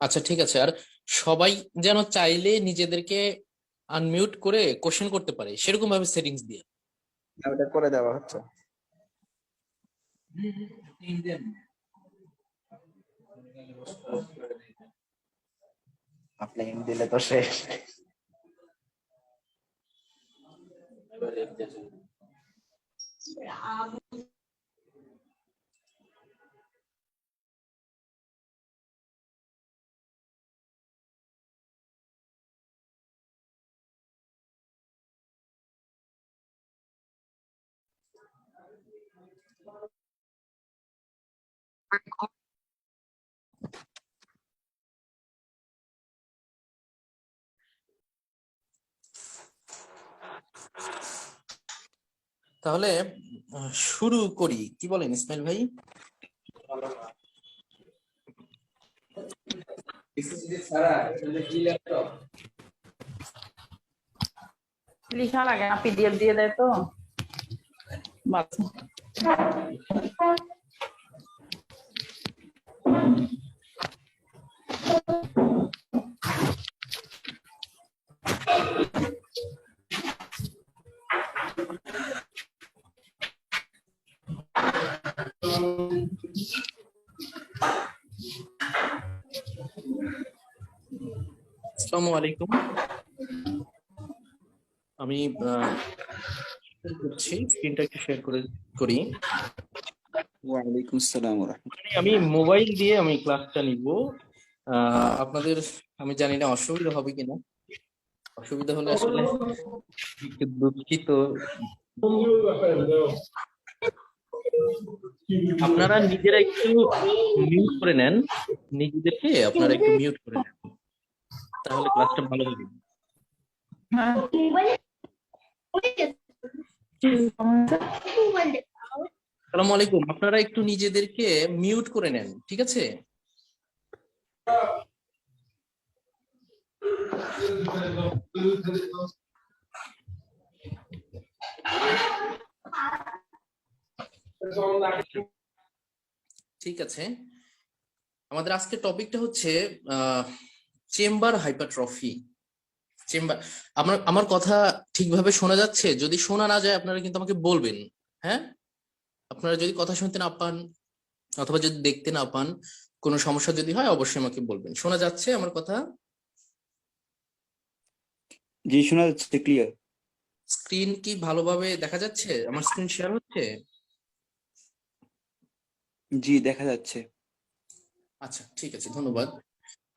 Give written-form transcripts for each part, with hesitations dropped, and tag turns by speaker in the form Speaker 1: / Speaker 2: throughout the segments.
Speaker 1: আচ্ছা, ঠিক আছে। আর সবাই যেন চাইলে নিজেদেরকে আনমিউট করে কোশ্চেন করতে পারে সেরকম ভাবে সেটিংস দিয়ে।
Speaker 2: ওটা করে দেওয়া হচ্ছে। আপনি দিলে তো শেষ।
Speaker 1: তাহলে শুরু করি, কি বলেন ইসমাইল ভাই?
Speaker 3: লিখা লাগে না, পিডিএফ দিয়ে দেয় তো।
Speaker 1: আসসালামু আলাইকুম। আমি স্ক্রিনটা একটু শেয়ার করি।
Speaker 2: ওয়ালাইকুম আসসালাম ওয়া রাহমাতুল্লাহ।
Speaker 1: আমি মোবাইল দিয়ে আমি ক্লাসটা নিব। আপনাদের আমি জানি না অসুবিধা হবে কিনা। অসুবিধা হলে আসলে একটু দুঃখিত। আপনারা নিজেরা একটু মিউট করে নেন, নিজেদেরকে আপনারা একটু মিউট করে নেন, তাহলে ক্লাসটা ভালো হবে। আসসালামু আলাইকুম, আপনারা একটু নিজেদেরকে মিউট করে নেন, ঠিক আছে? ঠিক আছে, আমাদের আজকের টপিকটা হচ্ছে চেম্বার হাইপারট্রফি। চেম্বার, আমার কথা ঠিকভাবে শোনা যাচ্ছে? যদি শোনা না যায় আপনারা কিন্তু আমাকে বলবেন। হ্যাঁ, আপনারা যদি কথা শুনতে না পান অথবা যদি দেখতে না পান, কোনো সমস্যা যদি হয় অবশ্যই আমাকে বলবেন। শোনা যাচ্ছে আমার কথা?
Speaker 2: জি, শোনা যাচ্ছে ক্লিয়ার।
Speaker 1: স্ক্রিন কি ভালোভাবে দেখা যাচ্ছে? আমার স্ক্রিন শেয়ার হচ্ছে?
Speaker 2: জি, দেখা যাচ্ছে।
Speaker 1: আচ্ছা, ঠিক আছে, ধন্যবাদ।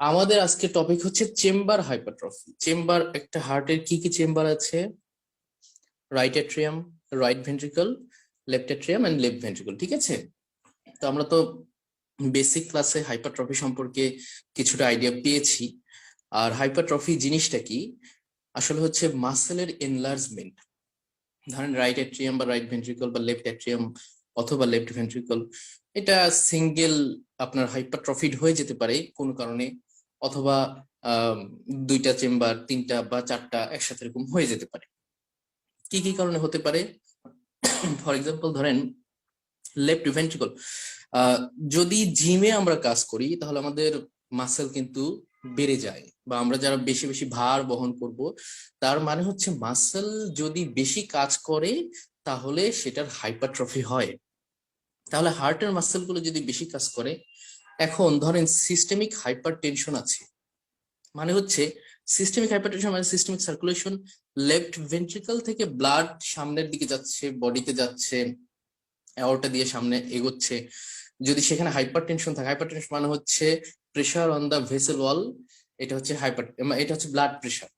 Speaker 1: আমাদের আজকে টপিক হচ্ছে চেম্বার হাইপারট্রফি। চেম্বার, একটা হার্টের কি কি চেম্বার আছে? Right atrium, right ventricle, left atrium and left ventricle, ঠিক আছে? তো আমরা তো বেসিক ক্লাসে হাইপারট্রফি সম্পর্কে কিছুটা আইডিয়া পেয়েছি। আর হাইপারট্রফি জিনিসটা কি? আসলে হচ্ছে মাসেলের এনলার্জমেন্ট। ধরেন রাইট অ্যাট্রিয়াম বা রাইট ভেন্ট্রিকল বা লেফট অ্যাট্রিয়াম অথবা লেফট ভেন্ট্রিকল, এটা সিঙ্গেল আপনার হাইপারট্রফিড হয়ে যেতে পারে কোনো কারণে, অথবা দুইটা চেম্বার, তিনটা বা চারটা একসাথে এরকম হয়ে যেতে পারে। কি কি কারণে হতে পারে? ফর এক্সাম্পল ধরেন লেফট ভেন্ট্রিকল, যদি জিমে আমরা কাজ করি তাহলে আমাদের মাসেল কিন্তু বেড়ে যায়, বা আমরা যারা বেশি বেশি ভার বহন করব, তার মানে হচ্ছে মাসেল যদি বেশি কাজ করে তাহলে সেটার হাইপারট্রফি হয়। তাহলে হার্টের মাসেল গুলো যদি বেশি কাজ করে, এখন ধরেন সিস্টেমিক হাইপার টেনশন আছে, মানে হচ্ছে সিস্টেমিক হাইপারটেনশন মানে সিস্টেমিক সার্কুলেশন, লেফট ভেন্ট্রিকল থেকে ব্লাড সামনের দিকে যাচ্ছে, বডিতে যাচ্ছে, অ্যাওর্টা দিয়ে সামনে এগোচ্ছে। যদি সেখানে হাইপারটেনশন থাকে, হাইপারটেনশন মানে হচ্ছে প্রেসার অন দা ভেসেল ওয়াল, এটা হচ্ছে এটা হচ্ছে ব্লাড প্রেসার।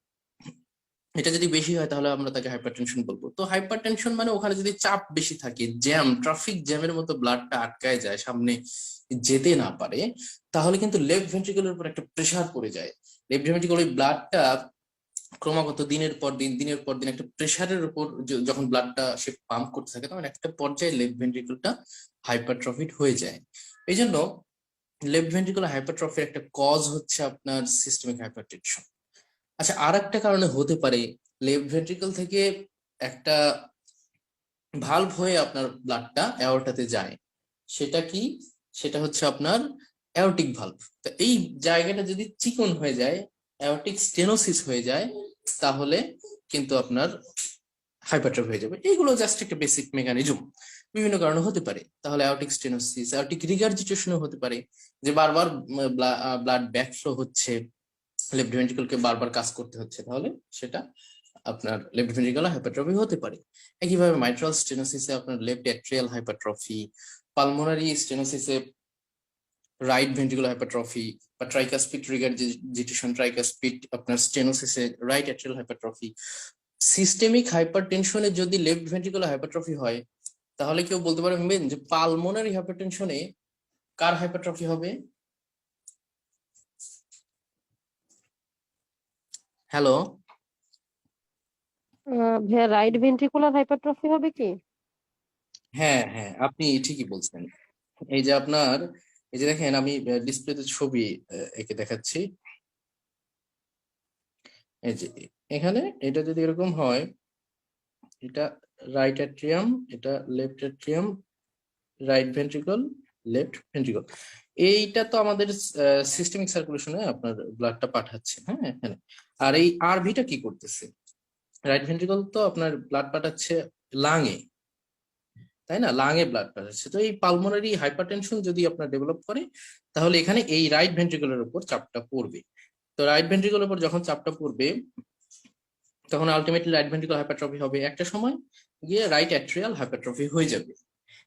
Speaker 1: এটা যদি বেশি হয় তাহলে আমরা তাকে হাইপারটেনশন বলবো। তো হাইপারটেনশন মানে ওখানে যদি চাপ বেশি থাকে, জ্যাম, ট্রাফিক জ্যামের মতো ব্লাডটা আটকায় যায়, সামনে যেতে না পারে, তাহলে কিন্তু লেফট ভেন্ট্রিকলের উপর একটা প্রেসার পড়ে যায়। লেফট ভেন্ট্রিকল ওই ব্লাডটা ক্রমাগত দিনের পর দিন দিনের পর দিন একটা প্রেসারের উপর যখন ব্লাডটা সে পাম্প করতে থাকে, তখন একটা পর্যায়ে লেফট ভেন্ট্রিকলটা হাইপারট্রফিড হয়ে যায়। এই জন্য লেফট ভেন্ট্রিকুলার হাইপারট্রফির একটা কজ হচ্ছে আপনার সিস্টেমিক হাইপারটেনশন। আচ্ছা, আর একটা কারণে হতে পারে লেফট ভেন্ট্রিকল থেকে একটা ভালভ হয়ে আপনার ব্লাডটা অ্যাওর্টাতে যায়। সেটা কি? সেটা হচ্ছে আপনার অ্যাওর্টিক ভালভ। তো এই জায়গাটা যদি চিকন হয়ে যায়, অ্যাওর্টিক স্টেনোসিস হয়ে যায়, তাহলে কিন্তু আপনার হাইপারট্রফি হয়ে যাবে। এইগুলো জাস্ট একটা বেসিক মেকানিজম, বিভিন্ন কারণে হতে পারে। তাহলে অ্যাওর্টিক স্টেনোসিস, অ্যাওর্টিক রিগারজিটেশনও হতে পারে, যে বারবার ব্লাড ব্যাকফ্লো হচ্ছে, লেফট ভেন্ট্রিকলকে বারবার কাজ করতে হচ্ছে, তাহলে সেটা আপনার লেফট ভেন্ট্রিকুলার হাইপারট্রফি হতে পারে। একইভাবে মাইট্রাল স্টেনোসিসে আপনার লেফট অ্যাট্রিয়াল হাইপারট্রফি, পালমোনারি স্টেনোসিসে রাইট ভেন্ট্রিকুলার হাইপারট্রফি, বা ট্রাইকাসপিড রিগারজিটেশন, ট্রাইকাসপিড আপনার স্টেনোসিসে রাইট অ্যাট্রিয়াল হাইপারট্রফি। সিস্টেমিক হাইপারটেনশনে যদি লেফট ভেন্ট্রিকুলার হাইপারট্রফি হয়, তাহলে কেউ বলতে পারবেন যে পালমোনারি হাইপারটেনশনে কার হাইপারট্রফি হবে? হ্যালো,
Speaker 4: ভাইয়া রাইট ভেন্ট্রিকুলার হাইপারট্রফি হবে কি?
Speaker 1: হ্যাঁ হ্যাঁ, আপনি ঠিকই বলছেন। এই যে আপনার, এই যে দেখেন, আমি ডিসপ্লেতে ছবি এঁকে দেখাচ্ছি। এই যে এখানে এটা যদি এরকম হয়, এটা রাইট অ্যাট্রিয়াম, এটা left atrium, right ventricle, left ventricle. এইটা তো আমাদের সিস্টেমিক সার্কুলেশনে আপনার ব্লাডটা পাঠাচ্ছে, হ্যাঁ এখানে। আর এই আরভিটা কি করতেছে? রাইট ভেন্ট্রিকল তো আপনার ব্লাড পাঠাচ্ছে লাঙে, তাই না? লাঙে ব্লাড পাঠাচ্ছে। তো এই পালমোনারি হাইপারটেনশন যদি আপনার ডেভেলপ করে, তাহলে এখানে এই রাইট ভেন্ট্রিকলের উপর চাপটা পড়বে। তো রাইট ভেন্ট্রিকলের উপর যখন চাপটা পড়বে, তখন আলটিমেটলি রাইট ভেন্ট্রিকুলার হাইপারট্রফি হবে, একটা সময় গিয়ে রাইট অ্যাট্রিয়াল হাইপারট্রফি হয়ে যাবে।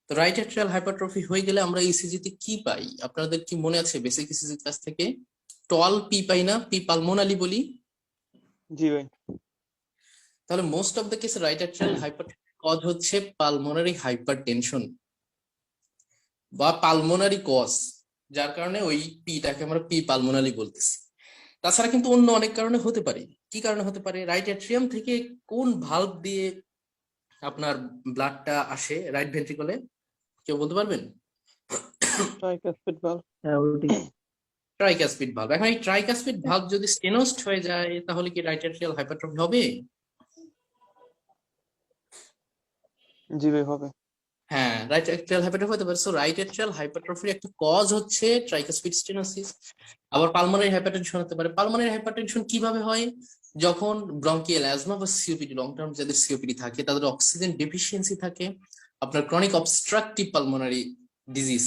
Speaker 1: তো রাইট অ্যাট্রিয়াল হাইপারট্রফি হয়ে গেলে আমরা ইসিজিতে কি পাই? আপনাদের কি মনে আছে বেসিক ইসিজি ক্লাস থেকে? টল পি পাই না, পি পালমোনালি বলি।
Speaker 5: জি ভাই।
Speaker 1: তাহলে most of the case right atrial hypertrophy cause হচ্ছে পালমোনারি হাইপারটেনশন বা পালমোনারি কজ, যার কারণে ওই পিটাকে আমরা পি পালমোনালি বলতেছি। তাছাড়া কিন্তু অন্য অনেক কারণে হতে পারে। কি কারণে হতে পারে? রাইট অ্যাট্রিয়াম থেকে কোন ভালভ দিয়ে আপনার ব্লাডটা আসে রাইট ভেন্ট্রিকলে? কেউ বলতে পারবেন?
Speaker 5: Tricuspid valve.
Speaker 1: Tricuspid valve. এখন এই ট্রাইকাসপিড ভালভ যদি স্টেনোসড হয়ে যায়, তাহলে কি রাইট অ্যাট্রিয়াল হাইপারট্রফি হবে?
Speaker 5: জি ভাই হবে।
Speaker 1: হ্যাঁ, রাইট অ্যাট্রিয়াল হাইপারট্রফি হতে পারে। সো রাইট অ্যাট্রিয়াল হাইপারট্রফির একটা কজ হচ্ছে ট্রাইকাসপিড স্টেনোসিস। আবার পালমোনারি হাইপারটেনশন হতে পারে। পালমোনারি হাইপারটেনশন কিভাবে হয়? যখন ব্রঙ্কিয়াল অ্যাজমা বা সিওপিডি, লং টার্ম যাদের সিওপিডি থাকে, তাদের অক্সিজেন ডেফিসিয়েন্সি থাকে, আপনার chronic obstructive pulmonary disease,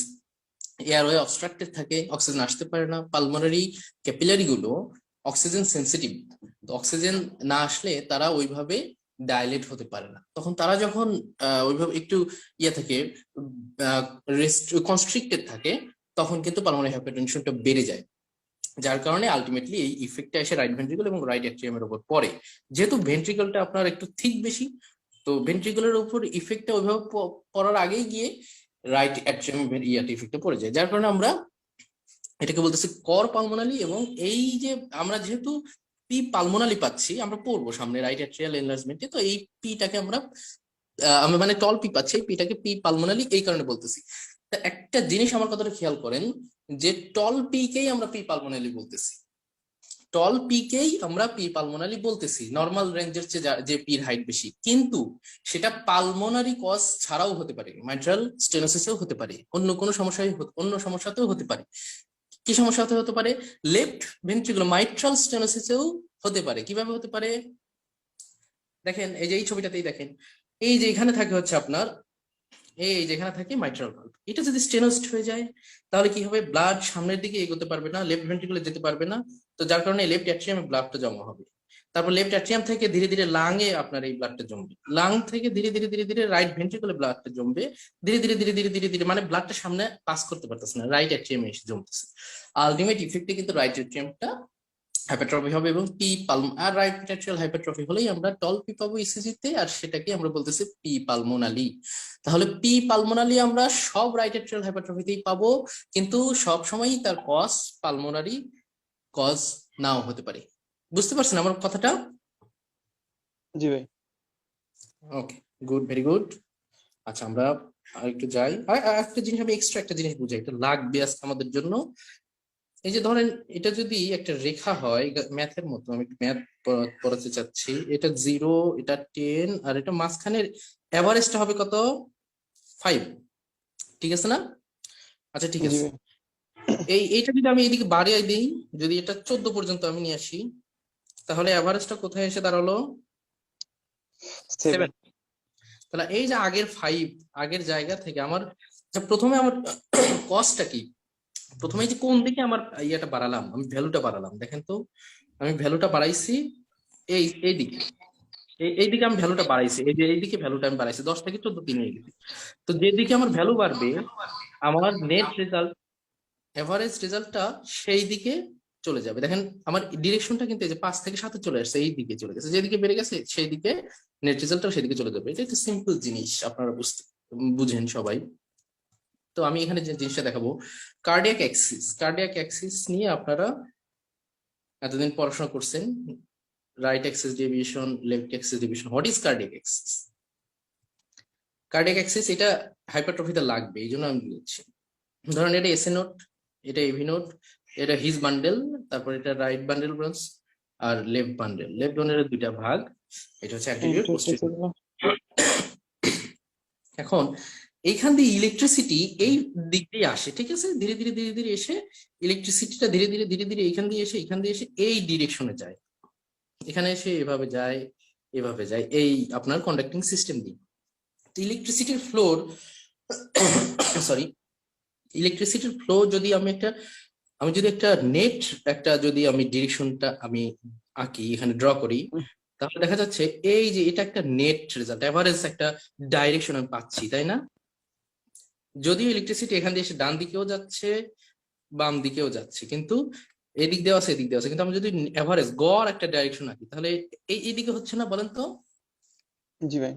Speaker 1: airway obstructed থাকে, অক্সিজেন আসতে পারে না। পালমোনারি ক্যাপিলারি গুলো অক্সিজেন সেন্সিটিভ, অক্সিজেন না আসলে তারা ওইভাবে ডাইলেট হতে পারে না। তখন তারা যখন ওইভাবে একটু থাকে, কনস্ট্রিক্টেড থাকে, তখন কিন্তু পালমোনারি হাইপারটেনশনটা বেড়ে যায়, যার কারণে আলটিমেটলি এই ইফেক্টটা এসে রাইট ভেন্ট্রিকল এবং রাইট অ্যাট্রিয়ামের উপর পড়ে। যেহেতু ভেন্ট্রিকলটা আপনার একটু থিক বেশি, তো ভেন্ট্রিকলের উপর ইফেক্টটা ওইভাবে পড়ার আগেই গিয়ে রাইট অ্যাট্রিয়ামের ইফেক্টটা পড়ে যায়, যার কারণে আমরা এটাকে বলতেছি কর পালমোনালি। এবং এই যে আমরা যেহেতু পি পালমোনালি পাচ্ছি, আমরা পড়বো সামনে রাইট অ্যাট্রিয়াল এনলার্জমেন্টে, তো এই পিটাকে আমরা আমরা মানে টল পি পাচ্ছি, এই পিটাকে পি পালমোনালি এই কারণে বলতেছি। তা একটা জিনিস আমার কথাটা খেয়াল করেন, যে টল পি কেই আমরা পি পালমোনালি বলতেছি, টল পি কেই আমরা পি পালমোনালি বলতেছি, নর্মাল রেঞ্জের চেয়ে যে পির হাইট বেশি, কিন্তু সেটা পালমোনারি কজ ছাড়াও হতে পারে, মাইট্রাল স্টেনোসিসেও হতে পারে, অন্য কোনো সমস্যায় অন্য সমস্যাতেও হতে পারে। কি সমস্যা হতে পারে? লেফট ভেন্ট্রিকুলার মাইট্রাল স্টেনোসিসেও হতে পারে। কিভাবে হতে পারে? দেখেন, এই যে এই ছবিটাতেই দেখেন, এই যে এখানে থাকে হচ্ছে আপনার, এই যেখানে থাকে মাইট্রাল ভালভ, এটা যদি স্টেনোসড হয়ে যায়, তাহলে কি হবে? ব্লাড সামনের দিকে এগোতে পারবে না, লেফট ভেন্ট্রিকুলে যেতে পারবে না। তো যার কারণে লেফট অ্যাট্রিয়ামে ব্লাডটা জমা হবে। তারপর লেফট অ্যাট্রিয়াম থেকে ধীরে ধীরে লাংয়ে আপনার এই ব্লাডটা জমবে, লাং থেকে ধীরে ধীরে ধীরে ধীরে রাইট ভেন্ট্রিকুলে ব্লাডটা জমবে, ধীরে ধীরে ধীরে ধীরে ধীরে ধীরে, মানে ব্লাডটা সামনে পাস করতে পারতেছে না, রাইট অ্যাট্রিয়ামে এসে জমতেছে। আলটিমেট ইফেক্টে কিন্তু রাইট অ্যাট্রিয়ামটা হাইপারট্রফি হবে এবং পি পালম আর রাইট অ্যাট্রিয়াল হাইপারট্রফি হলেই আমরা টল পি পাবো ইসিজিতে, আর সেটাকে আমরা বলতেছি পি পালমোনালি। তাহলে পি পালমোনালি আমরা সব রাইট অ্যাট্রিয়াল হাইপারট্রফিতেই পাবো, কিন্তু সব সময়ই তার কজ পালমোনারি কজ নাও হতে পারে। বুঝতে পারছেন আমার কথাটা?
Speaker 5: জি ভাই।
Speaker 1: ওকে, গুড, ভেরি গুড। আচ্ছা, আমরা আরেকটু যাই। আর একটা জিনিস আমি এক্সট্রা একটা জিনিস বুঝাই, এটা লাগবে আজকে আমাদের জন্য। এই যে ধরেন, এটা যদি একটা রেখা হয় ম্যাথের মতো, আমি ম্যাথ পড়াতে চাচ্ছি, এটা 0, এটা 10, আর এটা মাঝখানের এভারেজটা হবে কত? 5, ঠিক আছে না? আচ্ছা ঠিক
Speaker 5: জি
Speaker 1: আছে।
Speaker 5: ভাই।
Speaker 1: এইটা যদি আমি এইদিকে বাড়িয়ে দিই, যদি এটা 14 পর্যন্ত আমি নিয়ে আসি, তাহলে অ্যাভারেজটা কোথায় এসে দাঁড়ালো?
Speaker 5: 7
Speaker 1: 7। তাহলে এই যে আগের 5, আগের জায়গা থেকে আমার প্রথমে আমার কস্টটা কি, প্রথমে যে কোন দিকে আমার ইয়েটা বাড়ালাম, আমি ভ্যালুটা বাড়ালাম, দেখেন তো আমি ভ্যালুটা বাড়াইছি এই দিকে, এইদিকে আমি ভ্যালুটা বাড়াইছি, এই যে এইদিকে ভ্যালুটা আমি বাড়াইছি 10 থেকে 14 নিয়ে গেছি। তো যেদিকে আমার ভ্যালু বাড়বে, আমার নেট রেজাল্ট, এভারেজ রেজাল্টটা সেই দিকে চলে যাবে। দেখেন আমার ডিরেকশনটা কিন্তু এই যে 5 থেকে 7 চলে আসছে, এই দিকে চলে গেছে, যেদিকে বেড়ে গেছে সেই দিকে নেট রেজাল্টটা সেদিকে চলে যাবে। এটা একটা সিম্পল জিনিস, আপনারা বুঝেন সবাই। তো আমি এখানে যে জিনিসটা দেখাবো, কার্ডিয়াক অ্যাক্সিস। কার্ডিয়াক অ্যাক্সিস নিয়ে আপনারা এতদিন পড়াশোনা করছেন, right Axis deviation, left Axis deviation. What is cardiac Axis? Cardiac Axis এটা হাইপারট্রফিতে লাগবে, এই জন্য আমি বলছি। ধরেন এটা এসএ নোট, এটা এভি নোট, এটা হিজ বান্ডেল, তারপর এটা রাইট বান্ডেল ব্রাঞ্চ আর লেফট বান্ডেল। লেফট বান্ডেলের দুইটা ভাগ, এটা হচ্ছে অ্যান্টেরিয়র পোস্টেরিয়র। এখন এইখান দিয়ে ইলেকট্রিসিটি এই দিক দিয়ে আসে, ঠিক আছে, ধীরে ধীরে ধীরে ধীরে এসে ইলেকট্রিসিটিটা ধীরে ধীরে ধীরে ধীরে এইখান দিয়ে এসে এই ডিরেকশনে যায়, এখানে এসে এভাবে যায়, এভাবে যায়, এই আপনার কন্ডাক্টিং সিস্টেম দিয়ে। ইলেকট্রিসিটির ফ্লোর সরি ইলেকট্রিসিটির ফ্লো যদি আমি যদি একটা নেট যদি আমি ডিরেকশনটা আমি আঁকি, এখানে ড্র করি, তাহলে দেখা যাচ্ছে এই যে এটা একটা নেট রেজাল্ট, এভারেজ একটা ডাইরেকশন আমি পাচ্ছি, তাই না? যদিও ইলেকট্রিসিটি এখান দিয়ে এসে ডান দিকেও যাচ্ছে, বাম দিকেও যাচ্ছে, কিন্তু এদিক দেওয়া আছে এদিক দেওয়া আছে, কিন্তু আমি যদি এভারেজ গড় একটা ডাইরেকশন আঁকি, তাহলে এইদিকে হচ্ছে না, বলেন তো?
Speaker 5: জি ভাই।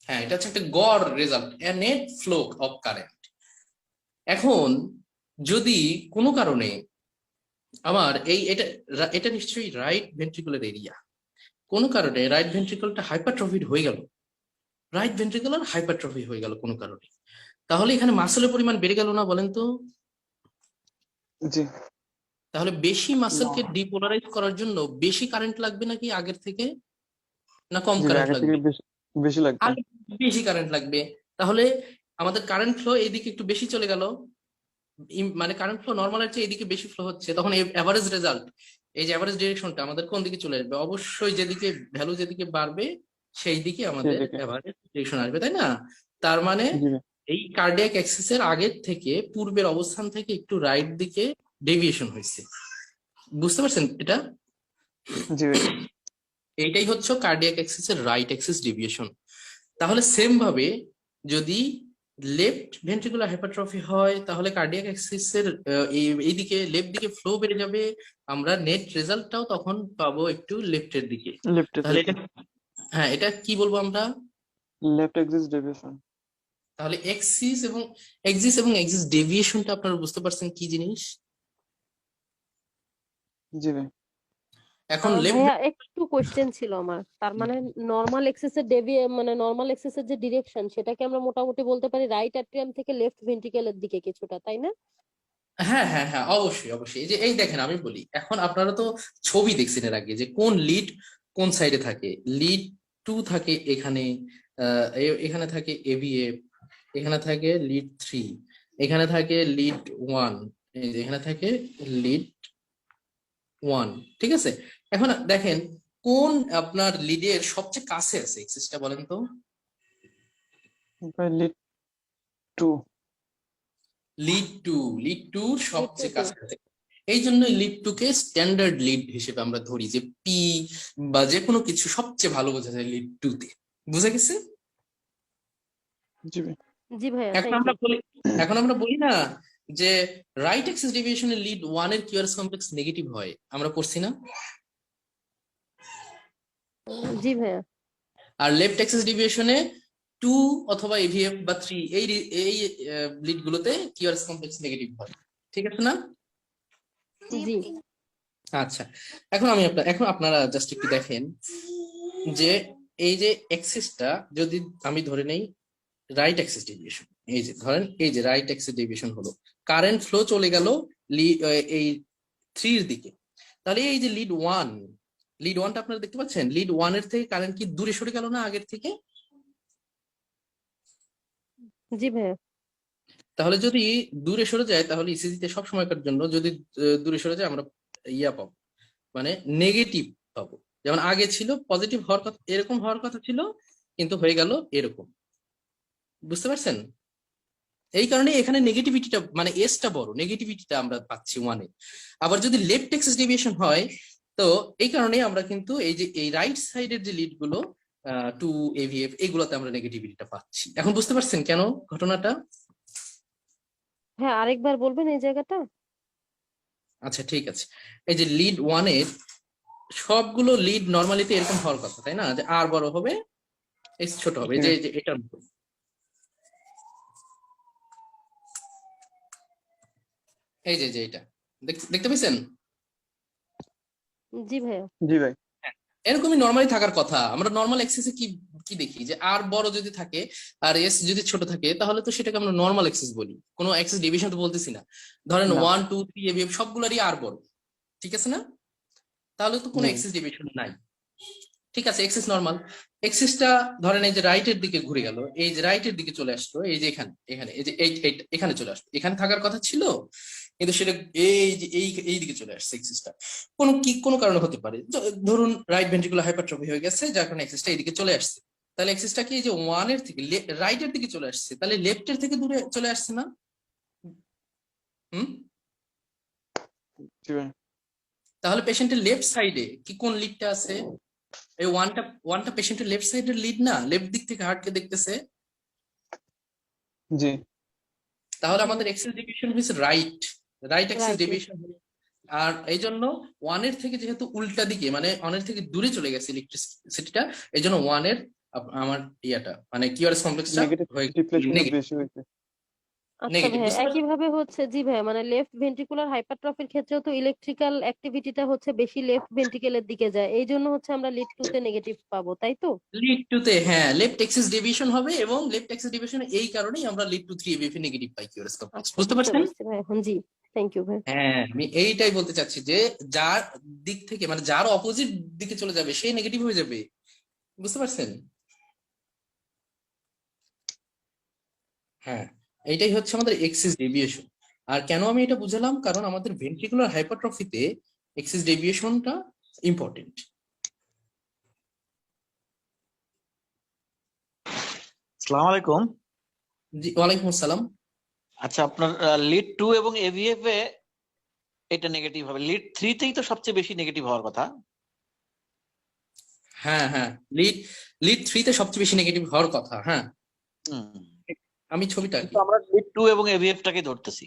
Speaker 1: হ্যাঁ, এটা হচ্ছে একটা গড় result, net flow of current. এখন যদি কোনো কারণে আমার এটা এটা নিশ্চয়ই রাইট ভেন্ট্রিকুলার এরিয়া, কোনো কারণে রাইট ভেন্ট্রিকলটা হাইপারট্রফিড হয়ে গেল, রাইট ভেন্ট্রিকুলার হাইপারট্রফি হয়ে গেল কোনো কারণে, তাহলে এখানে মাসেলের পরিমাণ বেড়ে গেল না, বলেন তো?
Speaker 5: জি
Speaker 1: তাহলে বেশি মাসেলকে ডিপোলারাইজ করার জন্য বেশি কারেন্ট লাগবে নাকি আগের থেকে, না কম
Speaker 5: জি ভাই,
Speaker 1: কারেন্ট
Speaker 5: আগে থেকে
Speaker 1: লাগবে?
Speaker 5: বেশি বেশি লাগবে।
Speaker 1: আগে বেশি কারেন্ট লাগবে। তাহলে আমাদের কারেন্ট ফ্লো এইদিকে একটু বেশি চলে গেল, মানে কারেন্ট ফ্লো নর্মালের চেয়ে এদিকে বেশি ফ্লো হচ্ছে, তখন এভারেজ রেজাল্ট, এই যে এভারেজ ডিরেকশনটা আমাদের কোন দিকে চলে আসবে? অবশ্যই যেদিকে ভ্যালু যেদিকে বাড়বে সেই দিকে আমাদের
Speaker 5: সেদিকে।
Speaker 1: এভারেজ ডিরেকশন আসবে, তাই না? তার মানে
Speaker 5: জি ভাই।
Speaker 1: এই কার্ডিয়াক অ্যাক্সিসের আগের থেকে পূর্বের অবস্থান থেকে একটু রাইট দিকে ডেভিয়েশন হয়েছে, বুঝতে পারছেন এটা?
Speaker 5: জি ভাই।
Speaker 1: এইটাই হচ্ছে কার্ডিয়াক অ্যাক্সিসের রাইট অ্যাক্সিস ডেভিয়েশন। তাহলে সেম ভাবে যদি লেফট ভেন্ট্রিকুলার হাইপারট্রফি হয়, তাহলে কার্ডিয়াক অ্যাক্সিসের এইদিকে লেফট দিকে ফ্লো বেড়ে যাবে, আমরা নেট রেজাল্টটাও তখন পাবো একটু লেফটের দিকে।
Speaker 5: লেফটের
Speaker 1: তাহলে
Speaker 5: দিকে।
Speaker 1: এটা, হ্যাঁ, এটা কি বলবো আমরা?
Speaker 5: Left axis deviation.
Speaker 1: তাহলে এক্সিস এবং এক্সিস ডেভিয়েশনটা আপনারা বুঝতে পারছেন কি জিনিস?
Speaker 5: জি ভাই।
Speaker 1: এখন লেফট,
Speaker 4: ভাইয়া একটু কোশ্চেন ছিল আমার, তার মানে নর্মাল এক্সিসের মানে নর্মাল এক্সিসের যে ডিরেকশন, সেটাকে আমরা মোটামুটি বলতে পারি রাইট অ্যাট্রিয়াম থেকে লেফট ভেন্ট্রিকেলের দিকে কিছুটা, তাই না?
Speaker 1: হ্যাঁ হ্যাঁ হ্যাঁ, অবশ্যই অবশ্যই। এই যে এই দেখেন আমি বলি, এখন আপনারা তো ছবি দেখছেন এর আগে যে কোন লিড কোন সাইডে থাকে। লিড 2 থাকে এখানে, এখানে থাকে এভিএফ, এখানে থাকে লিড 3, এখানে থাকে লিড 1, এই যে এখানে থাকে লিড 1, ঠিক আছে? এখন দেখেন কোন আপনার লিডের সবচেয়ে কাছে আছে এক্সিসটা, বলেন তো?
Speaker 5: ভাই লিড 2।
Speaker 1: লিড 2 সবচেয়ে
Speaker 4: তে।
Speaker 1: কাছে আছে। এই জন্য লিড 2 কে স্ট্যান্ডার্ড লিড হিসেবে আমরা ধরি, যে পি বা যে কোনো কিছু সবচেয়ে ভালো বোঝা যায় লিড 2 তে। বুঝা গেছে?
Speaker 5: জি ভাই।
Speaker 4: জি ভাইয়া,
Speaker 1: এখন
Speaker 4: থ্যাংক
Speaker 1: আমরা
Speaker 4: ইউ।
Speaker 1: বলি এখন আমরা বলি না যে রাইট অ্যাক্সিস ডেভিয়েশনে লিড 1 এর কিউআরএস কমপ্লেক্স নেগেটিভ হয়, আমরা পড়ছি না?
Speaker 4: জি ভাইয়া।
Speaker 1: আর লেফট অ্যাক্সিস ডেভিয়েশনে 2 অথবা এভিএফ বা 3, এই লিড গুলোতে কিউআরএস কমপ্লেক্স নেগেটিভ হয়, ঠিক আছে না?
Speaker 4: জি।
Speaker 1: আচ্ছা, এখন আপনারা জাস্ট একটু দেখেন যে এই যে অ্যাক্সিসটা যদি আমি ধরে নেই রাইট অ্যাক্সিস ডেভিয়েশন, এই যে ধরেন এই যে রাইট অ্যাক্সিস ডেভিয়েশন হলো, কারেন্ট ফ্লো চলে গেল এই 3 এর দিকে, তাহলে এই যে লিড 1টা আপনারা দেখতে পাচ্ছেন, লিড 1 এর থেকে কারেন্ট কি দূরে সরে গেল না আগের থেকে?
Speaker 4: জি ভাইয়া।
Speaker 1: তাহলে যদি দূরে সরে যায় তাহলে ইসিজিতে সব সময়কার জন্য যদি দূরে সরে যায় আমরা ইয়া পাবো, মানে নেগেটিভ পাবো। যেমন আগে ছিল পজিটিভ হওয়ার কথা, এরকম হওয়ার কথা ছিল, কিন্তু হয়ে গেল এরকম। বুঝতে পারছেন? এই কারণে এখানে নেগেটিভিটিটা মানে এসটা বড়, নেগেটিভিটিটা আমরা পাচ্ছি ওয়ানে। আবার যদি লেফট এক্সিস ডেভিয়েশন হয়, তো এই কারণে আমরা কিন্তু এই যে এই রাইট সাইডের যে লিড গুলো 2 AVF এগুলোতে আমরা নেগেটিভিটিটা পাচ্ছি। এখন বুঝতে পারছেন কেন ঘটনাটা?
Speaker 4: হ্যাঁ, আরেকবার বলবেন এই জায়গাটা?
Speaker 1: আচ্ছা ঠিক আছে। এই যে লিড ওয়ানের সবগুলো লিড নর্মালিতে এরকম হওয়ার কথা, তাই না? যে আর বড় হবে, এস ছোট হবে, এই যে এটার মতো। এই যে যে এটা দেখতে পেয়েছেন?
Speaker 4: জি ভাইয়া।
Speaker 5: জি ভাই।
Speaker 1: এরকমই নর্মালি থাকার কথা। আমরা নর্মাল এক্সেসে কি কি দেখি যে আর বড় যদি থাকে আর এস যদি ছোট থাকে তাহলে তো সেটাকে আমরা নর্মাল এক্সেস বলি, কোনো এক্সেস ডিভিশন তো বলতেছি না। ধরেন
Speaker 5: না।
Speaker 1: 1 2 3 AVF সবগুলোরই আর বড়, ঠিক আছে না? তাহলে তো কোনো
Speaker 5: জি।
Speaker 1: এক্সেস ডিভিশন নাই। ঠিক আছে, এক্সেস নর্মাল। এক্সেসটা ধরেন এই যে রাইটের দিকে ঘুরে গেল, এই যে রাইটের দিকে চলে আসলো, এই যে এখানে এখানে এই যে এখানে চলে আসলো, এখানে থাকার কথা ছিল কিন্তু সেটা এই যে এই দিকে চলে আসছে এক্সেসটা। কোনো কারণে হতে পারে, ধরুন রাইট ভেন্ট্রিকুলার হাইপারট্রফি হয়ে গেছে যার কারণে এক্সেসটা এইদিকে চলে আসছে। তাহলে এক্সেসটা কি এই যে ওয়ানের থেকে রাইটের দিকে চলে আসছে, তাহলে লেফটের থেকে দূরে চলে আসছে না? হুম।
Speaker 5: জি ভাই।
Speaker 1: তাহলে পেশেন্টের লেফট সাইডে কি কোন লিডটা আছে? এই ওয়ানটা পেশেন্টের লেফট সাইডের লিড না, লেফট দিক থেকে হার্টকে দেখতেছে।
Speaker 5: জি।
Speaker 1: তাহলে আমাদের এক্সেস ডিভিশন হয়েছে রাইট এক্সেস
Speaker 4: Right,
Speaker 1: ডিভিশন। আর এই জন্য ওয়ানের থেকে যেহেতু উল্টা দিকে মানে ওয়ানের থেকে দূরে চলে গেছে ইলেকট্রিসিটিটা, এই জন্য ওয়ানের আমার ইয়াটা মানে কিউআরএস কমপ্লেক্সটা
Speaker 5: নেগেটিভ
Speaker 1: হয়ে
Speaker 5: রিপ্লেসমেন্ট
Speaker 1: নেগেটিভ।
Speaker 5: বেশি হয়েছে।
Speaker 4: আচ্ছা
Speaker 1: নেগেটিভ
Speaker 4: ভাইয়া,
Speaker 1: বুঝতে পারছেন?
Speaker 4: একইভাবে হচ্ছে জি ভাইয়া, মানে লেফট ভেন্ট্রিকুলার হাইপারট্রফির ক্ষেত্রেও তো ইলেকট্রিক্যাল অ্যাক্টিভিটিটা হচ্ছে বেশি লেফট ভেন্ট্রিকেলের দিকে যায়, এই জন্য হচ্ছে আমরা লিড 2 তে নেগেটিভ পাবো, তাই তো?
Speaker 1: লিড টু তে হ্যাঁ লেফট এক্সেস ডিভিশন হবে, এবং লেফট এক্সেস ডিভিশন এই কারণেই আমরা lead to 3 ABF negative pi QRS complex.
Speaker 4: আচ্ছা,
Speaker 1: বুঝতে
Speaker 4: বুঝতে
Speaker 1: পারছেন?
Speaker 4: পারছি ভাই এখন। জি, থ্যাংক ইউ ভাই।
Speaker 1: হ্যাঁ, আমি এইটাই বলতে চাচ্ছি যে যার দিক থেকে মানে যার অপোজিট দিকে চলে যাবে সেই নেগেটিভ হয়ে যাবে। বুঝতে পারছেন? হ্যাঁ, এইটাই হচ্ছে আমাদের এক্সিস ডেভিয়েশন। আর কেন আমি এটা বুঝালাম, কারণ আমাদের ভেন্ট্রিকুলার হাইপারট্রফিতে এক্সিস ডেভিয়েশনটা ইম্পর্টেন্ট।
Speaker 6: আসসালামু আলাইকুম।
Speaker 1: জি ওয়ালাইকুম আসসালাম।
Speaker 6: আচ্ছা, আপনার লিড 2 এবং এভিএফ এ এটা নেগেটিভ হবে, লিড 3 তেই তো সবচেয়ে বেশি নেগেটিভ হওয়ার কথা।
Speaker 1: হ্যাঁ হ্যাঁ, লিড 3 তে সবচেয়ে বেশি নেগেটিভ হওয়ার কথা। হ্যাঁ,
Speaker 6: হুম,
Speaker 1: আমি ছবিটা
Speaker 6: কিন্তু আমরা লিড 2 এবং এভিএফ টাকে ধরতেছি।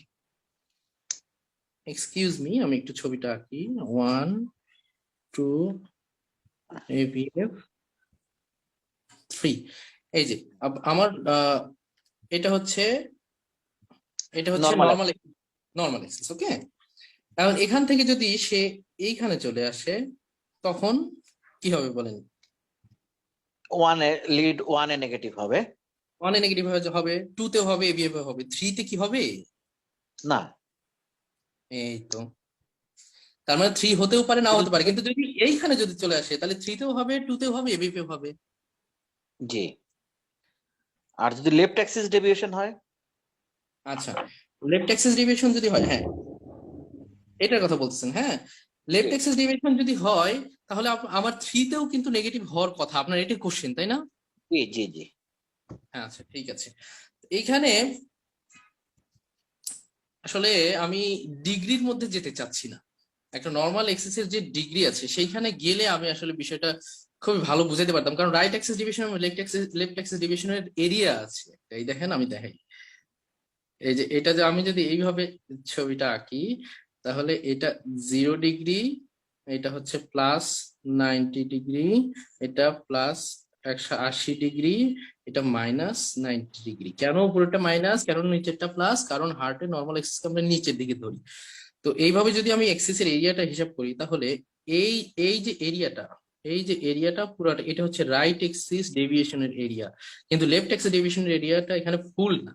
Speaker 1: এক্সকিউজ মি, আমি একটু ছবিটা আঁকি। 1 2 AVF 3। এই যে আমার এটা হচ্ছে
Speaker 6: Normal
Speaker 1: নর্মাল এক্সিস। ওকে, এখন এখান থেকে যদি সে এইখানে চলে আসে তখন কি হবে বলেন?
Speaker 6: 1 এ লিড 1 এ নেগেটিভ হবে
Speaker 1: 1 এ নেগেটিভ হবে, 2 তেও হবে, AVF হবে, 3 তে কি হবে?
Speaker 6: না।
Speaker 1: এই তো, তার মানে 3 হতেও পারে নাও হতে পারে, কিন্তু যদি এইখানে যদি চলে আসে তাহলে 3 তেও হবে, 2 তেও হবে, AVF হবে।
Speaker 6: জি, আর যদি লেফট অ্যাক্সিস ডেভিয়েশন হয়?
Speaker 1: আচ্ছা, লেফট অ্যাক্সিস ডেভিয়েশন যদি হয়, হ্যাঁ এটার কথা বলতেছেন। হ্যাঁ, লেফট অ্যাক্সিস ডেভিয়েশন যদি হয় তাহলে আমার 3 তেও কিন্তু নেগেটিভ হওয়ার কথা। আপনার এটাই কোশ্চেন, তাই না?
Speaker 6: জি জি জি।
Speaker 1: হ্যাঁ আচ্ছা ঠিক আছে। এইখানে আসলে আমি ডিগ্রির মধ্যে যেতে চাচ্ছি না। একটা নর্মাল এক্সেস এর যে ডিগ্রি আছে সেইখানে গেলে আমি আসলে বিষয়টা খুবই ভালো বুঝাতে পারতাম, কারণ রাইট অ্যাক্সেস ডিভিশন এবং লেফট অ্যাক্সেস ডিভিশনের এরিয়া আছে। এই দেখেন আমি দেখাই, এই যে এটা যে আমি যদি এইভাবে ছবিটা আঁকি তাহলে এটা 0 ডিগ্রি, এটা হচ্ছে প্লাস 90 ডিগ্রি, এটা প্লাস 180 ডিগ্রি, এটা মাইনাস 90 ডিগ্রি। কেন উপরেরটা মাইনাস, কেন নিচেরটা প্লাস? কারণ হার্টের নর্মাল এক্সিস আমরা নিচের দিকে ধরি। তো এইভাবে যদি আমি এক্সিসের এরিয়াটা হিসাব করি তাহলে এই এই যে এরিয়াটা পুরোটা এটা হচ্ছে রাইট এক্সিস ডেভিয়েশনের এরিয়া, কিন্তু লেফট এক্সিস ডেভিয়েশনের এরিয়াটা এখানে ফুল না।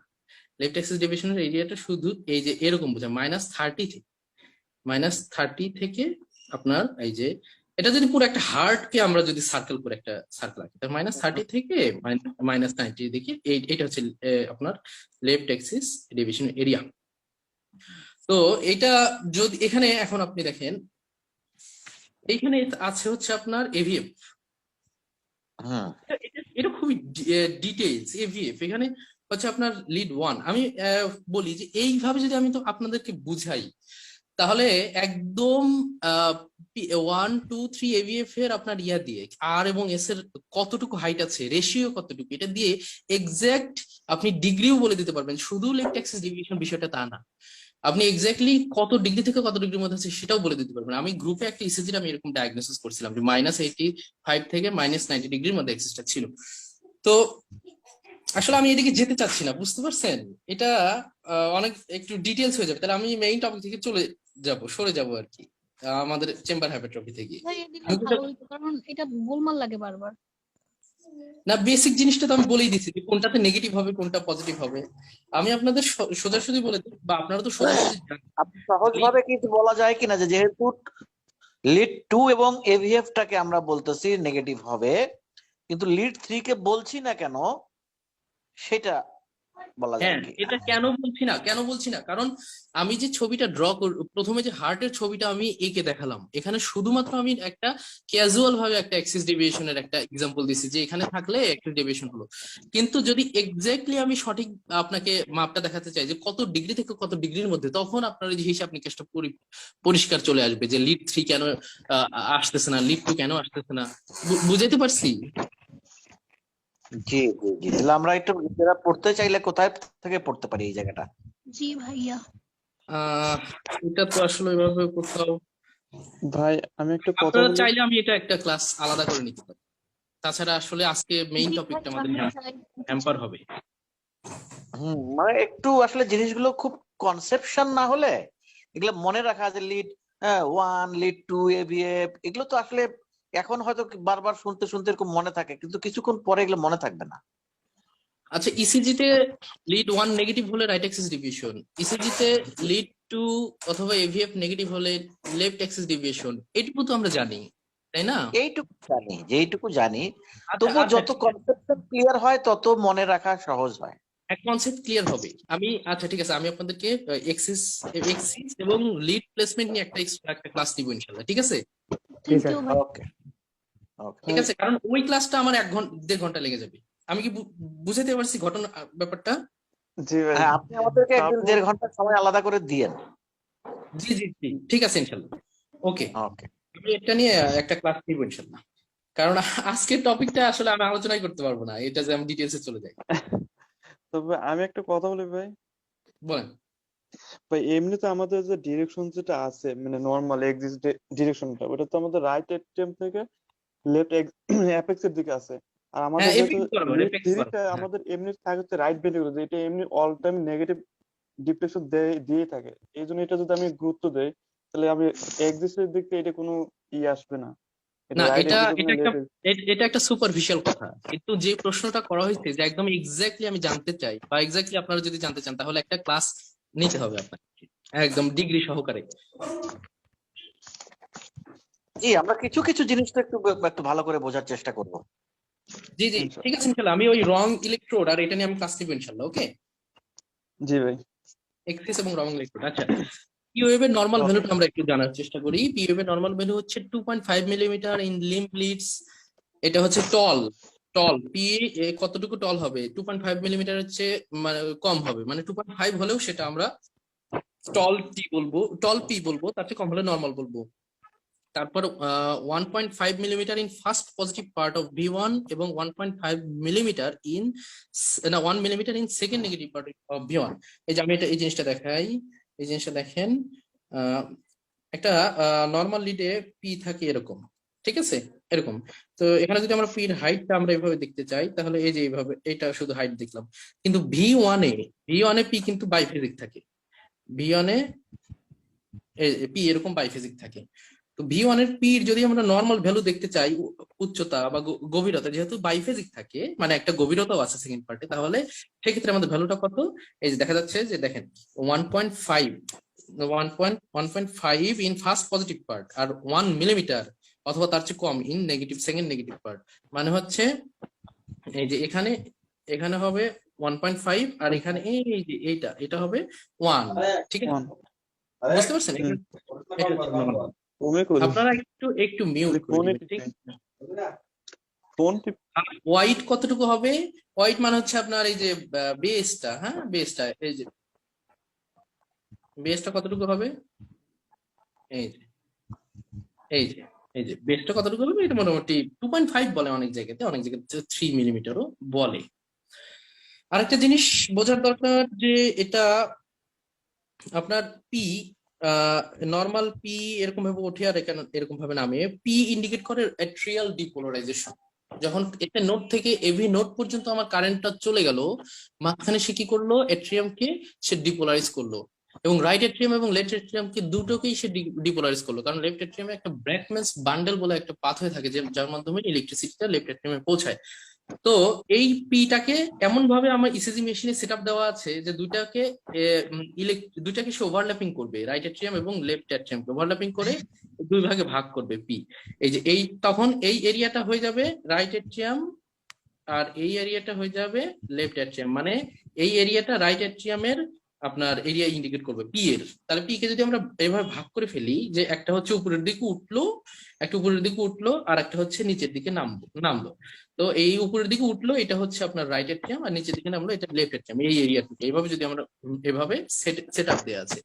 Speaker 1: লেফট এক্সিস ডেভিয়েশনের এরিয়াটা শুধু এই যে এরকম বোঝায় -30 থেকে আপনার এই যে এটা যদি পুরো একটা হার্টকে আমরা যদি সার্কেল করে একটা সার্কেল আঁকি, তার -30 থেকে -90 দেখি, এইটা হচ্ছে আপনার লেফট অ্যাক্সিস ডেভিয়েশন এরিয়া। তো এটা যদি এখানে এখন আপনি দেখেন, এইখানে আছে হচ্ছে আপনার এভিএফ।
Speaker 6: হুম
Speaker 1: এটা খুবই ডিটেইলস। এভিএফ এখানে হচ্ছে আপনার লিড 1। আমি বলি যে এইভাবে যদি আমি তো আপনাদেরকে বুঝাই, তাহলে একদম 1 2 3 এভিএফ এর আপনার ইয়া দিয়ে আর এবং এস এর কতটুকু হাইট আছে, রেশিও কতটুকু, এটা দিয়ে এক্সাক্ট আপনি ডিগ্রিও বলে দিতে পারবেন। শুধু লেফট অ্যাক্সিস ডেভিয়েশন বিষয়টা তা না, আপনি এক্স্যাক্টলি কত ডিগ্রি থেকে কত ডিগ্রির মধ্যে আছে সেটাও বলে দিতে পারবেন। আমি গ্রুপে একটা ইসিজির আমি এরকম ডায়াগনোসিস করছিলাম যে -85 থেকে -90 ডিগ্রির মধ্যে এক্সিসটা ছিল। তো আসলে আমি এদিকে যেতে চাচ্ছি না, বুঝতে পারছেন? এটা অনেক একটু ডিটেলস হয়ে যাবে, তাহলে আমি মেইন টপিক থেকে সরে যাব আর কি, আমাদের চেম্বার হাইপারট্রফি থেকে।
Speaker 7: ভাই এদিকে ভালো হইতো, কারণ এটা গোলমাল লাগে বারবার।
Speaker 1: না, বেসিক জিনিসটা তো আমি বলেই দিচ্ছি যে কোনটাতে নেগেটিভ হবে কোনটা পজিটিভ হবে। আমি আপনাদের সোজাসুজি বলে দিই, বা আপনারা তো সোজাসুজি জানেন।
Speaker 6: আপনি সহজভাবে কিছু বলা যায় কিনা যে যেহেতু লিড 2 এবং এভিএফ টাকে আমরা বলতেছি নেগেটিভ হবে, কিন্তু লিড 3 কে বলছি না কেন, সেটা বলা যায়
Speaker 1: হ্যাঁ,
Speaker 6: কি?
Speaker 1: এটা কেন বলছি না, কারণ আমি যে ছবিটা প্রথমে যে হার্টের ছবিটা আমি এঁকে দেখালাম, এখানে শুধুমাত্র আমি একটা ক্যাজুয়াল ভাবে একটা অ্যাক্সিস ডেভিয়েশনের একটা এক্সাম্পল দিছি যে এখানে থাকলে একটা ডেভিয়েশন হলো। কিন্তু যদি এক্স্যাক্টলি আমি সঠিক আপনাকে মাপটা দেখাতে চাই যে কত ডিগ্রি থেকে কত ডিগ্রির মধ্যে, তখন আপনার এই যে হিসাব নিকাশটা পরিষ্কার চলে আসবে যে লিড 3 কেন আসতেছে না, লিড 2 কেন আসতেছে না। বুঝাইতে পারছি?
Speaker 6: জি জি জি, তাহলে আমরা একটু যারা পড়তে চাইলে কোথায় থেকে পড়তে পারি এই জায়গাটা?
Speaker 7: জি ভাইয়া।
Speaker 1: এটা তো আসলে এভাবে কোথাও,
Speaker 5: ভাই আমি একটা কথা
Speaker 1: আপনারা
Speaker 5: বলি।
Speaker 1: চাইলে আমি এটা একটা ক্লাস আলাদা করে নিতে পারি। তাছাড়া আসলে আজকে মেইন
Speaker 7: জি
Speaker 1: টপিকটা
Speaker 7: ভাইয়া,
Speaker 1: আমাদের
Speaker 7: আমি চাই।
Speaker 1: হ্যাম্পার হবে।
Speaker 6: মানে একটু আসলে জিনিসগুলো খুব কনসেপশন না হলে এগুলো মনে রাখা, যে লিড 1 লিড 2 এভিএফ, এগুলো তো আসলে এখন হয়তো বারবার শুনতে শুনতে এরকম মনে থাকে, কিন্তু কিছুক্ষণ পরে এগুলো মনে থাকবে না।
Speaker 1: আচ্ছা, ইসিজি তে লিড 1 নেগেটিভ হলে রাইট অ্যাক্সিস ডিভিয়েশন, ইসিজি তে লিড 2 অথবা এভিএফ নেগেটিভ হলে লেফট অ্যাক্সিস ডিভিয়েশন, এটুকু তো আমরা জানি, তাই না?
Speaker 6: যেইটুকু জানি,
Speaker 1: আচ্ছা,
Speaker 6: তবু
Speaker 1: আচ্ছা,
Speaker 6: যত
Speaker 1: ঠিক আছে।
Speaker 6: কনসেপশন ক্লিয়ার হয় তত মনে রাখা সহজ হয়।
Speaker 1: এক কনসেপ্ট ক্লিয়ার হবে। আচ্ছা ঠিক আছে, আমি আপনাদেরকে এক্সিস এবং লিড প্লেসমেন্ট নিয়ে একটা ক্লাস নিব ইনশাআল্লাহ, ঠিক আছে?
Speaker 7: থ্যাংক ইউ ভাই।
Speaker 6: ওকে ওকে।
Speaker 1: ঠিক আছে, কারণ ওই ক্লাসটা আমার 1.5 ঘন্টা লেগে যাবে। আমি কি বুঝাতে পারছি ঘটনা ব্যাপারটা?
Speaker 5: জি ভাই,
Speaker 6: হ্যাঁ, আপনি আমাদেরকে একদিন
Speaker 5: তারপর
Speaker 6: 1.5 ঘন্টা সময় আলাদা করে দিয়েন।
Speaker 1: জি জি জি, ঠিক আছে ইনশাআল্লাহ। ওকে,
Speaker 6: ওকে
Speaker 1: আমি এটা নিয়ে একটা ক্লাস নিব ইনশাআল্লাহ, কারণ আজকের টপিকটা আসলে আমি আলোচনাই করতে পারবো না, এটা যে আমি ডিটেলসে চলে যাই।
Speaker 5: তবে আমি একটা কথা বলি ভাই।
Speaker 1: বলেন।
Speaker 5: ভাই এমনিতে আমাদের যে ডিরেকশন যেটা আছে, মানে নর্মাল এক্সিস ডিরেকশনটা, ওটা তো আমাদের রাইট এক্সট্রিম থেকে লেফট অ্যাপেক্স এর দিকে আছে। আর আমাদের
Speaker 1: হ্যাঁ,
Speaker 5: যেহেতু
Speaker 1: এপিক্স বরাবর,
Speaker 5: লিড
Speaker 1: এপিক্স
Speaker 5: 3
Speaker 1: বরাবর,
Speaker 5: টা
Speaker 1: হ্যাঁ।
Speaker 5: আমাদের এমনি থাকে হচ্ছে রাইট ভেন্ট্রিকুলার, যেটা এমনি অল টাইম নেগেটিভ ডিপ্রেশন দিয়ে থাকে। এই জন্য এটা যদি আমি গুরুত্ব দেই, তাহলে আমি এক্সিসের দিকে এটা কোনো আসবে না। এটা
Speaker 1: না,
Speaker 5: রাইট
Speaker 1: এটা
Speaker 5: এক্সিস
Speaker 1: এটা
Speaker 5: না
Speaker 1: একটা
Speaker 5: লেফট।
Speaker 1: এটা একটা সুপারফিশিয়াল কথা, কিন্তু যে প্রশ্নটা করা হয়েছে যে একদম এক্স্যাক্টলি আমি জানতে চাই, বা এক্স্যাক্টলি আপনারা যদি জানতে চান, তাহলে একটা ক্লাস নিতে হবে আপনাকে একদম ডিগ্রি সহকারে।
Speaker 6: জি, আমরা কিছু কিছু জিনিস তো একটু ভালো করে বোঝার চেষ্টা করব।
Speaker 1: জি জি, ঠিক আছে ইনশাআল্লাহ। আমি ওই রং ইলেকট্রোড আর এটা নিয়ে আমি ক্লাস নিব ইনশাআল্লাহ। ওকে,
Speaker 5: জি ভাই।
Speaker 1: এক্সিস এবং রং ইলেকট্রোড। আচ্ছা, পি ওয়েভ এর নরমাল ভ্যালুটা আমরা একটু জানার চেষ্টা করি। পি ওয়েভ এর নরমাল ভ্যালু হচ্ছে 2.5 মিলিমিটার ইন লিম্ব লিডস। এটা হচ্ছে টল পি কতটুকু টল হবে? 2.5 মিলিমিটার হচ্ছে মানে কম হবে, মানে 2.5 হলেও সেটা আমরা টল পি বলবো, তার চেয়ে কম হলে নরমাল বলবো। তারপর 1.5 millimetre in first positive part of V1 এবং 1.5 millimetre in 1 millimetre in second negative part of V1। এই যে আমি এই জিনিসটা দেখাই, এই জিনিসটা দেখেন, একটা নর্মাল লিডে পি থাকে এরকম, ঠিক আছে, এরকম। তো এখানে যদি আমরা পির হাইটটা আমরা এইভাবে দেখতে চাই, তাহলে এই যে এইভাবে, এটা শুধু হাইট দেখলাম। কিন্তু V1 এ পি কিন্তু বাইফেজিক থাকে। V1 এ পি এরকম বাইফেজিক থাকে। তো V1 এর পির যদি আমরা নর্মাল ভ্যালু দেখতে চাই, উচ্চতা বা গভীরতা, যেহেতু বাইফেজিক থাকে মানে একটা গভীরতাও আছে সেকেন্ড পার্টে, তাহলে সেক্ষেত্রে আমাদের ভ্যালুটা কত? এই যে দেখা যাচ্ছে যে দেখেন 1.5 ইন ফার্স্ট পজিটিভ পার্ট আর 1 মিলিমিটার অথবা তার চেয়ে কম in negative second negative part, মানে হচ্ছে এই যে এখানে এখানে হবে 1.5 আর এখানে এই যে এটা হবে 1, ঠিক আছে? বুঝতে পারছেন?
Speaker 5: হুম।
Speaker 1: এটা হচ্ছে normal।
Speaker 5: তুমি করি
Speaker 1: আপনারা একটু মিউট করে
Speaker 5: ফোনে
Speaker 1: দিবেন, ঠিক?
Speaker 5: ফোন টিপ
Speaker 1: ওয়াইট কতটুকু হবে? ওয়াইট মানে হচ্ছে আপনার এই যে বেসটা, হ্যাঁ বেসটা, বেসটা কতটুকু হবে? এই যে এই যে এই যে বেসটা কতটুকু হবে? এটা মোটামুটি 2.5 বলে অনেক জায়গাতে, অনেক জায়গাতে 3 মিলিমিটারও বলে। আরেকটা জিনিস বোঝার দরকার যে এটা আপনার পি, নর্মাল পি এরকম ভাবে ওঠে আর এখানে এরকম ভাবে নামে। পি ইন্ডিকেট করে অ্যাট্রিয়াল ডিপোলারাইজেশন। যখন এটা নোড থেকে এভি নোড পর্যন্ত আমার কারেন্টটা চলে গেল, মাঝখানে সে কি করলো? অ্যাট্রিয়ামকে সে ডিপোলারাইজ করলো, এবং রাইট অ্যাট্রিয়াম এবং লেফট অ্যাট্রিয়ামকে দুটোকেই সে ডিপোলারাইজ করলো। কারণ লেফট অ্যাট্রিয়ামে একটা ব্র্যাকম্যানস বান্ডেল বলে একটা পাথ হয়ে থাকে, যার মাধ্যমে ইলেকট্রিসিটিটা লেফট অ্যাট্রিয়ামে পৌঁছায়। তো এই পিটাকে এমন ভাবে আমার ইসিজি মেশিনে সেট আপ দেওয়া আছে যে দুইটাকে সে ওভারল্যাপিং করবে, রাইট অ্যাট্রিয়াম এবং লেফট অ্যাট্রিয়ামকে ওভারল্যাপিং করে দুই ভাগে ভাগ করবে পি। এই যে তখন এই এরিয়াটা হয়ে যাবে রাইট অ্যাট্রিয়াম আর এই এরিয়াটা হয়ে যাবে লেফট অ্যাট্রিয়াম, মানে এই এরিয়াটা রাইট অ্যাট্রিয়ামের আপনার এরিয়া ইন্ডিকেট করবে পি এর। তাহলে পি কে যদি আমরা এভাবে ভাগ করে ফেলি যে একটা হচ্ছে উপরের দিকে উঠলো, একটা উপরের দিকে উঠলো, আর একটা হচ্ছে নিচের দিকে নামলো। তো এই উপরের দিকে উঠলো এটা হচ্ছে আপনার রাইট অ্যাট্রিয়াম, আর নিচের দিকে নামলো এটা লেফট অ্যাট্রিয়াম। এই এরিয়াটুকু এইভাবে যদি আমরা এভাবে সেট আপ দেওয়া আছে,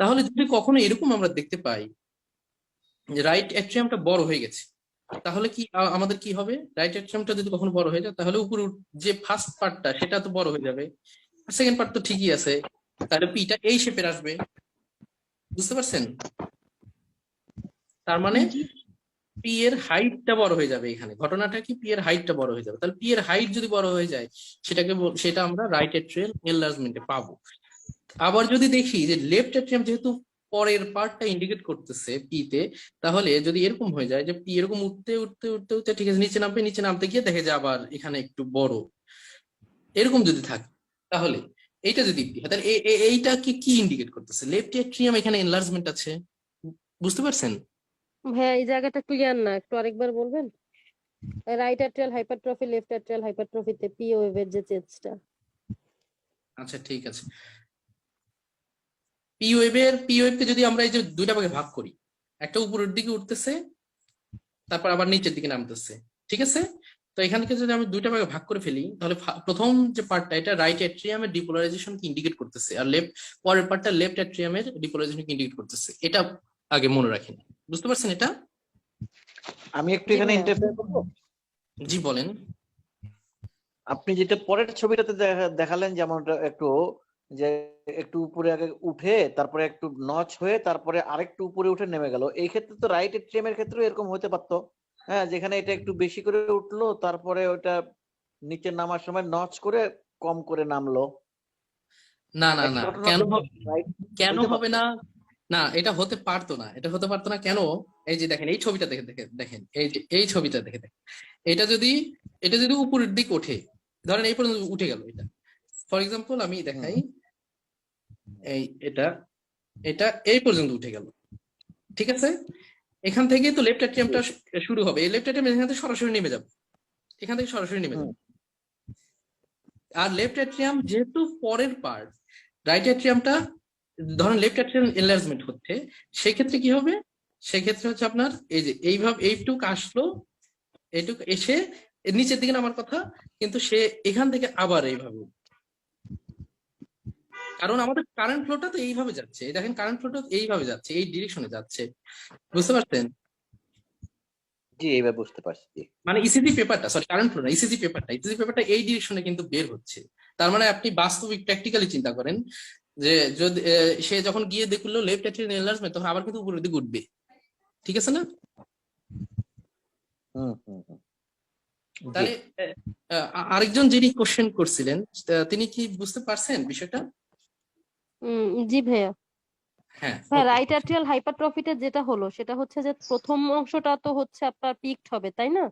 Speaker 1: তাহলে যদি কখনো এরকম আমরা দেখতে পাই যে রাইট অ্যাট্রিয়ামটা বড় হয়ে গেছে, তাহলে কি আমাদের কি হবে? রাইট অ্যাট্রিয়ামটা যদি কখনো বড় হয়ে যায়, তাহলে উপরে যে ফার্স্ট পার্টটা সেটা তো বড় হয়ে যাবে, সেকেন্ড পার্ট তো ঠিকই আছে, তাহলে পিটা এই শেপের আসবে। বুঝতে পারছেন? তার মানে
Speaker 7: জি
Speaker 1: পি এর হাইটটা বড় হয়ে যাবে। এখানে ঘটনাটা কি? পি এর হাইটটা বড় হয়ে যাবে। তাহলে পি এর হাইট যদি বড় হয়ে যায়, সেটা আমরা রাইট অ্যাট্রিয়াল এনলার্জমেন্টে পাবো। আবার যদি দেখি যে লেফট অ্যাট্রিয়াম যেহেতু পরের পার্টটা ইন্ডিকেট করতেছে পি তে, তাহলে যদি এরকম হয়ে যায় যে পি এরকম উঠতে উঠতে উঠতে উঠতে ঠিক আছে নিচে নামতে গিয়ে দেখে যে আবার এখানে একটু বড়, এরকম যদি থাকে, তাহলে এইটা যদি তাহলে এইটা কি ইন্ডিকেট করতেছে? লেফট অ্যাট্রিয়াম এখানে এনলার্জমেন্ট আছে। বুঝতে পারছেন?
Speaker 4: হ্যাঁ, এই জায়গাটা ক্লিয়ার না, একটু আরেকবার বলবেন? Right atrial hypertrophy, left atrial হাইপারট্রফিতে পি ওয়েভের যে চেঞ্জটা।
Speaker 1: আচ্ছা ঠিক আছে। পি ওয়েভকে যদি আমরা এই যে দুইটা ভাগে ভাগ করি, একটা উপরের দিকে উঠতেছে, তারপর আবার নিচের দিকে নামতেছে, ঠিক আছে? তো এখান থেকে যদি আমি দুইটা ভাগে ভাগ করে ফেলি, তাহলে প্রথম যে পার্টটা এটা রাইট অ্যাট্রিয়ামের ডিপোলারাইজেশনকে ইন্ডিকেট করতেছে, আর পরের পার্টটা লেফট অ্যাট্রিয়ামের ডিপোলারাইজেশনকে ইন্ডিকেট করতেছে। এটা আগে মনে রাখেন। বুঝতে পারছেন এটা?
Speaker 6: আমি একটু
Speaker 4: জি
Speaker 6: এখানে
Speaker 4: ভাইয়া।
Speaker 6: ইন্টারফেয়ার করবো।
Speaker 1: জি বলেন।
Speaker 6: আপনি যেটা পরের ছবিটাতে দেখালেন যেমনটা একটু যে একটু উপরে আগে উঠে তারপরে একটু নচ হয়ে তারপরে আরেকটু উপরে উঠে নেমে গেল, এই ক্ষেত্রে তো রাইট এর ক্ষেত্রেও এরকম হতে পারতো। হ্যাঁ, যেখানে এটা একটু বেশি করে উঠলো তারপরে ওটা নিচে নামার সময় নচ করে কম করে নামলো।
Speaker 1: না না
Speaker 6: একই
Speaker 1: না,
Speaker 6: ঘটনা
Speaker 1: কেন
Speaker 6: তো
Speaker 1: হবে?
Speaker 6: right
Speaker 1: কেন
Speaker 6: হইতে
Speaker 1: হবে
Speaker 6: পারতো।
Speaker 1: না? না, এটা হতে পারতো না, এটা হতে পারতো না। কেন? এই যে দেখেন এই ছবিটা দেখেন এই যে এই ছবিটা দেখেন, এটা যদি উপরের দিক ওঠে, ধরেন এই পর্যন্ত উঠে গেল এটা, ফর এক্সাম্পল আমি দেখাই, এই এটা এই পর্যন্ত উঠে গেল, ঠিক আছে? এখান থেকে তো লেফট অ্যাট্রিয়ামটা শুরু হবে, এই লেফট অ্যাট্রিয়াম এখান থেকে সরাসরি নেমে যাবে, এখান থেকে সরাসরি নেমে যাবে। আর লেফট অ্যাট্রিয়াম যেহেতু পরের পার্ট, রাইট অ্যাট্রিয়ামটা ধরেন লেফট অ্যাট্রিয়াম এনলার্জমেন্ট হচ্ছে, সেক্ষেত্রে কি হবে? সেক্ষেত্রে হচ্ছে আপনার এই যে এইভাবে এইটুক আসলো, এইটুক এসে এর নিচের দিকে নামার কথা, কিন্তু সে এখান থেকে আবার এইভাবে, কারণ আমাদের কারেন্ট ফ্লোটা তো এইভাবে যাচ্ছে, এই দেখেন কারেন্ট ফ্লোটা এইভাবে যাচ্ছে, এই ডিরেকশনে যাচ্ছে। বুঝতে পারছেন?
Speaker 6: জি, এইবার বুঝতে পারছি।
Speaker 1: মানে ইসিজি পেপারটা, সরি কারেন্ট ফ্লো না, ইসিজি পেপারটা এই ডিরেকশনে কিন্তু বের হচ্ছে। তার মানে আপনি বাস্তবিক প্র্যাকটিক্যালি চিন্তা করেন যে যদি সে যখন গিয়ে দেখলো লেফট অ্যাট্রিয়াল এনলার্জমেন্ট, তখন আবার কিন্তু উপরের দিকে উঠবে, ঠিক আছে না?
Speaker 6: জি।
Speaker 1: তাহলে আরেকজন যিনি কোশ্চেন করছিলেন, তিনি কি বুঝতে পারছেন বিষয়টা?
Speaker 4: জি ভাইয়া।
Speaker 1: হ্যাঁ,
Speaker 4: হ্যাঁ,
Speaker 1: okay.
Speaker 4: রাইট অ্যাট্রিয়াল হাইপারট্রফিতে যেটা হলো সেটা হচ্ছে যে প্রথম অংশটা তো হচ্ছে আপনার পিকড হবে, তাই না?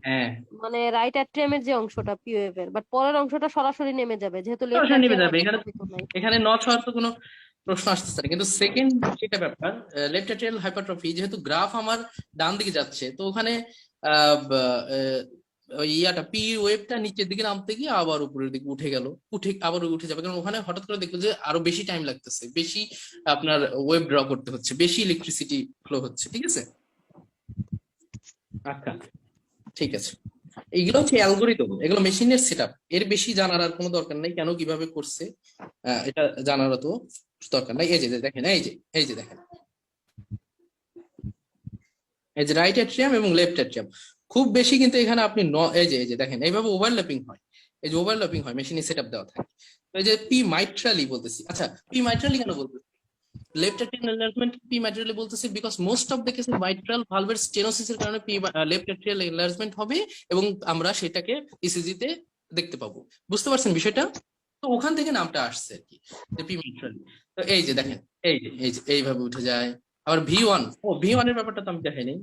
Speaker 1: হ্যাঁ,
Speaker 4: মানে রাইট অ্যাট্রিয়ামের যে অংশটা পি ওয়েভের, বাট পরের অংশটা সরাসরি নেমে যাবে যেহেতু লেফট
Speaker 1: সরাসরি নেমে
Speaker 4: অ্যাট্রিয়াল
Speaker 1: যাবে। এখানে
Speaker 4: হাইপারট্রফি তো নাই।
Speaker 1: এখানে নচ হওয়ার তো কোনো প্রশ্ন আসতেছে না। কিন্তু সেকেন্ড যেটা ব্যাপার, লেফট অ্যাট্রিয়াল হাইপারট্রফি, যেহেতু গ্রাফ আমার ডান দিকে যাচ্ছে, তো ওখানে ওই পি ওয়েভটা নিচের দিকে নামতে গিয়ে আবার উপরের দিকে উঠে গেল, আবার উঠে যাবে, কারণ ওখানে হঠাৎ করে দেখলো যে আরো বেশি টাইম লাগতেছে, বেশি আপনার ওয়েভ ড্র করতে হচ্ছে, বেশি ইলেকট্রিসিটি ফ্লো হচ্ছে। ঠিক আছে, আচ্ছা ঠিক আছে। এইগুলো হচ্ছে অ্যালগোরিদম, এগুলো মেশিনের সেটআপ, এর বেশি জানার আর কোনো দরকার নাই, কেন কিভাবে করছে এটা জানার তো দরকার নাই। এই যে দেখেন, এই যে দেখেন, এই যে রাইট অ্যাট্রিয়াম এবং লেফট অ্যাট্রিয়াম খুব বেশি কিন্তু এখানে আপনি এই যে দেখেন এইভাবে ওভারল্যাপিং হয়, এই যে ওভারল্যাপিং হয়, মেশিনে সেটআপ দেওয়া থাকে। তো এই যে পি মাইট্রালি বলতেছি, আচ্ছা পি মাইট্রালি কেন বলতেছি, লেফট অ্যাট্রিয়াল এনলার্জমেন্ট পি মাইট্রালি বলতেছি বিকজ মোস্ট অফ দ্য কেসে মাইট্রাল ভালভের স্টেনোসিসের কারণে লেফট অ্যাট্রিয়াল এনলার্জমেন্ট হবে এবং আমরা সেটাকে ইসিজি তে দেখতে পাবো। বুঝতে পারছেন বিষয়টা? তো ওখান থেকে নামটা আসছে আর কি, যে পি মাইট্রালি। তো এই যে দেখেন, এই যে এইভাবে উঠে যায়। আবার ভি1, ভি1 এর ব্যাপারটা তো আমি দেখাইনি।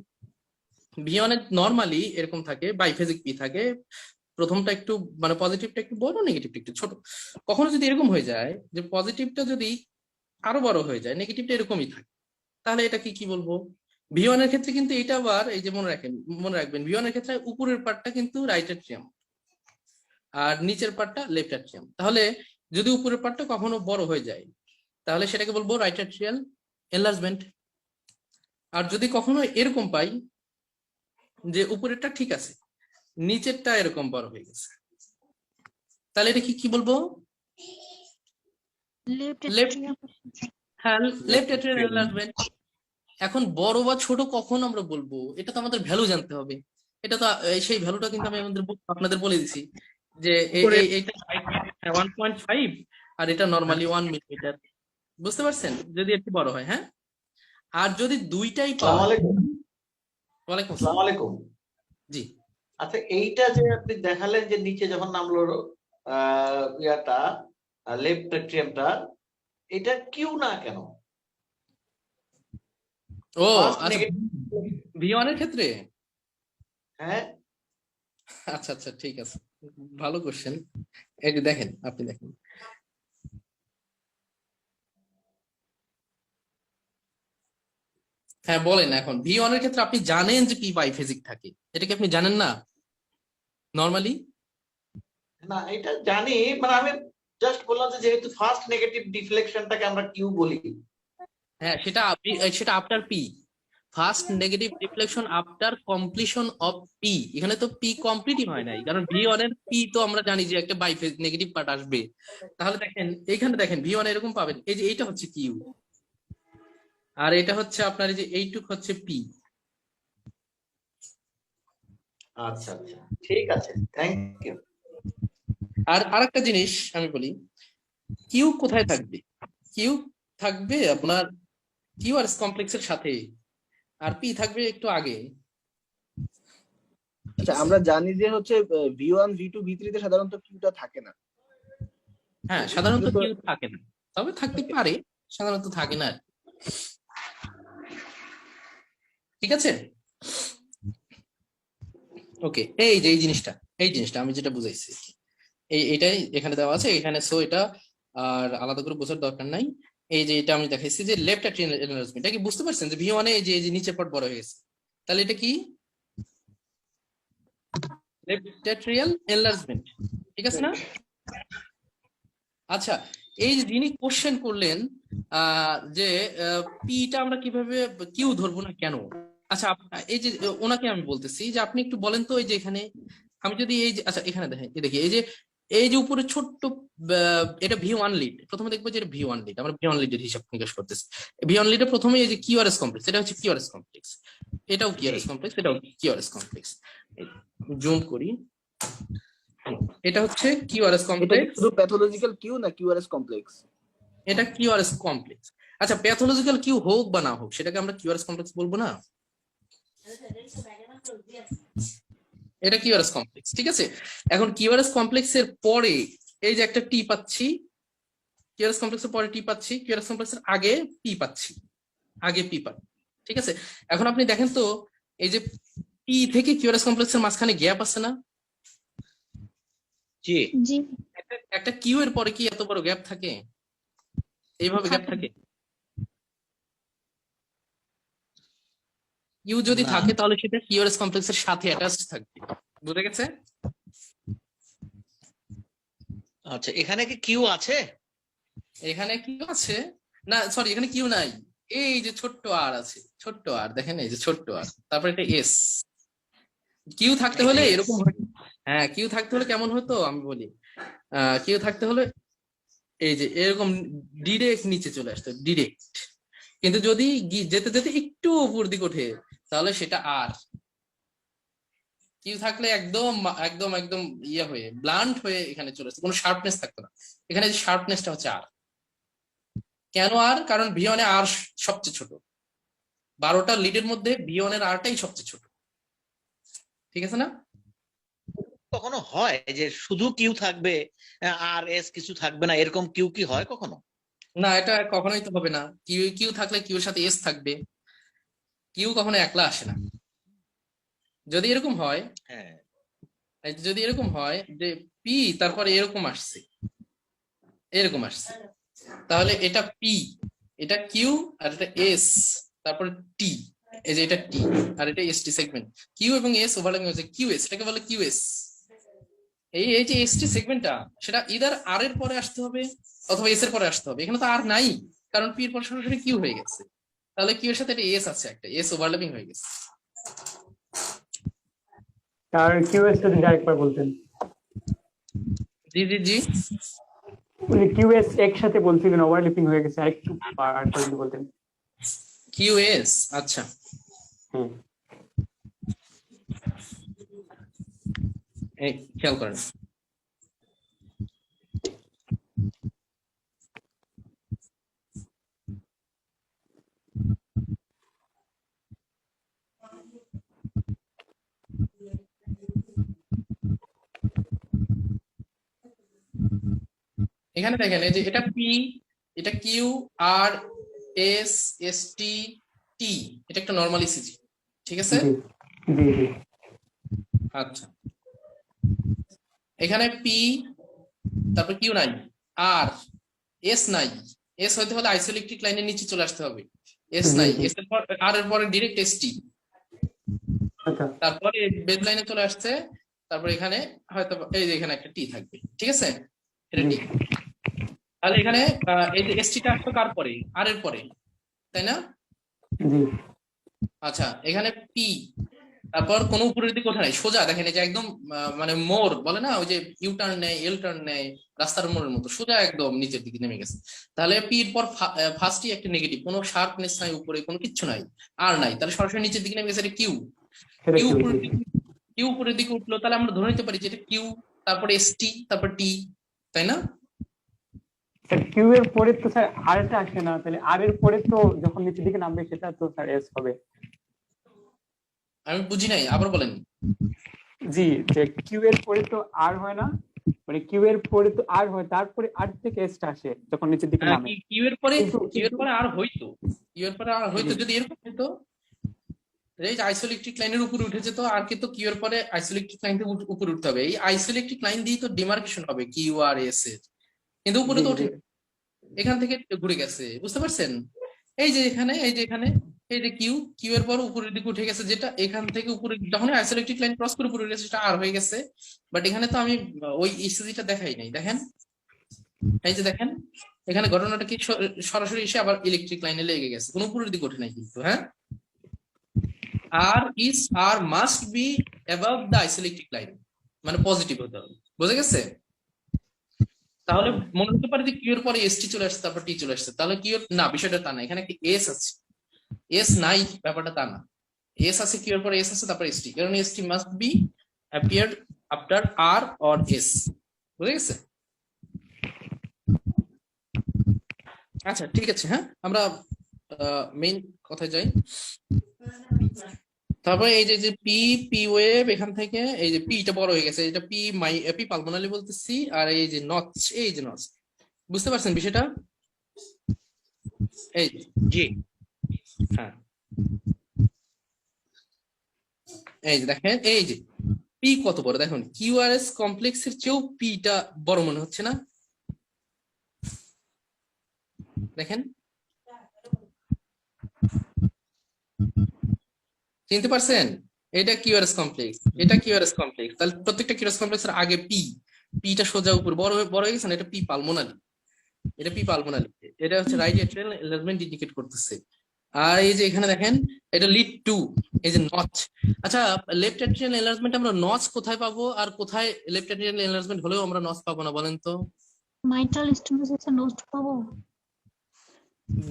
Speaker 1: ভি1 এ নরমালি এরকম থাকে, বাইফেজিক পি থাকে, প্রথমটা একটু মানে পজিটিভটা একটু বড়, নেগেটিভটা একটু ছোট। কখনো যদি এরকম হয়ে যায় যে পজিটিভটা যদি আরো বড় হয়ে যায়, নেগেটিভটা এরকমই থাকে, তাহলে এটা কি বলবো? ভি1 এর ক্ষেত্রে কিন্তু এটা আবার এই যে মনে রাখবেন ভি1 এর ক্ষেত্রে উপরের পার্টটা কিন্তু রাইট অ্যাট্রিয়াম আর নিচের পার্টটা লেফট অ্যাট্রিয়াম। তাহলে যদি উপরের পার্টটা কখনো বড় হয়ে যায়, তাহলে সেটাকে বলবো রাইট অ্যাট্রিয়াল এনলার্জমেন্ট। আর যদি কখনো এরকম পাই যে উপরেরটা ঠিক আছে, নিচেরটা এরকম বড় হয়ে গেছে, তাহলে এটা কি বলবো?
Speaker 7: লেফট
Speaker 1: লেফট, হ্যাঁ লেফট অ্যাট্রিয়াল এনলার্জমেন্ট। এখন বড় বা ছোট কখন আমরা বলবো, এটা তো আমাদের ভ্যালু জানতে হবে। এটা তো সেই ভ্যালুটা কিন্তু আমি আপনাদের বলে দিছি যে এইটা 1.5 আর এটা নরমালি 1 মিলিমিটার। বুঝতে পারছেন? যদি একটু বড় হয়, হ্যাঁ। আর যদি দুইটাই
Speaker 6: আসসালামু
Speaker 1: পাওয়া,
Speaker 6: আলাইকুম।
Speaker 1: ওয়ালাইকুম
Speaker 6: আসসালামু
Speaker 1: আসসালাম।
Speaker 6: আলাইকুম।
Speaker 1: জি,
Speaker 6: আচ্ছা, এইটা যে আপনি দেখালেন যে নিচে যখন নামলো ইয়াটা লেফট অ্যাট্রিয়ামটা, এটা কিউ না কেন?
Speaker 1: ও
Speaker 6: ফার্স্ট
Speaker 1: আচ্ছা,
Speaker 6: নেগেটিভ।
Speaker 1: ভি1 এর ক্ষেত্রে
Speaker 6: হ্যাঁ,
Speaker 1: আচ্ছা ঠিক আছে, ভালো কোশ্চেন। এই যে দেখেন, আপনি দেখেন, হ্যাঁ বলেন। এখন ভি1 এর ক্ষেত্রে আপনি জানেন যে পি বাইফেজিক থাকে, এটা কি আপনি জানেন না নরমালি?
Speaker 6: না এটা জানি, মানে আমি জাস্ট বললাম যে যেহেতু ফার্স্ট নেগেটিভ ডিফ্লেকশনটাকে আমরা কিউ বলি।
Speaker 1: হ্যাঁ সেটা after P, first negative reflection after completion of P. এখানে তো পি কমপ্লিটই হয় নাই, কারণ ভি1 এর পি তো আমরা জানি যে একটা বাইফেজ নেগেটিভ পার্ট আসবে। তাহলে দেখেন এইখানে দেখেন ভি1 এরকম পাবেন, এই যে এইটা হচ্ছে কিউ আর এটা হচ্ছে আপনার এই যে এইটুক হচ্ছে পি।
Speaker 6: আচ্ছা আচ্ছা, ঠিক আছে, থ্যাংক ইউ।
Speaker 1: আর আরেকটা জিনিস আমি বলি, কিউ কোথায় থাকবে? কিউ থাকবে আপনার কিউআরএস কমপ্লেক্সের সাথে, আর পি থাকবে একটু আগে।
Speaker 8: আচ্ছা, আমরা জানি যে হচ্ছে V1 V2 V3 তে সাধারণত কিউটা থাকে না।
Speaker 1: হ্যাঁ সাধারণত কিউ থাকে না, তবে থাকতে পারে, সাধারণত থাকে না। ঠিক আছে, ওকে। এই যে এই জিনিসটা আমি যেটা বুঝাইছি, এইটাই এখানে দেওয়া আছে এখানে, সো এটা আর আলাদা করে বোঝার দরকার নাই। এই যে এটা আমি দেখাইছি যে লেফট অ্যাট্রিয়াল এনলার্জমেন্ট, এটা কি বুঝতে পারছেন যে ভি1 এ এই যে নিচের পার্ট বড় হয়ে গেছে, তাহলে এটা কি লেফট অ্যাট্রিয়াল এনলার্জমেন্ট। ঠিক আছে না? আচ্ছা, এই যে যিনি কোশ্চেন করলেন যে পিটা আমরা কিভাবে কিউ ধরবো না কেন, আচ্ছা এই যে ওনাকে আমি বলতেছি যে আপনি একটু বলেন তো, এই যে এখানে আমি যদি এই যে আচ্ছা এখানে দেখেন, দেখি এই যে উপরে ছোট্ট এটা ভি1 লিড, প্রথমে দেখবো যে এটা ভি1 লিড, আমরা ভি1 লিডের হিসাব নিকাশ করতেছি। ভি1 লিডে প্রথমে এই যে কিউআরএস কমপ্লেক্স, এটা হচ্ছে কিউআরএস কমপ্লেক্স, এটাও কিউআরএস কমপ্লেক্স, এটাও কিউআরএস কমপ্লেক্স। জুম করি, এটা হচ্ছে কিউআরএস
Speaker 8: এটা
Speaker 1: কমপ্লেক্স,
Speaker 8: শুধু প্যাথোলজিক্যাল কিউ না কিউআরএস কমপ্লেক্স?
Speaker 1: এটা কিউআরএস কমপ্লেক্স। আচ্ছা প্যাথোলজিক্যাল কিউ হোক বা না হোক, সেটাকে আমরা কিউআরএস কমপ্লেক্স বলবো না? এটা কিউআরএস কমপ্লেক্স, ঠিক আছে। এখন কিউআরএস কমপ্লেক্সের পরে এই যে একটা টি পাচ্ছি, কিউআরএস কমপ্লেক্সের পরে টি পাচ্ছি, কিউআরএস কমপ্লেক্সের আগে পি পাচ্ছি, আগে পি পাচ্ছি, ঠিক আছে। এখন আপনি দেখেন তো, এই যে পি থেকে কিউআরএস কমপ্লেক্সের মাঝখানে গ্যাপ আছে না?
Speaker 6: জি
Speaker 7: জি
Speaker 1: একটা কিউ এর পরে কি এত বড় গ্যাপ থাকে? এইভাবে গ্যাপ থাকে? কিউ যদি
Speaker 6: না।
Speaker 1: থাকে তাহলে সেটা কিউআরএস কমপ্লেক্সের সাথে অ্যাটাচড থাকবে, বুঝে গেছে?
Speaker 6: আচ্ছা, এখানে কি কিউ আছে?
Speaker 1: এখানে কিউ আছে না, সরি এখানে কিউ নাই, এই যে ছোট্ট আর আছে, ছোট্ট আর দেখেন, এই যে ছোট্ট আর, তারপর এটা এস। কিউ থাকতে হলে
Speaker 6: এটা S।
Speaker 1: এরকম হ্যাঁ কিউ থাকতে হলে কেমন হতো আমি বলি, কিউ থাকতে হলে এই যে এরকম ডিরেক্ট নিচে চলে আসতো ডিরেক্ট, কিন্তু যদি যেতে যেতে একটু উপর দিকে ওঠে তাহলে সেটা আর। কিউ থাকলে একদম একদম একদম ইয়ে হয়ে ব্লান্ট হয়ে এখানে চলে আসতো, কোনো শার্পনেস থাকতো না। এখানে যে শার্পনেসটা হচ্ছে আর। কেন আর? কারণ ভিওনে আর সবচেয়ে ছোট, 12টা লিডের মধ্যে ভিওনের আরটাই সবচেয়ে ছোট, ঠিক আছে না?
Speaker 6: কখনো হয় যে শুধু কিউ থাকবে আর এস কিছু থাকবে না, এরকম কিউ কি হয় কখনো?
Speaker 1: না, এটা কখনোই তো হবে না। কিউ কিউ থাকলে কিউ এর সাথে এস থাকবে, কিউ কখনো একলা আসে না। যদি এরকম হয়,
Speaker 6: হ্যাঁ,
Speaker 1: এই যে যদি এরকম হয় যে পি তারপরে এরকম আসছে, এরকম আসছে, তাহলে এটা পি, এটা কিউ, আর এটা এস, তারপর টি, এই যে এটা টি আর এটা এস টি সেগমেন্ট। কিউ এবং এস ওভারল্যাপিং হচ্ছে কিউ এস, এটাকে বলে কিউ এস। এই এই যে এস টি সেগমেন্টটা, সেটা ইদার আর এর পরে আসতে হবে অথবা এস এর পরে আসতে হবে। এখানে তো আর নাই, কারণ পি এর পর সরাসরি কিউ হয়ে গেছে, তাহলে কিউ এর সাথে এটা এস আছে, একটা এস ওভারল্যাপিং হয়ে গেছে।
Speaker 9: আর কিউএস যদি আরেকবার বলতেন।
Speaker 1: জি জি জি,
Speaker 9: উনি কিউএস একসাথে বলছিলেন, ওভারল্যাপিং হয়ে গেছে, আরেকটু আর যদি বলতেন।
Speaker 1: কিউ এস, আচ্ছা
Speaker 9: হুম।
Speaker 1: এই খেয়াল করেন, এখানে দেখেন এই যে এটা পি, এটা কিউ, আর এস, এস টি, টি, এটা একটা নরমাল ইসিজি, ঠিক আছে?
Speaker 9: জি জি জি।
Speaker 1: আচ্ছা, এখানে পি, তারপর কিউ নাই, আর এস নাই, এস হইতে হলে আইসোইলেকট্রিক লাইনের নিচে চলে আসতে হবে, এস
Speaker 9: জি,
Speaker 1: নাই,
Speaker 9: জি।
Speaker 1: এস এর পর আর এর পরে ডিরেক্ট এস টি,
Speaker 9: আচ্ছা।
Speaker 1: তারপরে বেস লাইনে চলে আসছে, তারপর এখানে হয়তো এই যে এখানে একটা টি থাকবে, ঠিক আছে? এটা
Speaker 9: জি
Speaker 1: টি। তাহলে এখানে এই যে এস টিটা আসলো কার পরে? আর এর পরে, তাই না?
Speaker 9: জি
Speaker 1: আচ্ছা, এখানে পি, তারপর কোনো উপরের দিকে ওঠে নাই, সোজা দেখেন এই যে একদম মানে মোড় বলে না, ওই যে ইউ টার্ন নেয়, এল টার্ন নেয়, রাস্তার মোড়ের মতো সোজা একদম নিচের দিকে নেমে গেছে। তাহলে পি এর পর ফার্স্টই একটা নেগেটিভ, কোনো শার্পনেস নাই উপরে, কোনো কিচ্ছু নাই, আর নাই, তাহলে সরাসরি নিচের দিকে নেমে গেছে, এটা কিউ।
Speaker 9: সেটা
Speaker 1: কিউ
Speaker 9: কিউ।
Speaker 1: উপরের
Speaker 9: জি
Speaker 1: দিকে, কিউ উপরের দিকে উঠলো, তাহলে আমরা ধরে নিতে পারি যে এটা কিউ, তারপর এস টি, তারপর টি, তাই না?
Speaker 9: স্যার, কিউ এর পরে তো স্যার আর টা আসে না, তাহলে আর এর পরে তো যখন নিচের দিকে নামবে সেটা তো স্যার এস হবে।
Speaker 1: আমি বুঝি নাই, আবার বলেন।
Speaker 9: জি, যে কিউ এর পরে তো আর হয় না, মানে কিউ এর পরে তো আর হয়, তারপরে আর থেকে এস টা আসে যখন নিচের দিকে নামে।
Speaker 1: কিউ এর পরে,
Speaker 9: কিন্তু
Speaker 1: কিউ এর পরে আর হইতো, কিউ এর পরে আর হইতো যদি এরকম হইতো, এই যে আইসোইলেকট্রিক লাইনের উপরে উঠে যেত, আর কিন্তু কিউ এর পরে আইসোইলেকট্রিক লাইন থেকে উপরে উঠতে হবে, এই আইসোইলেকট্রিক লাইন দিয়ে তো ডিমার্কেশন হবে কিউ আর এস এর, কিন্তু উপরে
Speaker 9: জি
Speaker 1: তো
Speaker 9: জি
Speaker 1: ওঠে, এখান থেকে ঘুরে গেছে, বুঝতে পারছেন? এই যে এখানে, এই যে এখানে, এই যে কিউ, কিউ এর পর উপরের দিকে উঠে গেছে, যেটা এখান থেকে উপরে যখন আইসোইলেকট্রিক লাইন ক্রস করে উপরে গেছে সেটা আর হয়ে গেছে। বাট এখানে তো আমি ওই ইসিজিটা দেখাই নাই, দেখেন এই যে দেখেন, এখানে ঘটনাটা কি সরাসরি এসে আবার ইলেকট্রিক লাইনে লেগে গেছে, কোনো উপরের দিকে ওঠে নাই কিন্তু। হ্যাঁ, R must be above the isoelectric line, মানে পজিটিভ হতে হবে, বুঝে গেছে? তাহলে মনে হতে পারে যে কিউ এর পরে এস টি চলে আসছে, তারপর টি চলে আসছে, তাহলে কিউ না, বিষয়টা তা না, এখানে একটা এস আছে, এস নাই ব্যাপারটা তা না, এস আছে, কিউ এর পরে এস আছে, তারপর এস টি, কারণ S T must be appeared after R or S, বুঝে গেছে? আচ্ছা ঠিক আছে, হ্যাঁ আমরা মেইন কথায় যাই। তারপরে এই যে পি, পি ওয়েভ, এখান থেকে এই যে পিটা বড় হয়ে গেছে, এটা পি পি পালমোনালি বলতেছি, আর এই যে নচ, এই যে নচ, বুঝতে পারছেন বিষয়টা? এই
Speaker 6: জি।
Speaker 1: হ্যাঁ, এই যে দেখেন, এই যে পি কত বড় দেখুন, কিউআরএস কমপ্লেক্সের চেয়েও পিটা বড় মনে হচ্ছে না? দেখেন চিনতে পারছেন? এটা কিউআরএস কমপ্লেক্স, এটা কিউআরএস কমপ্লেক্স। তাহলে প্রত্যেকটা কিউআরএস কমপ্লেক্সের আগে পিটা সোজা উপর বড় বড় হয়ে গেছে না, এটা পি পালমোনালি, এটা পি পালমোনালি, এটা হচ্ছে রাইট এট্রিয়াল এনলার্জমেন্ট ইন্ডিকেট করতেছে। আর এই যে এখানে দেখেন এটা লিড টু, এই যে নচ। আচ্ছা, লেফট এট্রিয়াল এনলার্জমেন্ট আমরা নচ কোথায় পাবো, আর কোথায় লেফট এট্রিয়াল এনলার্জমেন্ট হলেও আমরা নচ পাবো না বলেন তো?
Speaker 7: মাইট্রাল স্টেনোসিস এর নোট পাবো?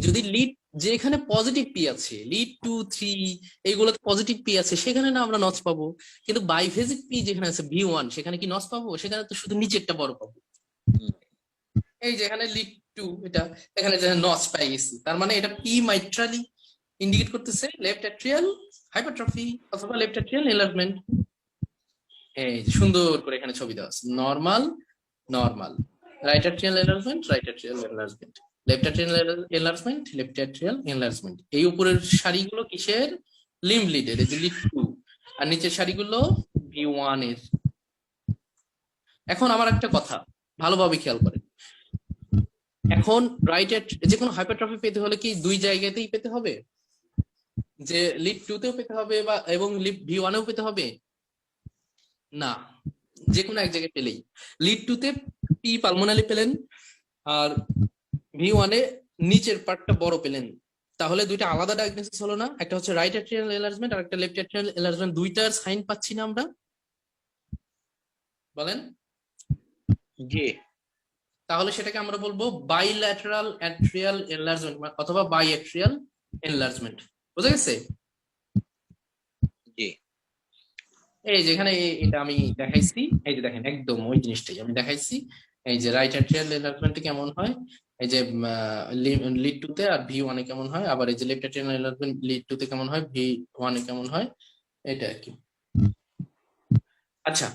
Speaker 1: যদি লিড, যেখানে পজিটিভ পি আছে, লিড 2, 3 এইগুলোতে পজিটিভ পি আছে, সেখানে না আমরা নচ পাবো। কিন্তু বাইফেজিক পি যেখানে আছে V1, সেখানে কি নচ পাবো? সেখানে তো শুধু নিচে একটা বড় পাবো। এই যে এখানে লিড 2, এটা এখানে যে নচ পাই গেছি, তার মানে এটা পি মাইট্রালি ইন্ডিকেট করতেছে লেফট অ্যাট্রিয়াল হাইপারট্রফি অথবা লেফট অ্যাট্রিয়াল এনলার্জমেন্ট। এই যে সুন্দর করে এখানে ছবি দেওয়া আছে, normal normal, right atrial enlargement, right atrial enlargement, left atrial enlargement, left atrial enlargement. এই উপরের সারিগুলো কিসের? লিম্ব লিডের, এই যে লিড 2, আর নিচের সারিগুলো V1 এর। এখন আমার একটা কথা ভালোভাবে খেয়াল করেন, এখন রাইট যে কোনো হাইপারট্রফি পেতে হলে কি দুই জায়গাতেই পেতে হবে? যে লিড 2 তেও পেতে হবে বা এবং লিড V1 এও পেতে হবে? না, যে কোনো এক জায়গায় পেলেই। লিড 2 তে পি পালমোনালি পেলেন, আর V1 এ নিচের পার্টটা বড় পেলেন, তাহলে দুইটা আলাদা ডায়াগনোসিস হলো না? একটা হচ্ছে রাইট অ্যাট্রিয়াল এনলার্জমেন্ট আর একটা লেফট অ্যাট্রিয়াল এনলার্জমেন্ট, দুইটার সাইন পাচ্ছি না আমরা? বলেন।
Speaker 6: জি।
Speaker 1: তাহলে সেটাকে আমরা বলবো বাইল্যাটারাল অ্যাট্রিয়াল এনলার্জমেন্ট অথবা বাইঅ্যাট্রিয়াল এনলার্জমেন্ট। বুঝা গেছে?
Speaker 6: জি।
Speaker 1: এই যেখানে এটা আমি দেখাইছি, এই যে দেখেন একদম ওই জিনিসটাই আমি দেখাইছি। এই যে রাইট অ্যাট্রিয়াল এনলার্জমেন্টে কেমন হয়, এই যে লিড 2 তে আর V1 এ কেমন হয়, আবার এই যে লেফট অ্যাট্রিয়াল এনলার্জমেন্ট লিড 2 তে কেমন হয়, V1 এ কেমন হয়, এটা আর কি। আচ্ছা,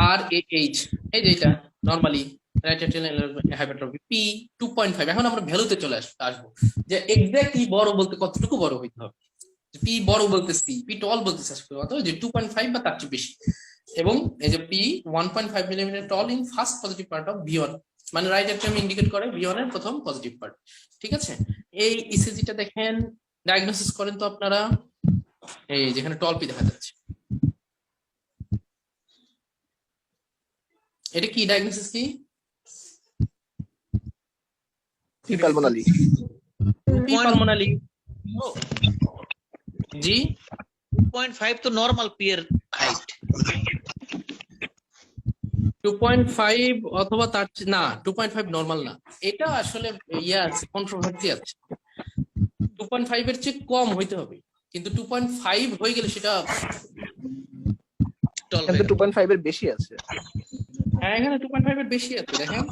Speaker 1: আর এইচ, এই যে এটা normally right atrial enlargement hypertrophy P 2.5। এখন আমরা ভ্যালুতে চলে আসবো যে এক্স্যাক্টলি বড় বলতে কতটুকু বড় হইতে হবে। পি বড় বলতেছি, পি টল বলতেছি যে 2.5 বা তার চেয়ে বেশি, এবং এই যে P 1.5 millimetre tall in first positive part of V1, মানে রাইট অ্যাট্রিয়াম ইন্ডিকেট করে V1 এর প্রথম পজিটিভ পার্ট। ঠিক আছে, এই ইসিজিটা দেখেন, ডায়াগনোসিস করেন তো আপনারা। এই যেখানে টল পি দেখা যাচ্ছে, এটা কি ডায়াগনোসিস? কি
Speaker 8: পি পালমোনালি।
Speaker 1: পি পালমোনালি। জি,
Speaker 6: 2.5 তো নরমাল পি এর হাইট।
Speaker 1: 2.5 অথবা তার না, 2.5 নরমাল না, এটা আসলে ইয়া আছে, কন্ট্রোভার্সি আছে। 2.5 এর চেয়ে কম হইতে হবে, কিন্তু 2.5 হয়ে গেলে সেটা
Speaker 8: কিন্তু 2.5 এর বেশি আছে,
Speaker 1: হ্যাঁ এখানে 2.5 এর বেশি আছে, দেখেন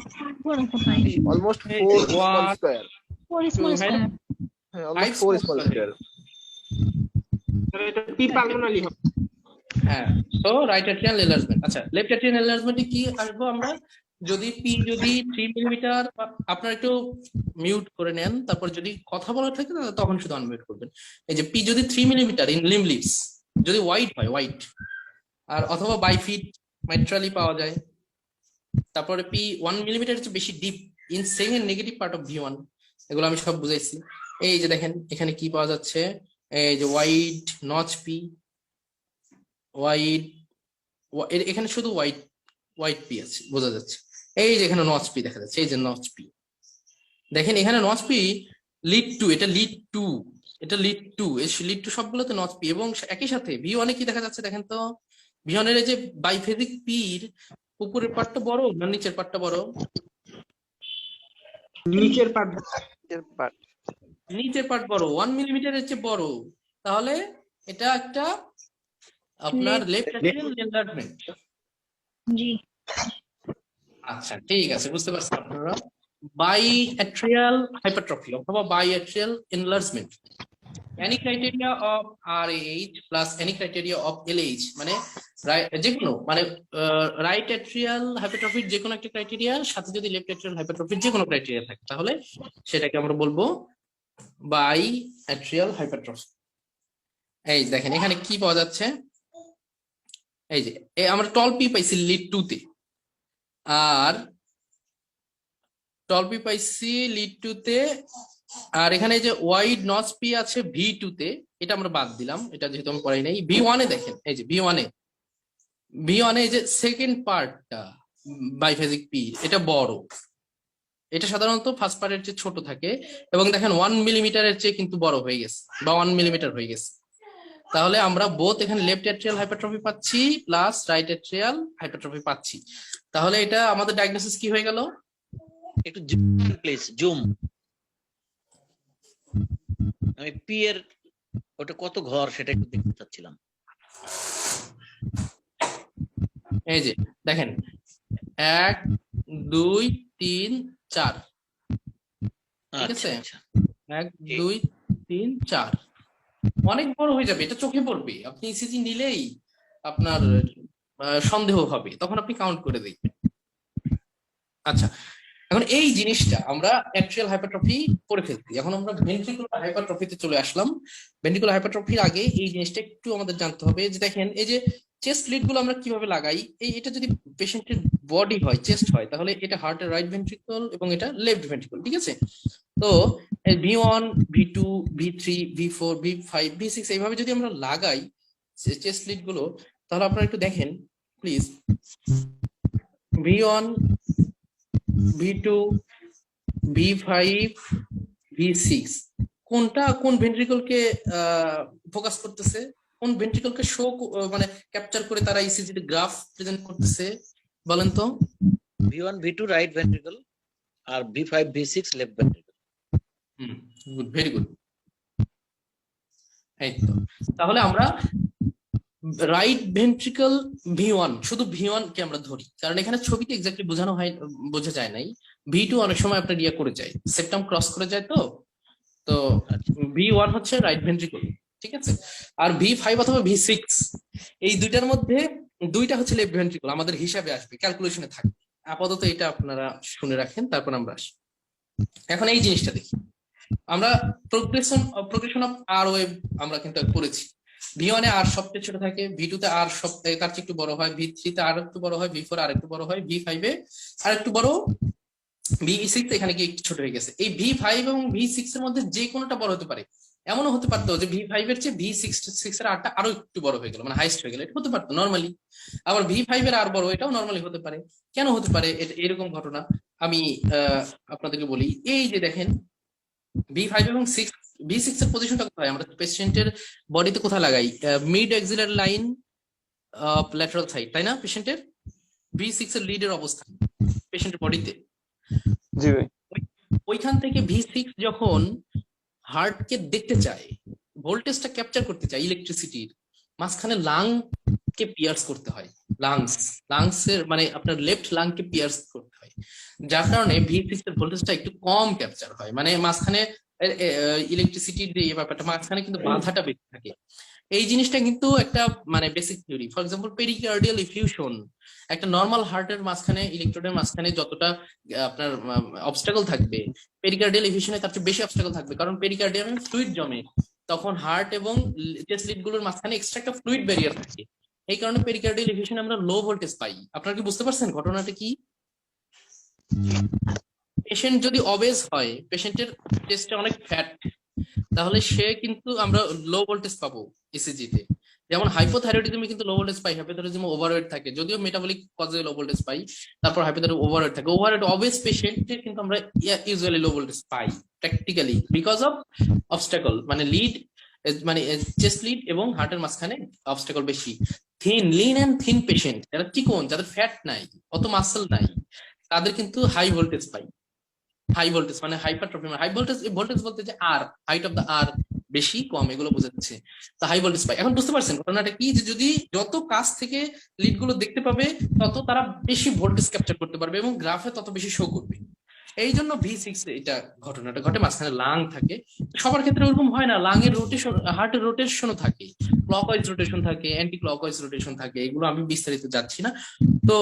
Speaker 8: almost 4 small square.
Speaker 7: 4 small square.
Speaker 8: হ্যাঁ, অলমোস্ট 4 স্মল স্কয়ার।
Speaker 9: এটা পি পালমোনালি হবে।
Speaker 1: হ্যাঁ, তো রাইট অ্যাট্রিয়াল এনলার্জমেন্ট। আচ্ছা, লেফট অ্যাট্রিয়াল এনলার্জমেন্টে কি আসবো আমরা? যদি পি যদি 3 মিলিমিটার, আপনারা একটু মিউট করে নেন, তারপর যদি কথা বলা থাকে না তখন শুধু আনমিউট করবেন। এই যে পি যদি 3 মিলিমিটার ইন লিম্ব লিডস, যদি হোয়াইট হয়, হোয়াইট, আর অথবা বাইফিট মাইট্রালি পাওয়া যায়। তারপরে পি 1 মিলিমিটার হচ্ছে বেশি deep in same and negative part of V1, এগুলো আমি সব বুঝাইছি। এই যে দেখেন এখানে কি পাওয়া যাচ্ছে, এই যে হোয়াইট নচ পি, হোয়াইট, এখানে শুধু হোয়াইট হোয়াইট পি আছে, বোঝা যাচ্ছে। এই যে এখানে নচ পি দেখা যাচ্ছে, এই যে নচ পি দেখেন, এখানে নচ পি লিড 2, এটা লিড 2, এটা লিড 2, এই লিড 2 সবগুলোতে নচ পি। এবং একই সাথে V1 এ কি দেখা যাচ্ছে দেখেন তো, V1 এর এই যে বাইফেজিক পির উপরের পার্টটা বড় না নিচের পার্টটা বড়?
Speaker 9: নিচের পার্ট।
Speaker 1: নিচের পার্ট বড়, 1 মিলিমিটারের চেয়ে বড়, তাহলে এটা একটা আপনার লেফট অ্যাট্রিয়াল এনলার্জমেন্ট।
Speaker 7: জি।
Speaker 1: আচ্ছা ঠিক আছে, বুঝতে পারছেন আপনারা। বাইঅ্যাট্রিয়াল হাইপারট্রফি অথবা বাইঅ্যাট্রিয়াল enlargement, any criteria of RAH plus any criteria of LH, মানে যে কোনো, মানে রাইট অ্যাট্রিয়াল হাইপারট্রফির যে কোনো একটা ক্রাইটেরিয়া সাথে যদি লেফট অ্যাট্রিয়াল হাইপারট্রফির যে কোনো ক্রাইটেরিয়া থাকে, তাহলে সেটাকে আমরা বলবো বাইঅ্যাট্রিয়াল হাইপারট্রফি। এই দেখেন এখানে কি পাওয়া যাচ্ছে, এই যে আমরা টল পি পাইছি লিড 2 তে, আর টলপি পাইছি লিড টু তে, আর এখানে যে ওয়াইড নচ পি আছে V2 তে, এটা আমরা বাদ দিলাম, এটা যেহেতু আমি পড়াই নাই। V1 এ দেখেন, এই যে V1 এ এই যে সেকেন্ড পার্টটা বাইফেজিক পি, এটা বড়, এটা সাধারণত ফার্স্ট পার্টের চেয়ে ছোট থাকে, এবং দেখেন 1 মিলিমিটারের চেয়ে কিন্তু বড় হয়ে গেছে, বা 1 মিলিমিটার হয়ে গেছে। তাহলে আমরা বোথ এখানে লেফট অ্যাট্রিয়াল হাইপারট্রফি পাচ্ছি প্লাস রাইট অ্যাট্রিয়াল হাইপারট্রফি পাচ্ছি। তাহলে এটা আমাদের ডায়াগনোসিস কি হয়ে গেল?
Speaker 6: একটু প্লিজ জুম। আমি পি এর ওটা কত ঘর সেটা একটু দেখতে চাচ্ছিলাম।
Speaker 1: এই যে দেখেন 1 2 3 4, ঠিক আছে? 1 2 3 4 অনেক বড় হয়ে যাবে, এটা চোখে পড়বে। আপনি ইসিজি নিলেই আপনার সন্দেহ হবে, তখন আপনি কাউন্ট করে দেখবেন। আচ্ছা, এখন এই জিনিসটা আমরা অ্যাট্রিয়াল হাইপারট্রফি পড়ে ফেলছি, এখন আমরা ভেন্ট্রিকুলার হাইপারট্রফিতে চলে আসলাম। ভেন্ট্রিকুলার হাইপারট্রফির আগে এই জিনিসটা একটু আমাদের জানতে হবে যে দেখেন এই যে চেস্ট লিড গুলো আমরা কিভাবে লাগাই। এটা যদি পেশেন্টের বডি হয়, চেস্ট হয়, তাহলে এটা হার্টের রাইট ভেন্ট্রিকল এবং এটা লেফট ভেন্ট্রিকল, ঠিক আছে? তো V1 V2 V3 V4 V5 V6 এইভাবে যদি আমরা লাগাই চেস্ট লিড গুলো, তাহলে আপনারা একটু দেখেন please, V1 V2 V5 V6 কোনটা কোন ভেন্ট্রিকলকে ফোকাস করতেছে, কোন ভেন্ট্রিকলকে শো মানে ক্যাপচার করে তারা ইসিজি তে গ্রাফ প্রেজেন্ট করতেছে, বলেন তো?
Speaker 6: V1 V2 রাইট ভেন্ট্রিকল আর V5 V6 left ventricle.
Speaker 1: Good, very good. এই তো, তাহলে আমরা রাইট ভেন্ট্রিকল V1, শুধু V1 কে আমরা ধরি, কারণ এখানে ছবিতে এক্স্যাক্টলি বোঝানো হয়, বোঝা যায় নাই। V2 অনেক সময় আপনার ইয়া করে যায়, সেপ্টাম ক্রস করে যায়, তো V1 হচ্ছে রাইট ভেন্ট্রিকল, ঠিক আছে? আর V5 অথবা V6 এই দুইটার মধ্যে দুইটা হচ্ছে লেফট ভেন্ট্রিকল, আমাদের হিসাবে আসবে, ক্যালকুলেশনে থাকবে। আপাতত এটা আপনারা শুনে রাখেন, তারপর আমরা আসি। এখন এই জিনিসটা দেখি, আমরা প্রোগ্রেশন অফ আর ওয়েভ আমরা কিন্তু পড়েছি। V1 এ আর সবচেয়ে ছোট থাকে, V2 তে আর সবচেয়ে তার চেয়ে একটু বড় হয়, V3 তে আর একটু বড় হয়, V4 আর একটু বড় হয়, V5 এ আর একটু বড়, V6 এখানে গিয়ে একটু ছোট হয়ে গেছে। এই V5 এবং V6 এর মধ্যে যে কোনোটা বড় হতে পারে, এমনও হতে পারতো যে V5 এর চেয়ে V6 এর আরটা আরো একটু বড় হয়ে গেল, মানে হাইস্ট হয়ে গেল, এটা হতে পারতো নরমালি। আবার V5 এর আর বড়, এটাও নরমালি হতে পারে। কেন হতে পারে এরকম ঘটনা? আমি আপনাদেরকে বলি, এই যে দেখেন V5 এবং V6 এর পজিশনটা কোথায়, আমরা পেশেন্টের বডিতে কোথায় লাগাই? Mid axillary line of lateral side, তাই না? পেশেন্টের V6 এর লিডের অবস্থান পেশেন্টের বডিতে।
Speaker 5: জি ভাই।
Speaker 1: ওইখান থেকে V6 যখন হার্টকে দেখতে চায়, ভোল্টেজটা ক্যাপচার করতে চায় ইলেকট্রিসিটির, মাঝখানে লাং কে পিয়ার্স করতে হয়, লাংস এর মানে আপনার লেফট লাং কে পিয়ার্স করতে হয়, যার কারণে V6 এর ভোল্টেজটা একটু কম ক্যাপচার হয়, মানে মাঝখানে ইলেকট্রিসিটির যে ব্যাপারটা, মাঝখানে কিন্তু বাধাটা বেশি থাকে। এই জিনিসটা কিন্তু একটা মানে basic theory. For example pericardial effusion, একটা নর্মাল হার্টের মাঝখানে ইলেকট্রোডের মাঝখানে যতটা আপনার অবস্টাকল থাকবে, পেরিকার্ডিয়াল ইফিউশনে তার চেয়ে বেশি অবস্টাকল থাকবে, কারণ পেরিকার্ডিয়ামে ফ্লুইড জমে, তখন হার্ট এবং চেস্ট লিড গুলোর মাঝখানে এক্সট্রা একটা ফ্লুইড ব্যারিয়ার থাকে। এই কারণে পেরিকার্ডিয়াল ইফিউশনে আমরা লো ভোল্টেজ পাই। আপনারা কি বুঝতে পারছেন ঘটনাটা কি? পেশেন্ট যদি অবেজ হয়, পেশেন্টের চেস্টে অনেক ফ্যাট, তাহলে সে কিন্তু আমরা লো ভোল্টেজ পাবো ইসিজি তে। যেমন হাইপোথাইরয়েডিজমে কিন্তু লো ভোল্টেজ পাই, হাইপোথাইরয়েডিজম ওভারওয়েট থাকে, যদিও মেটাবলিক কজে লো ভোল্টেজ পাই, তারপর হাইপোথাইরয়েড ওভারওয়েট থাকে। ওভারওয়েট অবেজ পেশেন্টে কিন্তু আমরা usually low voltage pi practically, because of obstacle, মানে লিড মানে চেস্ট লিড এবং হার্টের মাঝখানে অবস্টাকল বেশি। লিন এন্ড থিন পেশেন্ট, যারা চিকন, যাদের ফ্যাট নাই, অত মাসল নাই, তাদের কিন্তু হাই ভোল্টেজ পাই। হাই ভোল্টেজ মানে হাইপারট্রফি, মানে হাই ভোল্টেজ, ভোল্টেজ বলতে যে আর হাইট অফ দা আর বেশি কম এগুলো বোঝাচ্ছে, তা হাই ভোল্টেজ পাই। এখন বুঝতে পারছেন ঘটনাটা কি, যে যদি যত কাছ থেকে লিড গুলো দেখতে পাবে, তত তারা বেশি ভোল্টেজ ক্যাপচার করতে পারবে এবং গ্রাফে তত বেশি শো করবে। এই জন্য V6 এটা ঘটনাটা ঘটে, মাঝখানে লাং থাকে। সবার ক্ষেত্রে ওরকম হয় না, লাং এর রোটেশন, হার্টের রোটেশনও থাকে, ক্লকওয়াইজ রোটেশন থাকে, অ্যান্টি ক্লকওয়াইজ রোটেশন থাকে, এগুলো আমি বিস্তারিত যাচ্ছি না। তো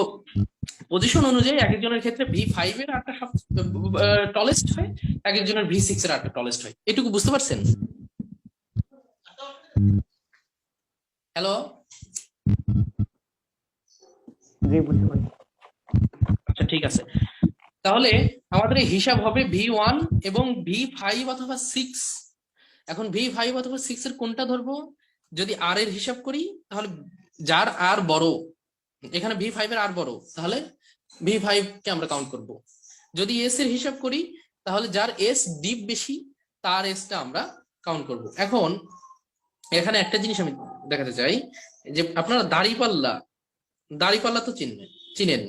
Speaker 1: পজিশন অনুযায়ী এক একজনের ক্ষেত্রে V5 এর আরটা সব টলেস্ট হয়, এক একজনের V6 এর আরটা টলেস্ট হয়। এটুকু বুঝতে পারছেন? হ্যালো,
Speaker 9: জি বুঝতে পারছি।
Speaker 1: আচ্ছা ঠিক আছে। তাহলে আমাদের এই হিসাব হবে V1 এবং V5 অথবা 6। এখন V5 অথবা 6 এর কোনটা ধরবো? যদি আর এর হিসাব করি তাহলে যার আর বড়, এখানে V5 এর আর বড়, তাহলে V5 কে আমরা কাউন্ট করব। যদি এস এর হিসাব করি তাহলে যার এস ডিপ বেশি তার এসটা আমরা কাউন্ট করব। এখন এখানে একটা জিনিস আমি দেখাতে চাই যে আপনারা দাড়িপাল্লা তো চিনেন।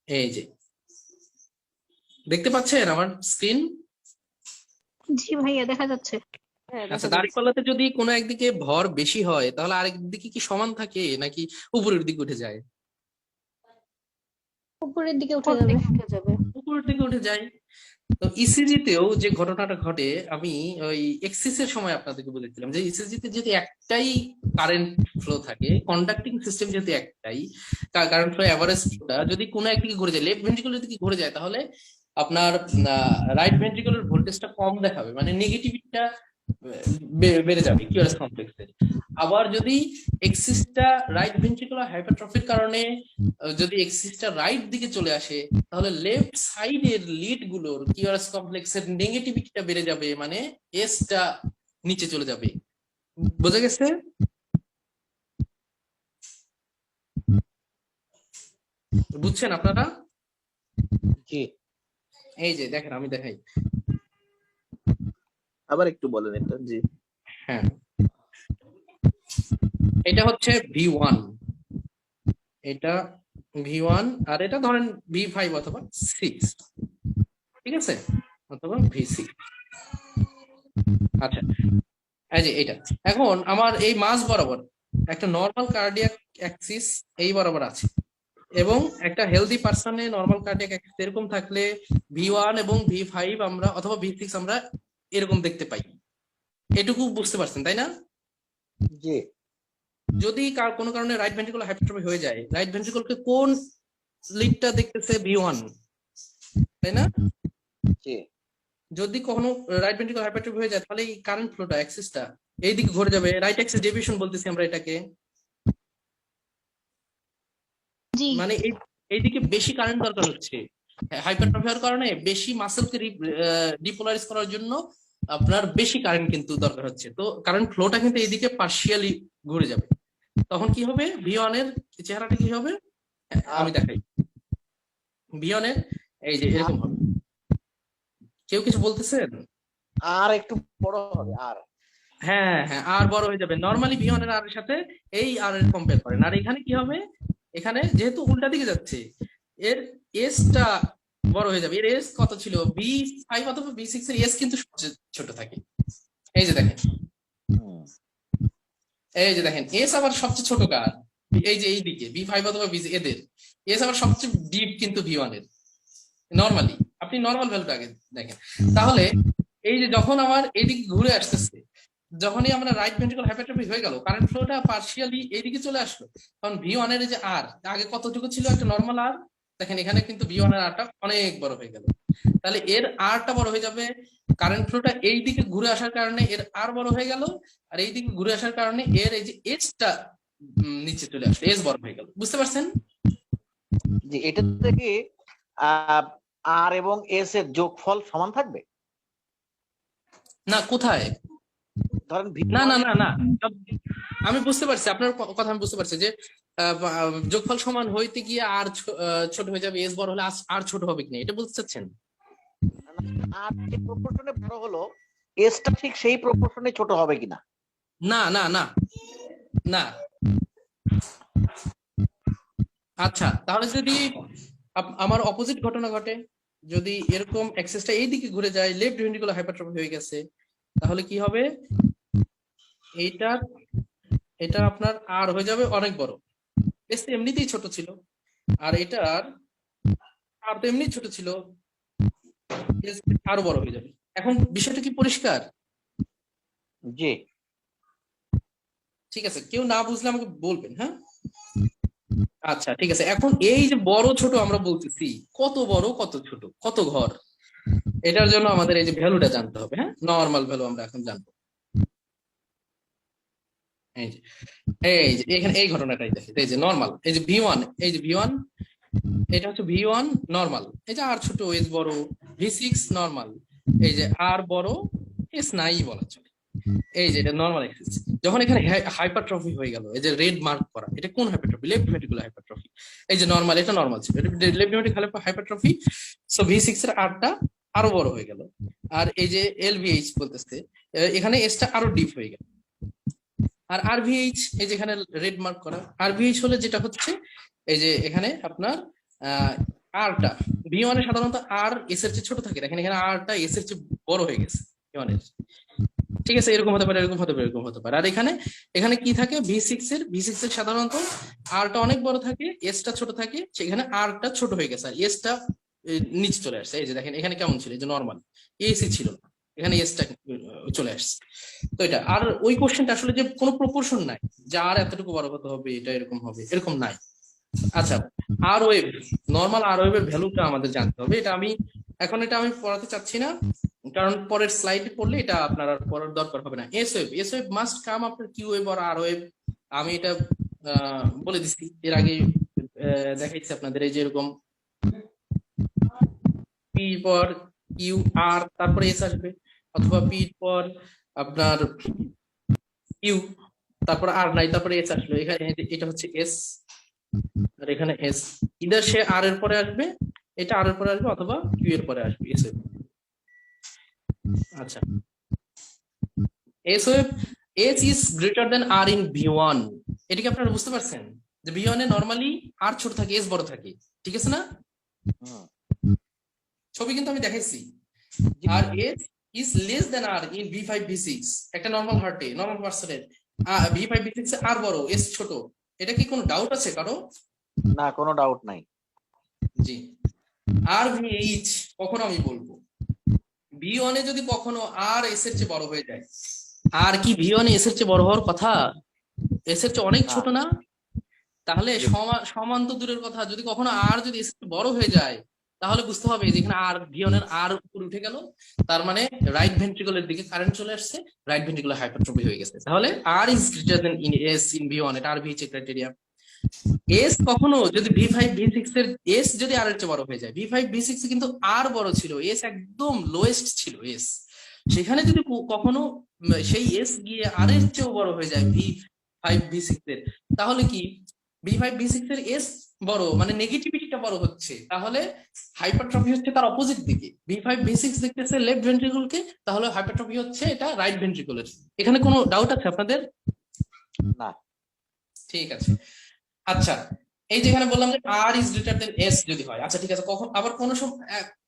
Speaker 1: এই যে দেখতে পাচ্ছেন আমার স্ক্রিন?
Speaker 7: জি ভাইয়া দেখা যাচ্ছে।
Speaker 4: হ্যাঁ,
Speaker 1: আচ্ছা,
Speaker 4: দেখা যাচ্ছে।
Speaker 1: দাড়িপাল্লাতে যদি কোনো একদিকে ভর বেশি হয় তাহলে আরেক দিকে কি সমান থাকে নাকি উপরের দিকে উঠে যায়?
Speaker 7: উপরের দিকে উঠে
Speaker 4: উপর
Speaker 7: যাবে।
Speaker 4: দিকে উঠে যাবে।
Speaker 1: উপরের দিকে উঠে যায়। তো ইসিজিতেও যে ঘটনাটা ঘটে, আমি ওই এক্সিস এর সময় আপনাদেরকে বলেছিলাম যে ইসিজিতে যদি একটাই কারেন্ট ফ্লো থাকে, কন্ডাক্টিং সিস্টেম যেহেতু একটাই, কারেন্ট ফ্লো এভারেজ ফ্লোটা যদি কোনো একদিকে ঘুরে যায়, লেফট ভেন্ট্রিকুলার দিকে ঘুরে যায়, তাহলে আপনার রাইট ভেন্ট্রিকুলার ভোল্টেজটা কম দেখাবে, মানে নেগেটিভিটিটা বেড়ে যাবে কিউআরএস কমপ্লেক্সের। আবার যদি এক্সিসটা রাইট ভেন্ট্রিকুলার হাইপারট্রফির কারণে যদি এক্সিসটা রাইট দিকে চলে আসে, তাহলে লেফট সাইডের লিড গুলোর কিউআরএস কমপ্লেক্সের নেগেটিভিটিটা বেড়ে যাবে, মানে এসটা নিচে চলে যাবে। বোঝা গেছে? বুঝছেন আপনারা?
Speaker 6: জি।
Speaker 1: এই যে দেখেন, আমি দেখাই।
Speaker 8: আবার একটু বলেন এটা। জি।
Speaker 1: হ্যাঁ, এটা হচ্ছে V1, এটা V1, আর এটা ধরেন V5 অথবা 6, ঠিক আছে, অথবা V6। আচ্ছা, এই যে এটা এখন আমার এই মাঝ বরাবর একটা নর্মাল কার্ডিয়াক অ্যাক্সিস এই বরাবর আছে, এবং একটা হেলদি পার্সনে নর্মাল কার্ডিয়াক অ্যাক্সিস এরকম থাকলে V1 এবং V5 আমরা অথবা V6 আমরা এরকম দেখতে পাই। এটুকু বুঝতে পারছেন তাই না?
Speaker 6: জি।
Speaker 1: যদি কোনো কারণে রাইট ভেন্ট্রিকুলার হাইপারট্রফি হয়ে যায়, রাইট ভেন্ট্রিকুলকে কোন লিডটা দেখতেছে? V1, তাই না?
Speaker 6: জি।
Speaker 1: যদি কখনো রাইট ভেন্ট্রিকুলার হাইপারট্রফি হয়ে যায় তাহলে এই কারেন্ট ফ্লোটা অ্যাক্সিসটা এইদিকে ঘুরে যাবে, রাইট অ্যাক্সিস ডেভিয়েশন বলতেছি আমরা এটাকে।
Speaker 7: জি।
Speaker 1: মানে এইদিকে বেশি কারেন্ট দরকার হচ্ছে, হাইপারট্রফি হওয়ার কারণে বেশি মাসেলকে ডিপোলারাইজ করার জন্য আপনার বেশি কারেন্ট কিন্তু দরকার হচ্ছে। তো কারেন্ট ফ্লোটা কিন্তু এইদিকে পার্শিয়ালি ঘুরে যাবে। তখন কি হবে? V1 এর চেহারাটা কি হবে আমি দেখাই। V1 এর এই যে এরকম হবে। কেউ কিছু বলতেছেন?
Speaker 6: আর একটু বড় হবে আর।
Speaker 1: হ্যাঁ হ্যাঁ, আর বড় হয়ে যাবে। নরমালি V1 এর আর এর সাথে এই আর এর কম্পেয়ার করেন। আর এখানে কি হবে? এখানে যেহেতু উল্টা দিকে যাচ্ছে, এর এসটা বড় হয়ে যাবে। এর এস কত ছিল? V5 অথবা V6 এর এস কিন্তু সবচেয়ে ছোট থাকে। এই যে দেখেন, এই যে দেখেন, এস আবার সবচেয়ে ছোট কার? এই যে এই দিকে V5 অথবা V6 এদের এস আবার সবচেয়ে ডিপ কিন্তু V1 এর। নরমালি আপনি নরমাল ভ্যালুটা আগে দেখেন। তাহলে এই যে যখন আমার এইদিকে ঘুরে আসতেছে, যখনই আমরা রাইট ভেন্ট্রিকুলার হাইপারট্রফি হয়ে গেল, কারেন্ট ফ্লোটা পার্শিয়ালি এইদিকে চলে আসলো, তখন V1 এর যে আর আগে কতটুকু ছিল? একটা নরমাল আর, দেখেন এখানে কিন্তু V1 এর আরটা অনেক বড় হয়ে গেল। তাহলে এর আরটা বড় হয়ে যাবে, কারেন্ট ফ্লোটা এই দিকে ঘুরে আসার কারণে এর আর বড় হয়ে গেল, আর এই দিকে ঘুরে আসার কারণে এর এই যে এসটা নিচে চলে আসলো, এস বড় হয়ে গেল। বুঝতে পারছেন?
Speaker 6: জি। এটা থেকে আর এবং এস এর যোগফল সমান থাকবে
Speaker 1: না, কোথায়?
Speaker 6: ধরেন
Speaker 1: না না না না, আমি বুঝতে পারছি আপনার কথা, আমি বুঝতে পারছি যে যোগফল সমান হইতে গিয়ে আর ছোট হয়ে যাবে, এস বড় হলে আর ছোট হবে কিনা এটা বলতে চাচ্ছেন?
Speaker 6: আর যে প্রপোর্শনে বড় হলো এসটা ঠিক সেই প্রপোর্শনে ছোট হবে কিনা?
Speaker 1: না না না না। আচ্ছা, তাহলে যদি আমার অপোজিট ঘটনা ঘটে, যদি এরকম অ্যাক্সেসটা এইদিকে ঘুরে যায়, লেফট ভেন্ট্রিকুলার হাইপারট্রফি হয়ে গেছে, তাহলে কি হবে? এটা আপনার আর হয়ে যাবে অনেক বড়। এস তো এমনিতেই ছোট ছিল, আর এটার আর তো এমনি ছোট ছিল, এস আরো বড় হয়ে যাবে। এখন বিষয়টা কি পরিষ্কার?
Speaker 6: জি।
Speaker 1: ঠিক আছে, কেউ না বুঝলে আমাকে বলবেন। হ্যাঁ, আচ্ছা ঠিক আছে। এখন এই যে বড় ছোট আমরা বলতেছি, কত বড় কত ছোট কত ঘর, এটার জন্য আমাদের এই যে ভ্যালুটা জানতে হবে। হ্যাঁ, নরমাল ভ্যালু আমরা এখন জানবো। এই যে এখানে এই ঘটনাটাই দেখে, এই যে নরমাল, এই যে V1, এই যে V1 এটা হচ্ছে V1 নরমাল, এই যে আর ছোট এস বড়, V6 নরমাল, এই যে আর বড় এস নাই বলা চলে। এই যে এটা নরমাল এক্সিস। যখন এখানে হাইপারট্রফি হয়ে গেল, এই যে রেড মার্ক করা, এটা কোন হাইপারট্রফি? Left ventricular hypertrophy. এই যে নরমাল, এটা নরমাল ছিল, এটা left ventricular hypertrophy. So V6 এর আরটা আরো বড় হয়ে গেল, আর এই যে LVH বলতেছে এখানে এসটা আরো ডিপ হয়ে গেল। আর RVH, এই যে এখানে রেড মার্ক করা, RVH হলে যেটা হচ্ছে এই যে এখানে আপনার আরটা V1 এ সাধারণত আর এস এর চেয়ে ছোট থাকে, দেখেন এখানে আরটা এস এর চেয়ে বড় হয়ে গেছে V1 এর। ঠিক আছে, এরকম হতে পারে, এরকম হতে পারে, এরকম হতে পারে। আর এখানে এখানে কি থাকে, V6 এর সাধারণত আরটা অনেক বড় থাকে, এসটা ছোট থাকে, সেখানে আরটা ছোট হয়ে গেছে আর এসটা নিচে চলে আসছে। এই যে দেখেন এখানে কেমন ছিল, এই যে নরমাল এসি ছিল না, এখানে এসটা চলে আসছে। তো এটা আর ওই কোশ্চেনটা আসলে যে কোনো প্রপোর্শন নাই যে আর এতটুকু বড় হতে হবে, এটা এরকম হবে, এরকম নাই। আচ্ছা, আর ওয়েভ, নরমাল আর ওয়েভের ভ্যালুটা আমাদের জানতে হবে। এটা আমি এখন পড়াতে চাচ্ছি না, কারণ পরের স্লাইডে পড়লে এটা আপনার আর পড়ার দরকার হবে না। S wave must come after Q wave আর আর ওয়েভ। আমি এটা বলে দিচ্ছি, এর আগে দেখাইছি আপনাদের, এই যে এরকম পি পর কিউ আর তারপরে এস আসবে, অথবা পি পর আপনার কিউ তারপর আর নাই তারপরে এস আসলো, এখানে এটা হচ্ছে এস আর এখানে এস। ইদার সে আর এর পরে আসবে, এটা আর এর পরে আসবে, অথবা কিউ এর পরে আসবে এস ওয়েভ। আচ্ছা, S wave S is greater than R in V1। এটা কি আপনারা বুঝতে পারছেন যে V1 এ নরমালি আর ছোট থাকে, এস বড় থাকে, ঠিক আছে না? ছবি কিন্তু আমি দেখাইছি। R S is less than R in V5 V6। একটা নরমাল হার্টে, নরমাল পার্সনের V5 V6 এ আর বড়, এস ছোট। এটা কি কোনো ডাউট আছে কারো?
Speaker 6: না, কোনো ডাউট নাই।
Speaker 1: জি। আর VH কখনো আমি বলবো V1 এ যদি কখনো আর এস এর চেয়ে বড় হয়ে যায়, আর কি V1 এ এস এর চেয়ে বড় হওয়ার কথা? এস এর চেয়ে অনেক ছোট না? তাহলে সমান তো দূরের কথা, যদি কখনো আর যদি এস এর চেয়ে বড় হয়ে যায়, তাহলে বুঝতে হবে যে এখানে আর V1 এর আর উপরে উঠে গেল, তার মানে রাইট ভেন্ট্রিকুলার দিকে কারেন্ট চলে আসছে, রাইট ভেন্ট্রিকুলার হাইপারট্রফি হয়ে গেছে। তাহলে R is greater than S in V1, এটা RVH এর ক্রাইটেরিয়া। এস কখনো যদি V5 V6 এর এস যদি আর এর চেয়ে বড় হয়ে যায়, V5 V6 এ কিন্তু আর বড় ছিল, এস একদম লোয়েস্ট ছিল এস, সেখানে যদি কখনো সেই এস গিয়ে আর এর চেয়েও বড় হয়ে যায় V5 V6 এর, তাহলে কি V5 V6 এর এস বড় মানে নেগেটিভিটিটা বড় হচ্ছে, তাহলে হাইপারট্রফি হচ্ছে তার অপোজিট দিকে। V5 V6 দেখতেছে লেফট ভেন্ট্রিকুলকে, তাহলে হাইপারট্রফি হচ্ছে এটা রাইট ভেন্ট্রিকুলের। এখানে কোনো ডাউট আছে আপনাদের?
Speaker 6: না।
Speaker 1: ঠিক আছে। আচ্ছা, এই যে এখানে বললাম যে আর ইজ গ্রেটার দেন এস যদি হয়, আচ্ছা ঠিক আছে, কখন আবার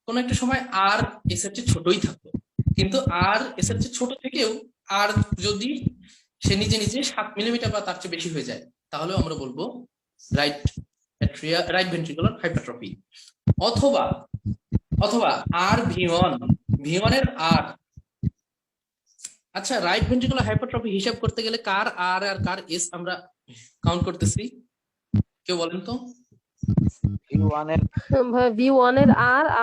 Speaker 1: কোনো একটা সময় আর এস এর চেয়ে ছোটই থাকতো, কিন্তু আর এস এর চেয়ে ছোট থেকেও আর যদি সে নিজে নিজে 7 মিলিমিটার বা তার চেয়ে বেশি হয়ে যায়, তাহলে আমরা বলবো রাইট ভেন্ট্রিকুলার হাইপারট্রফি। অথবা আর V1 এর আর। আচ্ছা, রাইট ভেন্ট্রিকুলার হাইপারট্রফি হিসাব করতে গেলে কার আর আর কার এস আমরা কাউন্ট করতেছি? কেউ বলেন তো?
Speaker 4: V1 এর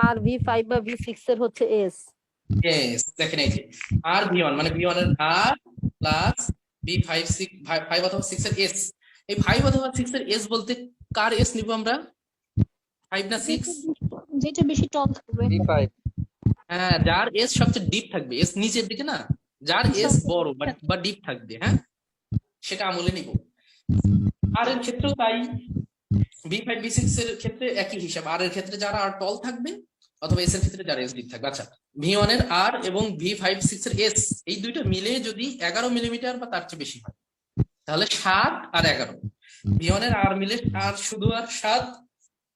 Speaker 4: আর V5 বা V6 এর হচ্ছে এস।
Speaker 1: यस, দেখেন এই যে আর V1 মানে V1 এর আর প্লাস V5 5 অথবা 6 এর এস। এই 5 অথবা 6 এর এস বলতে কার এস নিব আমরা? 5 না 6?
Speaker 7: যেটা বেশি টল থাকবে।
Speaker 1: হ্যাঁ, যার এস সবচেয়ে ডিপ থাকবে, এস নিচের দিকে না, যার এস বড় বা ডিপ থাকবে, হ্যাঁ সেটা আমলে নিব। আর এর ক্ষেত্রেও তাই, V5 V6 এর ক্ষেত্রে একই হিসাব, আর এর ক্ষেত্রে যারা আর টল থাকবে অথবা এস এর ক্ষেত্রে যারা এস ডিপ থাকবে। আচ্ছা, V1 এর আর এবং V5 6 এর এস এই দুইটা মিলে যদি 11 মিলিমিটার বা তার চেয়ে বেশি হয়, তাহলে 7 আর 11। V1 এর আর মিলে আর শুধু আর 7,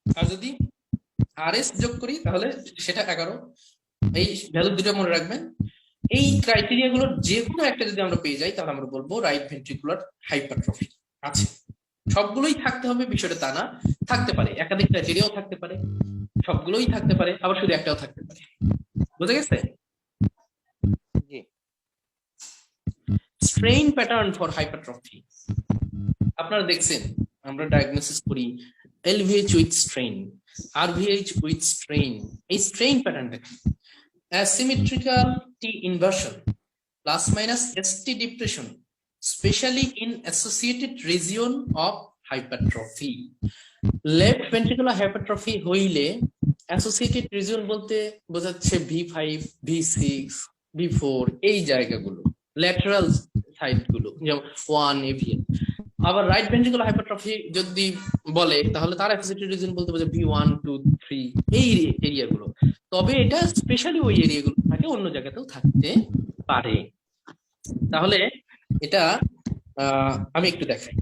Speaker 1: আর যদি আর এস যোগ করি তাহলে সেটা 11। এই ভ্যালু দুটো মনে রাখবেন। এই ক্রাইটেরিয়া গুলোর যে কোনো একটা যদি আমরা পেয়ে যাই, তাহলে আমরা বলবো রাইট ভেন্ট্রিকুলার হাইপারট্রফি আছে। সবগুলোই থাকতে হবে বিষয়টা তা না, থাকতে পারে একাধিক ক্রাইটেরিয়াও থাকতে পারে, সবগুলোই থাকতে পারে, আবার শুধু একটাও থাকতে পারে। বুঝা গেছে? স্ট্রেইন প্যাটার্ন ফর হাইপারট্রফি আপনারা দেখছেন, আমরা ডায়াগনোসিস করি LVH with strain, RVH with strain. এই স্ট্রেইন প্যাটার্নটা কি? asymmetrical T inversion plus minus ST depression, especially in associated region of hypertrophy. Left ventricular hypertrophy হইলে অ্যাসোসিয়েটেড রিজন বলতে বোঝাচ্ছে V5, V6, V4 এই জায়গাগুলো, ল্যাটারাল সাইড গুলো, যেমন 1 AVN। আবার রাইট ভেন্ট্রিকুলার হাইপারট্রফি যদি বলে তাহলে তার অ্যাসোসিয়েটেড রিজন বলতে বোঝায় V1, 2, 3 এই এরিয়াগুলো। তবে এটা স্পেশালি ওই এরিয়াগুলো থাকে, অন্য জায়গাতেও থাকতে পারে। তাহলে এটা আমি একটু দেখাই।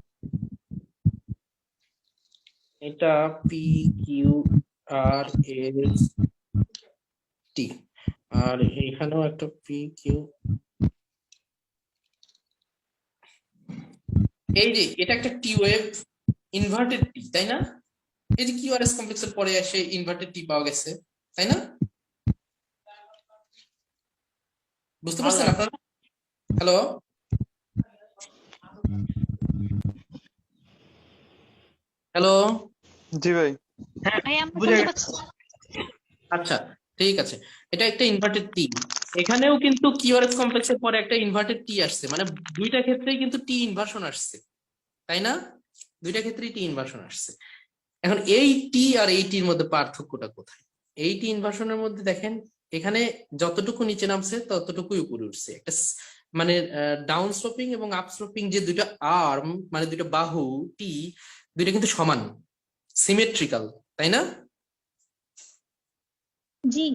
Speaker 1: এটা PQRST, আর এখানেও একটা PQ। এই যে এটা একটা টি ওয়েভ, ইনভার্টেড টি, তাই না? এই যে কিউআরএস কমপ্লেক্সের পরে এসে ইনভার্টেড টি পাওয়া গেছে, তাই না? বুঝতে পারছেন আপনারা? হ্যালো হ্যালো,
Speaker 5: জি ভাই।
Speaker 7: ভাই আমরা শুনতে পাচ্ছি।
Speaker 1: আচ্ছা ঠিক আছে, এটা একটা ইনভার্টেড টি। এখানেও কিন্তু কিউআরএস কমপ্লেক্সের পরে একটা ইনভার্টেড টি আসছে, মানে দুইটা ক্ষেত্রেই কিন্তু টি ইনভার্সন আসছে, তাই না? দুইটা ক্ষেত্রেই টি ইনভার্সন আসছে। এখন এই টি আর এই টির মধ্যে পার্থক্যটা কোথায়? এই টি ইনভার্সনের মধ্যে দেখেন, এখানে যতটুকু নিচে নামছে ততটুকুই উপরে উঠছে। একটা মানে ডাউন স্লোপিং এবং আপ স্লোপিং যে দুইটা আর্ম, মানে দুইটা বাহু টি, দুইটা কিন্তু সমান, সিমেট্রিক্যাল, তাই না?
Speaker 7: জি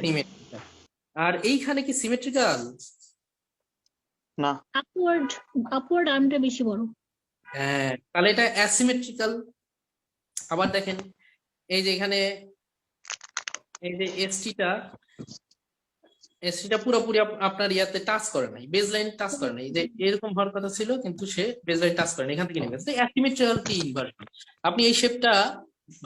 Speaker 1: সিমেট্রিক্যাল। আর এইখানে কি সিমেট্রিক্যাল?
Speaker 5: না।
Speaker 7: আপওয়ার্ড আর্মটা বেশি বড়।
Speaker 1: হ্যাঁ, তাহলে এটা অ্যাসিমেট্রিক্যাল। আবার দেখেন, এই যে এখানে এই যে এসটিটা পুরোপুরি আপনার ইয়াতে টাচ করে নাই, বেজলাইন টাচ করে নাই। যে এরকম হওয়ার কথা ছিল কিন্তু সে বেজলাইন টাচ করে নাই, এখান থেকে নেমে গেছে। অ্যাসিমেট্রিক্যাল টি ইনভার্সন, আপনি এই শেপটা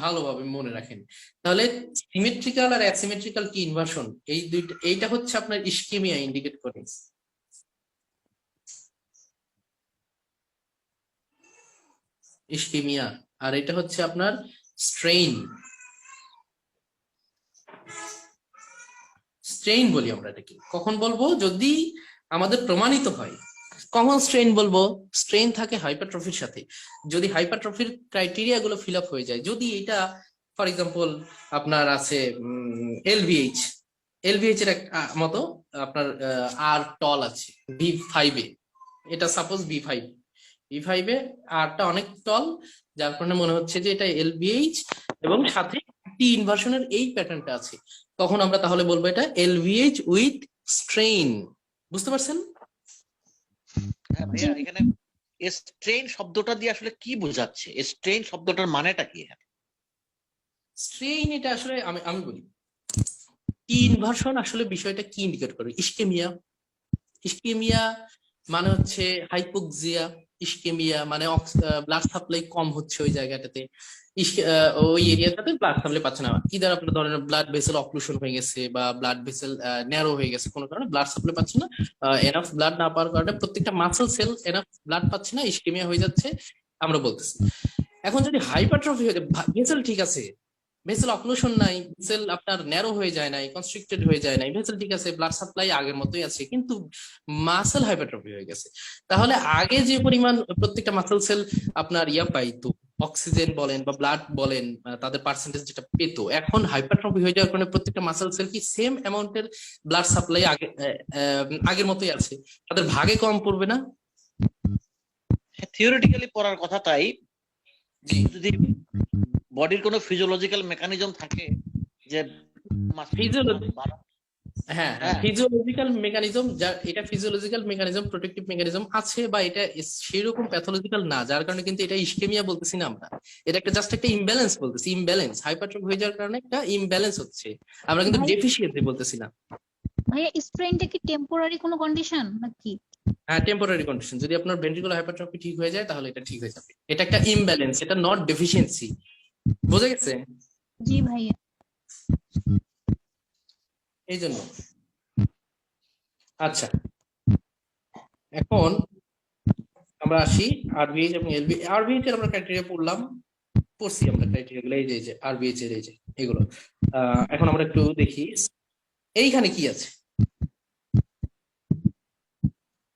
Speaker 1: ভালোভাবে মনে রাখেন। তাহলে সিমেট্রিক্যাল আর অ্যাসিমেট্রিক্যাল টি ইনভার্সন, এই দুইটা, এইটা হচ্ছে আপনার ইস্কেমিয়া ইন্ডিকেট করে। ইস্কেমিয়া, আর এটা হচ্ছে আপনার স্ট্রেইন। স্ট্রেইন বলি আমরা এটাকে। কখন বলবো? যদি আমাদের প্রমাণিত হয়। কখন স্ট্রেইন বলবো? স্ট্রেইন থাকে হাইপারট্রফির সাথে, যদি হাইপারট্রফির ক্রাইটেরিয়া গুলো ফিল আপ হয়ে যায়। যদি এটা ফর এক্সাম্পল আপনার আছে এলভিএইচ এর মতো আপনার আর টল আছে V5 এ, এটা সাপোজ V5 এ আরটা অনেক টল, যার কারণে মনে হচ্ছে যে এটা এলভিএইচ এবং সাথে টি ইনভার্সনের এই প্যাটার্নটা আছে। তখন আমরা তাহলে বলবো এটা এলভিএইচ উইথ স্ট্রেইন। বুঝতে পারছেন?
Speaker 6: হ্যাঁ ভাইয়া, এখানে স্ট্রেইন শব্দটা দিয়ে আসলে কি বোঝাচ্ছে? স্ট্রেইন শব্দটার মানেটা কি?
Speaker 1: স্ট্রেইন এটা আসলে আমি বলি, টি ইনভার্সন আসলে বিষয়টা কি ইন্ডিকেট করে? ইস্কেমিয়া মানে হচ্ছে হাইপোক্সিয়া, ইস্কেমিয়া মানে ব্লাড সাপ্লাই কম হচ্ছে ওই জায়গাটাতে, ওই এরিয়াটাতে ব্লাড সাপ্লাই পাচ্ছে না। ইদার আপনার ধরেন ব্লাড ভেসেল অক্লুশন হয়ে গেছে বা ব্লাড ভেসেল ন্যারো হয়ে গেছে, কোনো কারণে ব্লাড সাপ্লাই পাচ্ছে না, এনাফ ব্লাড না পাওয়ার কারণে প্রত্যেকটা মাসল সেল এনাফ ব্লাড পাচ্ছে না, ইস্কেমিয়া হয়ে যাচ্ছে আমরা বলতেছি। এখন যদি হাইপারট্রফি হয়ে যায়, ভেসেল ঠিক আছে, ভেসেল অক্লুশন নাই, ভেসেল আপনার ন্যারো হয়ে যায় নাই, কনস্ট্রিক্টেড হয়ে যায় নাই, ভেসেল ঠিক আছে, ব্লাড সাপ্লাই আগের মতোই আছে, কিন্তু মাসেল হাইপারট্রফি হয়ে গেছে। তাহলে আগে যে পরিমাণ প্রত্যেকটা মাসেল সেল আপনার ইয়া পাইতো, অক্সিজেন বলেন বা ব্লাড বলেন, তাদের পার্সেন্টেজ যেটা পেতো, এখন হাইপারট্রফি হয়ে যাওয়ার কারণে প্রত্যেকটা মাসেল সেল কি সেম অ্যামাউন্টের ব্লাড সাপ্লাই আগের মতোই আছে, তাদের ভাগে কম পড়বে না?
Speaker 6: থিওরিটিক্যালি পড়ার কথা, তাই যদি বডির কোনো ফিজিওলজিক্যাল মেকানিজম থাকে যে
Speaker 1: হ্যাঁ, ফিজিওলজিক্যাল মেকানিজম, এটা ফিজিওলজিক্যাল মেকানিজম, প্রোটেক্টিভ মেকানিজম আছে, বা এটা সেরকম প্যাথোলজিক্যাল না, যার কারণে কিন্তু এটা ইস্কেমিয়া বলতেছি না আমরা, এটা একটা জাস্ট একটা ইমব্যালেন্স বলতেছি। ইমব্যালেন্স, হাইপারট্রফি হয়ে যাওয়ার কারণে একটা ইমব্যালেন্স হচ্ছে, আমরা কিন্তু ডেফিসিয়েন্সি বলতেছি না।
Speaker 7: ভাইয়া স্ট্রেইনটা কি টেম্পোরারি কোনো কন্ডিশন নাকি?
Speaker 1: হ্যাঁ, টেম্পোরারি কন্ডিশন। যদি আপনার ভেন্ট্রিকুলার হাইপারট্রফি ঠিক হয়ে যায় তাহলে এটা ঠিক হয়ে যাবে। এটা একটা ইমব্যালেন্স, এটা নট ডেফিসিয়েন্সি। বোঝা গেছে?
Speaker 7: জি ভাইয়া।
Speaker 1: এই জন্য আচ্ছা, এখন আমরা আসি আরবিএইচ এবং এলভিএইচ। আরবিএইচ এর আমরা ক্রাইটেরিয়া পড়ছি আমরা ক্রাইটেরিয়া গুলো, এই যে আরবিএইচ এর এই যে এগুলো। এখন আমরা একটু দেখি এইখানে কি আছে।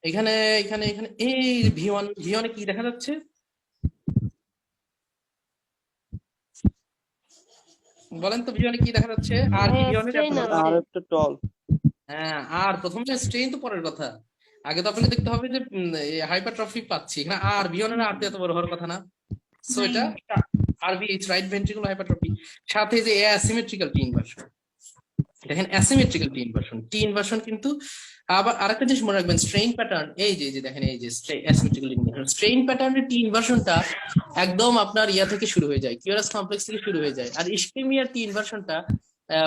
Speaker 1: এখানে এখানে এখানে এই V1 এ কি দেখা যাচ্ছে? বলেন তো V1 এ কি দেখা যাচ্ছে? আর কি V1 এর
Speaker 4: স্ট্রেইন
Speaker 1: আপনার?
Speaker 5: আর
Speaker 4: আছে।
Speaker 5: একটা টল।
Speaker 1: হ্যাঁ, আর প্রথমে স্ট্রেইন তো পরের কথা। আগে তো আপনাকে দেখতে হবে যে হাইপারট্রফি পাচ্ছি এখানে, আর V1 এর আর তো এত বড় হওয়ার কথা না। সো এটা RVH, রাইট ভেন্ট্রিকুলার হাইপারট্রফি, সাথে যে অ্যাসিমেট্রিক্যাল টি ইনভার্সন। দেখেন অ্যাসিমেট্রিক্যাল টি ইনভার্সন কিন্তু আবার আরেকটা জিনিস মনে রাখবেন, স্ট্রেইন প্যাটার্ন, এই যে দেখেন, এই যে অ্যাসিমেট্রিক্যাল ইনভার্সন, স্ট্রেইন প্যাটার্নের টি ইনভার্সনটা একদম আপনার ইয়া থেকে শুরু হয়ে যায়, কিউরাস কমপ্লেক্স থেকে শুরু হয়ে যায়। আর ইসকেমিয়ার টি ইনভার্সনটা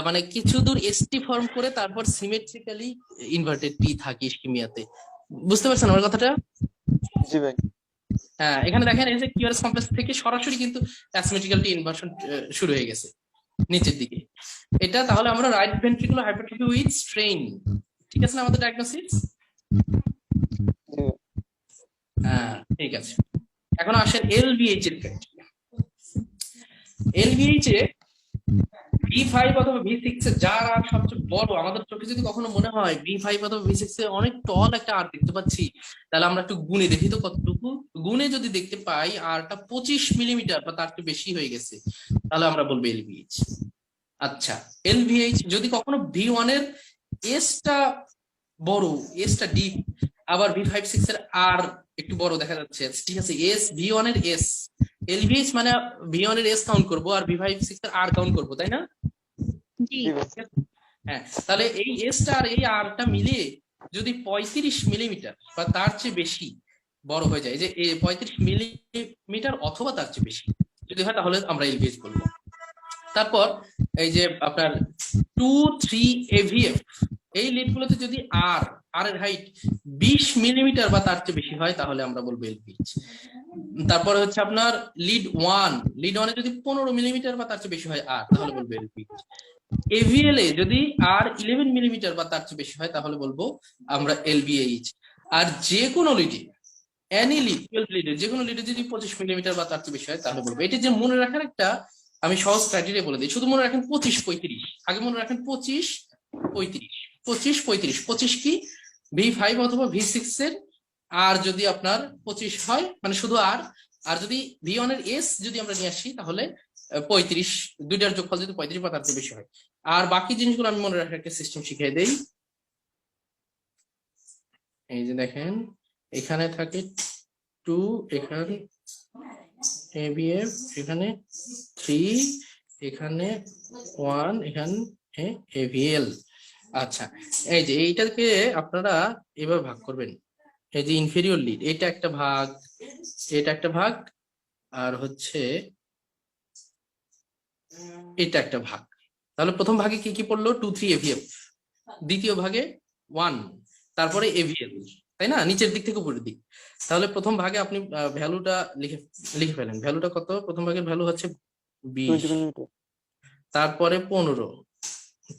Speaker 1: মানে কিছু দূর এসটি ফর্ম করে তারপর সিমেট্রিক্যালি ইনভার্টেড টি থাকে ইসকেমিয়াতে। বুঝতে পারছেন আমার কথাটা?
Speaker 5: জি ভাই।
Speaker 1: হ্যাঁ, এখানে দেখেন এই যে কিউরাস কমপ্লেক্স থেকে সরাসরি কিন্তু অ্যাসিমেট্রিক্যাল টি ইনভার্সন শুরু হয়ে গেছে নিচের দিকে। এটা তাহলে আমরা right ventricular hypertrophy with strain, ঠিক আছে না আমাদের ডায়াগনোসিস? হ্যাঁ, ঠিক আছে। এখন আসেন LVH এর ক্রাইটেরিয়া। LVH এ V5 অথবা V6 এ যার আর সবচেয়ে বড়, আমাদের চোখে যদি কখনো মনে হয় V5 অথবা V6 এ অনেক টল একটা আর দেখতে পাচ্ছি, তাহলে আমরা একটু গুণে দেখি তো কতটুকু। গুণে যদি দেখতে পাই আরটা 25 মিলিমিটার বা তার চেয়ে বেশি হয়ে গেছে, তাহলে আমরা বলবো LVH। আচ্ছা, LVH যদি কখনো V1 এর এসটা বড়, এসটা ডিপ, আবার V5-6 এর আর একটু বড় দেখা যাচ্ছে, ঠিক আছে, এস V1 এর এস, LVH মানে V1 এর এস কাউন্ট করব আর V5-6 এর আর কাউন্ট করব, তাই না?
Speaker 7: জি
Speaker 5: জি ভাই।
Speaker 1: হ্যাঁ, তাহলে এই এসটা আর এই আরটা মিলিয়ে যদি 35 মিলিমিটার বা তার চেয়ে বেশি বড় হয়ে যায়, যে 35 মিলিমিটার অথবা তার চেয়ে বেশি যদি হয়, তাহলে আমরা LVH বলবো। তারপর এই যে আপনার 2-3 AVF, এই লিডগুলোতে যদি আর এর হাইট 20 মিলিমিটার বা তার চেয়ে বেশি হয়, তাহলে আমরা বলবো LVH। তারপরে হচ্ছে আপনার লিড 1 এ যদি 15 মিলিমিটার বা তার চেয়ে বেশি হয় আর, তাহলে বলবো LVH। AVL এ যদি আর 11 মিলিমিটার বা তার চেয়ে বেশি হয়, তাহলে বলবো আমরা LVH। আর যে কোনো লিডে, এনি লিড, 12 লিডে, যে কোনো লিডে যদি 25 মিলিমিটার বা তার চেয়ে বেশি হয়, তাহলে বলবো। এটা যে মনে রাখার একটা আমি সহজ ক্রাইটেরিয়া বলে দিই, শুধু মনে রাখেন 25-35, আগে মনে রাখেন 25-35, 25 কি V5 অথবা V6 এর আর যদি আপনার 25 হয়, মানে শুধু আর যদি V1 এর এস যদি আমরা নিয়ে আসি, তাহলে 35, দুইটার যোগফল যদি 35 বা তার চেয়ে বেশি হয়। আর বাকি জিনিসগুলো আমি মনে রাখার একটা সিস্টেম শিখিয়ে দেই। এই যে দেখেন, এখানে থাকে 2, এখানে AVF, এখানে 3, এখানে 1, এখানে AVL। আচ্ছা, এই যে এইটাকে আপনারা এভাবে ভাগ করবেন, এই যে ইনফেরিয়র লিড, এটা একটা ভাগ, এটা একটা ভাগ, আর হচ্ছে এটা একটা ভাগ। তাহলে প্রথম ভাগে কি কি পড়লো? 2-3 AVF, দ্বিতীয় ভাগে 1, তারপরে AVL, তাই না, নিচের দিক থেকে উপরের দিক। তাহলে প্রথম ভাগে আপনি ভ্যালুটা লিখে ফেলেন। ভ্যালুটা কত? প্রথম ভাগের ভ্যালু হচ্ছে 20,
Speaker 5: 20 মিলিমিটার।
Speaker 1: তারপরে 15,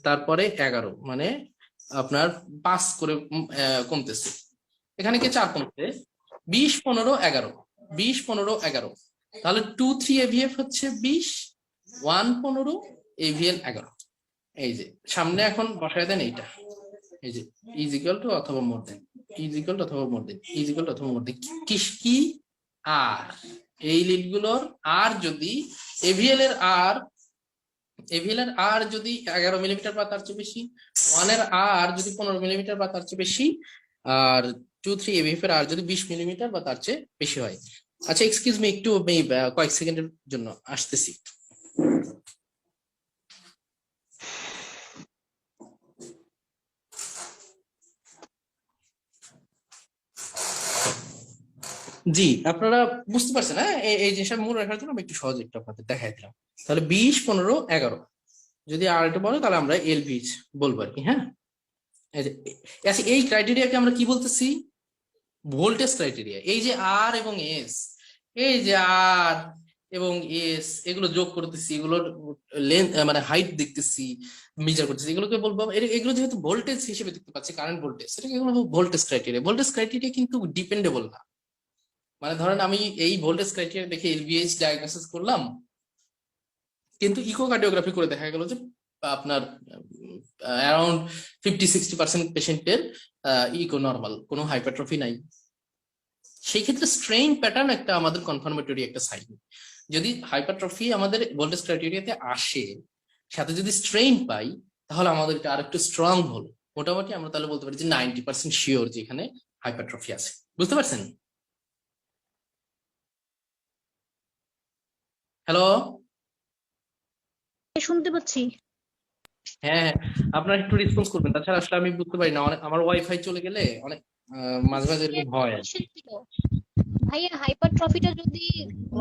Speaker 1: তারপরে 11, মানে আপনার 5 করে কমতেছে, এখানে কি 4 কমছে, 20, 15, 11, 20, 15, 11। তাহলে 2-3 AVF হচ্ছে 20, 1, 15, AVL 11। এই যে সামনে এখন বসায় দেন এইটা, এই যে ইজ ইকুয়াল টু অথবা মোর দেন, ইজ ইকুয়াল টু অথবা মোর দেন, ইজ ইকুয়াল টু অথবা মোর দেন, কি আর এই লিডগুলোর আর যদি AVL এর আর যদি 11 মিলিমিটার বা তার চেয়ে বেশি, 1 এর আর যদি 15 মিলিমিটার বা তার চেয়ে বেশি, আর 2-3 AVF এর আর যদি 20 মিলিমিটার বা তার চেয়ে বেশি হয়। আচ্ছা, এক্সকিউজ মি, একটু কয়েক সেকেন্ডের জন্য আসতেছি। জি, আপনারা বুঝতে পারছেন? হ্যাঁ, এই জিনিসটা মনে রাখার জন্য আমি একটু সহজ একটু আপনাদের দেখাই দিলাম। তাহলে 20, 15, 11 যদি আর এটা বলে, তাহলে আমরা LVH বলবো আর কি। হ্যাঁ, এই ক্রাইটেরিয়াকে আমরা কি বলতেছি? Voltage criteria. এই যে আর এবং এস, এই যে আর এবং এস, এগুলো যোগ করতেছি, এগুলোর লেন্থ মানে হাইট দেখতেছি, মেজার করতেছি, এগুলোকে বলবো, এগুলো যেহেতু ভোল্টেজ হিসেবে দেখতে পাচ্ছি, কারেন্ট ভোল্টেজ, সেটাকে এগুলো ভোল্টেজ ক্রাইটেরিয়া। ভোল্টেজ ক্রাইটেরিয়া কিন্তু ডিপেন্ডেবল না। মানে ধরেন আমি এই ভোল্টেজ ক্রাইটেরিয়া দেখে LVH ডায়াগনোসিস করলাম, কিন্তু ইকোকার্ডিওগ্রাফি করে দেখা গেল যে আপনার অ্যারাউন্ড 50-60% পেশেন্টের ইকো নর্মাল, কোনো হাইপারট্রফি নাই। সেই ক্ষেত্রে স্ট্রেইন প্যাটার্ন একটা আমাদের কনফার্মেটরি একটা সাইন। যদি হাইপারট্রফি আমাদের ভোল্টেজ ক্রাইটেরিয়াতে আসে, সাথে যদি স্ট্রেইন পাই তাহলে আমাদের এটা আরেকটু স্ট্রং হলো। মোটামুটি আমরা তাহলে বলতে পারি যে 90% শিওর যে এখানে হাইপারট্রফি আছে। বুঝতে পারছেন? হ্যালো,
Speaker 7: শুনতে পাচ্ছি।
Speaker 1: হ্যাঁ, আপনারা একটু রেসপন্স করবেন, তাছাড়া আসলে আমি বুঝতে পারি না, অনেক আমার ওয়াইফাই চলে গেলে অনেক মাঝে মাঝে এরকম হয় আর কি।
Speaker 7: ছিল ভাইয়া, হাইপারট্রফিটা যদি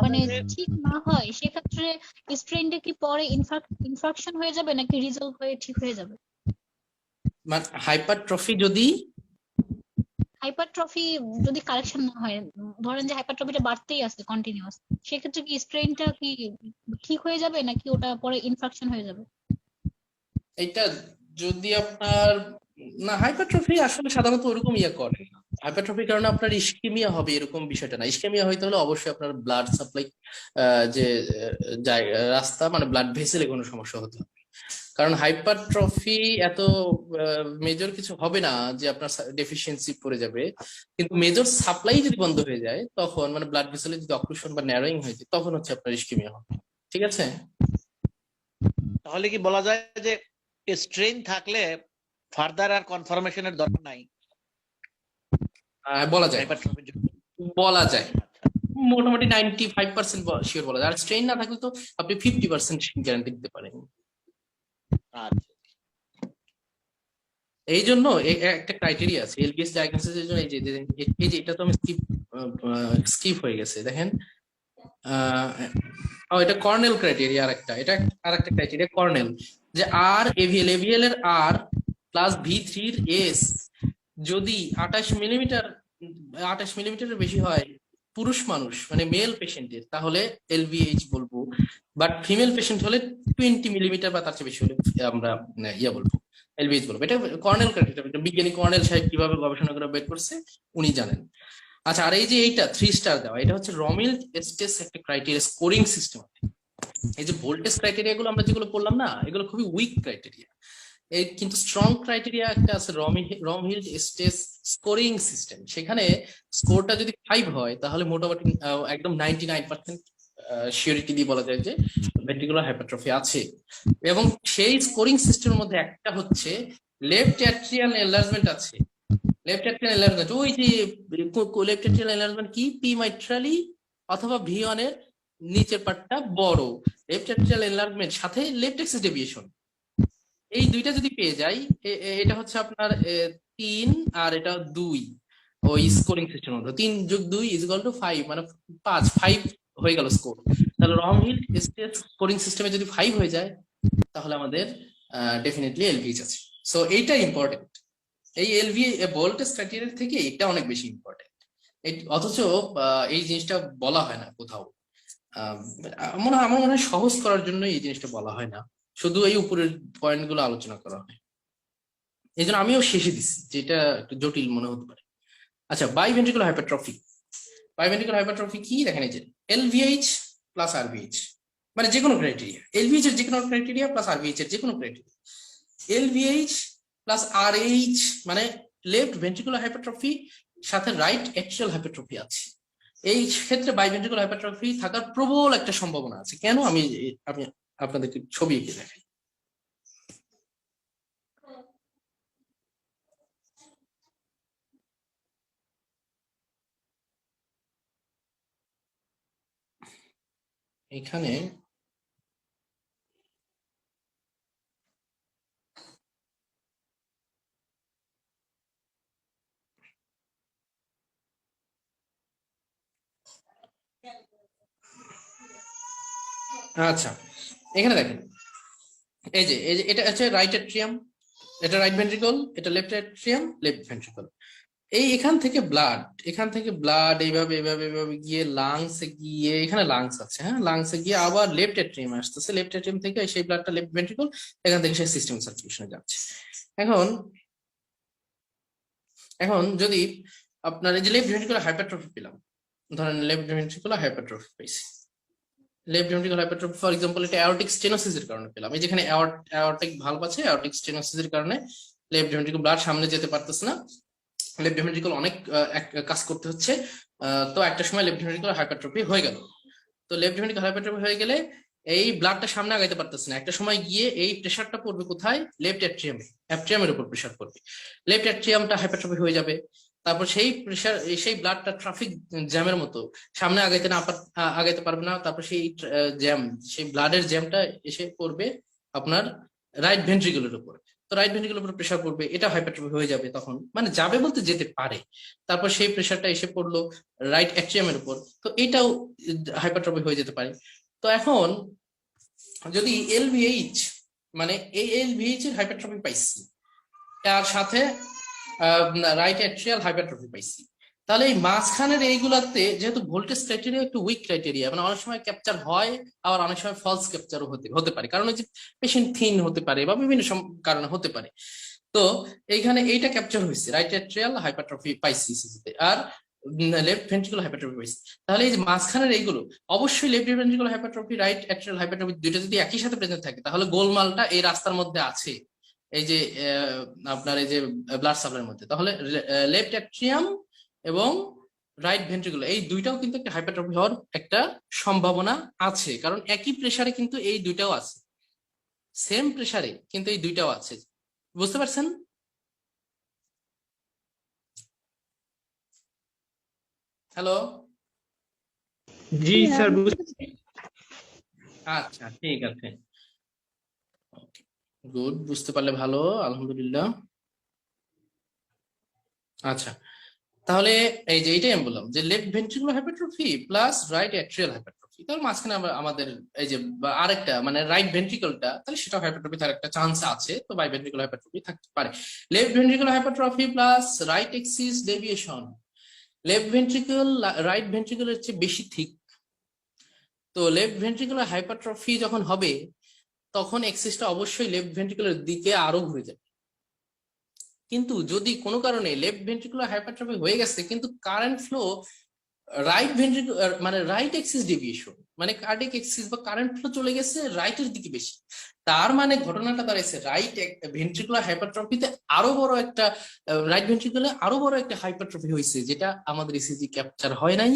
Speaker 7: মানে ঠিক না হয় সেক্ষেত্রে স্ট্রেনটা কি পরে ইনফাকশন হয়ে যাবে নাকি রিজলভ হয়ে ঠিক হয়ে যাবে?
Speaker 1: মানে হাইপারট্রফি যদি
Speaker 7: হাইপারট্রফি যদি কারেকশন না হয়, ধরেন যে হাইপারট্রফিটা বাড়তেই আছে কন্টিনিউয়াস, সেক্ষেত্রে কি স্ট্রেনটা কি ঠিক হয়ে যাবে নাকি ওটা পরে ইনফাকশন হয়ে যাবে?
Speaker 1: এটা যদি আপনার না, হাইপারট্রফি আসলে সাধারণত ওরকম করে না। হাইপারট্রফির কারণে আপনার ইসকেমিয়া হবে এরকম বিষয়টা না। ইসকেমিয়া হইতে হলে অবশ্যই আপনার ব্লাড সাপ্লাই যে রাস্তা মানে ব্লাড ভেসেলে কোনো সমস্যা হতে হবে। কারণ হাইপারট্রফি এত মেজর কিছু হবে না যে আপনার ডেফিসিয়েন্সি পড়ে যাবে, কিন্তু মেজর সাপ্লাই যদি বন্ধ হয়ে যায় তখন মানে ব্লাড ভেসেলে যদি অক্লুশন বা ন্যারোয়িং হয়ে যায় তখন হচ্ছে আপনার ইসকেমিয়া হবে। ঠিক আছে?
Speaker 6: তাহলে কি বলা যায় যে স্ট্রেন থাকলে ফার্দার আর কনফার্মেশনের দরকার নাই?
Speaker 1: বলা যায়,
Speaker 6: হাইপারট্রফির জন্য
Speaker 1: বলা যায় মোটামুটি 95% শিওর বলা যায়। আর স্ট্রেন না থাকলে তো আপনি 50% গ্যারান্টি দিতে পারেন।
Speaker 6: আচ্ছা,
Speaker 1: এই জন্য একটা ক্রাইটেরিয়া আছে এলবিএস ডায়াগনোসিসের জন্য। এই যে এটা তো আমি স্কিপ হয়ে গেছে, দেখেন। এটা কর্নেল ক্রাইটেরিয়া, আরেকটা এটা আরেকটা ক্রাইটেরিয়া কর্নেল, যে আর এভিএল এর আর প্লাস V3 এর এস যদি 28 মিলিমিটারের বেশি হয় পুরুষ মানুষ মানে মেল পেশেন্টের, তাহলে এলভিএইচ বলবো। বাট ফিমেল পেশেন্ট হলে 20 মিলিমিটার বা তার চেয়ে বেশি হলে আমরা বলবো এলভিএইচ বলবো। এটা কর্নেল ক্রাইটেরিয়া, বিজ্ঞানী কর্নেল সাহেব কিভাবে গবেষণা করে বের করছে উনি জানেন। আচ্ছা, আর এই যে এইটা 3 স্টার দেওয়া, এটা হচ্ছে রমিল এস্টেস একটা ক্রাইটেরিয়া স্কোরিং সিস্টেম। এই যে ভোল্টেজ ক্রাইটেরিয়া গুলো আমরা যেগুলো বললাম না, এগুলো খুবই উইক ক্রাইটেরিয়া। এই কিন্তু স্ট্রং ক্রাইটেরিয়া একটা আছে রমহিল স্টেস স্কোরিং সিস্টেম। সেখানে স্কোরটা যদি 5 হয় তাহলে মোটামুটি একদম 99% শিওরিটি দিয়ে বলা যায় যে ভেন্ট্রিকুলার হাইপারট্রফি আছে। এবং সেই স্কোরিং সিস্টেমের মধ্যে একটা হচ্ছে লেফট অ্যাট্রিয়াল এনলার্জমেন্ট আছে। লেফট অ্যাট্রিয়াল এনলার্জমেন্ট, ওই যে লেফট অ্যাট্রিয়াল এনলার্জমেন্ট কি, পি মাইট্রালি অথবা V1 এর নিচের পার্টটা বড়, লেফট অ্যাট্রিয়াল এনলার্জমেন্ট সাথে লেফট এক্সিস ডেভিয়েশন, এই দুইটা যদি পেয়ে যাই, এটা হচ্ছে আপনার 3 আর এটা 2, ওই স্কোরিং সিস্টেমের মধ্যে 3 যোগ 2 = 5, মানে 5 হয়ে গেল স্কোর। তাহলে রমহিল স্টেস স্কোরিং সিস্টেমে যদি 5 হয়ে যায় তাহলে আমাদের ডেফিনেটলি এলভিএইচ আছে। সো এইটা ইম্পর্টেন্ট। এই এলভি ভোল্টেজ ক্রাইটেরিয়া থেকে এটা অনেক বেশি ইম্পর্টেন্ট। অথচ এই জিনিসটা বলা হয় না কোথাও। আমার মনে হয় সহজ করার জন্য এই জিনিসটা বলা হয় না, শুধু এই উপরের পয়েন্ট গুলো আলোচনা করা হয়। এই জন্য আমিও শেষে দিচ্ছি, যেটা একটু জটিল মনে হতে পারে। আচ্ছা, বাইভেন্ট্রিকুলার হাইপারট্রফি। বাইভেন্ট্রিকুলার হাইপারট্রফি কি দেখেন, এই যে এলভিএইচ প্লাস আরভিএইচ মানে যে কোনো ক্রাইটেরিয়া, এলভিএইচ এর যে কোনো ক্রাইটেরিয়া প্লাস আরভিএইচ এর যে কোনো ক্রাইটেরিয়া, এলভিএইচ প্লাস আরএইচ মানে লেফট ভেন্ট্রিকুলার হাইপারট্রফি সাথে রাইট অ্যাট্রিয়াল হাইপারট্রফি আছে। এই ক্ষেত্রে বাইভেন্ট্রিকুলার হাইপারট্রফি থাকার প্রবল একটা সম্ভাবনা আছে। কেন? আমি আপনাদেরকে ছবি এঁকে দেখাই। এখানে আচ্ছা, এখানে দেখেন, এই যে এটা হচ্ছে রাইট অ্যাট্রিয়াম, এটা রাইট ভেন্ট্রিকল, এটা লেফট অ্যাট্রিয়াম, লেফট ভেন্ট্রিকল। এখান থেকে ব্লাড এইভাবে এইভাবে এইভাবে গিয়ে লাংসে গিয়ে, এখানে লাংস আছে, হ্যাঁ, লাংসে গিয়ে আবার লেফট অ্যাট্রিয়াম আসতেছে, লেফট অ্যাট্রিয়াম থেকে সেই ব্লাডটা লেফট ভেন্ট্রিকল, এখান থেকে সেই সিস্টেম সার্কুলেশনে যাচ্ছে। এখন যদি আপনার এই যে লেফট ভেন্ট্রিকুলার হাইপারট্রফি পেলাম, ধরেন লেফট ভেন্ট্রিকুলার হাইপারট্রফি পেয়েছি, left ventricular hypertrophy for example এটা অ্যাওর্টিক স্টেনোসিসের কারণে পেলাম। এই যেখানে অ্যাওর্টিক ভালভ আছে, অ্যাওর্টিক স্টেনোসিসের কারণে লেফট ভেন্ট্রিকুল ব্লাড সামনে যেতে পারতেছে না, লেফট ভেন্ট্রিকল অনেক কাজ করতে হচ্ছে। তো একটা সময় লেফট ভেন্ট্রিকুলার হাইপারট্রফি হয়ে গেল। তো লেফট ভেন্ট্রিকুলার হাইপারট্রফি হয়ে গেলে এই ব্লাডটা সামনে আগাইতে পারতেছে না, একটা সময় গিয়ে এই প্রেসারটা পড়বে কোথায়, লেফট অ্যাট্রিয়ামের উপর প্রেসার পড়বে, লেফট অ্যাট্রিয়ামটা হাইপারট্রফি হয়ে যাবে। তারপর সেই প্রেসার, সেই ব্লাডটা ট্রাফিক জ্যামের মতো সামনে আগাইতে পারবে না। তারপর সেই জ্যাম, সেই ব্লাডের জ্যামটা এসে পড়বে আপনার রাইট ভেন্ট্রিকুলের উপর। তো রাইট ভেন্ট্রিকুলের উপর প্রেসার পড়বে, এটা হাইপারট্রফি হয়ে যাবে তখন, মানে যাবে বলতে যেতে পারে। তারপর সেই প্রেসারটা এসে পড়লো রাইট অ্যাট্রিয়ামের উপর, তো এটাও হাইপারট্রফি হয়ে যেতে পারে। তো এখন যদি এলভিএইচ, মানে এই এলভিএইচ এর হাইপারট্রফি পাইছি, তার সাথে রাইট অ্যাট্রিয়াল হাইপারট্রফি পাইছি, তাহলে এই মাঝখানের এইগুলাতে যেহেতু ভোল্টেজ ক্রাইটেরিয়া একটু উইক ক্রাইটেরিয়া, মানে অনেক সময় ক্যাপচার হয়, আবার অনেক সময় ফলস ক্যাপচারও হতে পারে, কারণ ওই যে পেশেন্ট থিন হতে পারে বা বিভিন্ন কারণে হতে পারে। তো এইখানে এইটা ক্যাপচার হয়েছে, রাইট অ্যাট্রিয়াল হাইপারট্রফি পাইছি সিজিতে, আর লেফট ভেন্ট্রিকুলার হাইপারট্রফি পাইছি। তাহলে এই যে মাঝখানের এইগুলো অবশ্যই left ventricular hypertrophy, right atrial hypertrophy দুইটা যদি একই সাথে প্রেজেন্ট থাকে, তাহলে গোলমালটা এই রাস্তার মধ্যে আছে, এই যে আপনার এই যে ব্লাড সাপ্লাইয়ের মধ্যে। তাহলে লেফট অ্যাট্রিয়াম এবং রাইট ভেন্ট্রিকুলার এই দুইটাও কিন্তু একটা হাইপারট্রফি হওয়ার একটা সম্ভাবনা আছে, কারণ একই প্রেসারে কিন্তু এই দুইটাও আছে, সেম প্রেসারে কিন্তু এই দুইটাও আছে। বুঝতে পারছেন? হ্যালো,
Speaker 9: জি স্যার,
Speaker 1: আচ্ছা ঠিক আছে, গুড, বুঝতে পারলে ভালো, আলহামদুলিল্লাহ। আচ্ছা, তাহলে এই যে এইটাই আমি বললাম যে left ventricular hypertrophy plus right atrial hypertrophy, তার মাঝখানে আরেকটা, এই যে আরেকটা মানে রাইট ভেন্ট্রিকলটা, তাহলে সেটা হাইপারট্রফি থাকার একটা চান্স আছে, তো বাই ভেন্ট্রিকুলার হাইপারট্রফি থাকতে পারে। Left ventricular hypertrophy plus right axis deviation, left ventricle right ventricular চেয়ে বেশি থিক, তো লেফট ভেন্ট্রিকুলার হাইপারট্রফি যখন হবে তখন এক্সিসটা অবশ্যই লেফট ভেন্ট্রিকুলার দিকে আরো ঘুরে যাবে। কিন্তু যদি কোনো কারণে লেফট ভেন্ট্রিকুলার হাইপারট্রফি হয়ে গেছে কিন্তু কারেন্ট ফ্লো রাইট ভেন্ট্রিকুলার, মানে রাইট এক্সিস ডেভিয়েশন, মানে কার্ডিয়াক এক্সিস বা কারেন্ট ফ্লো চলে গেছে রাইটের দিকে বেশি, তার মানে ঘটনাটা দাঁড়াইছে রাইট ভেন্ট্রিকুলার হাইপারট্রফিতে আরো বড় একটা, রাইট ভেন্ট্রিকুলারে আরো বড় একটা হাইপারট্রফি হয়েছে, যেটা আমাদের ইসিজি ক্যাপচার হয় নাই,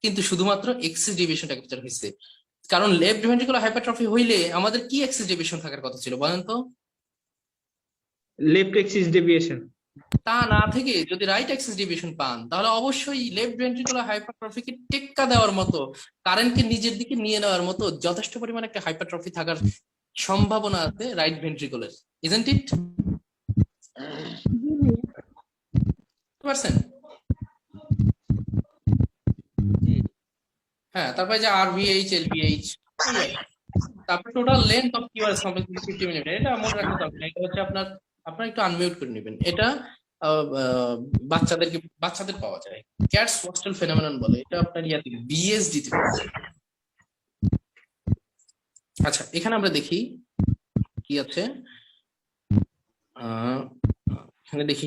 Speaker 1: কিন্তু শুধুমাত্র এক্সিস ডেভিয়েশনটা ক্যাপচার হয়েছে। কারণ লেফট ভেন্ট্রিকুলার হাইপারট্রফি হইলে আমাদের কি এক্সিস ডেভিয়েশন থাকার কথা ছিল বলেন তো?
Speaker 9: Left axis deviation.
Speaker 1: তা না থেকে যদি রাইট অ্যাক্সিস ডেভিয়েশন পান, তাহলে অবশ্যই লেফট ভেন্ট্রিকুলার হাইপারট্রফিকে টেক্কা দেওয়ার মতো, কারেন্টকে নিজের দিকে নিয়ে নেওয়ার মতো যথেষ্ট পরিমাণে একটা হাইপারট্রফি থাকার সম্ভাবনা আছে রাইট ভেন্ট্রিকুলার, ইজন্ট ইট? পারছেন? হ্যাঁ, তারপরে যে আরভিএইচ, এলভিএইচ, তারপর total length of QRS complex 50 millimetre, এটা মনে রাখতে হবে না, এটা হচ্ছে আপনার একটু আনমিউট করে নেবেন, এটা বাচ্চাদের পাওয়া যায়, ক্যাটস ওয়াস্টেল ফেনোমেনন বলে, এটা আপনার ইয়াতে বিএসডি তে পাওয়া যায়। আচ্ছা, এখানে আমরা দেখি কি আছে, এখানে দেখি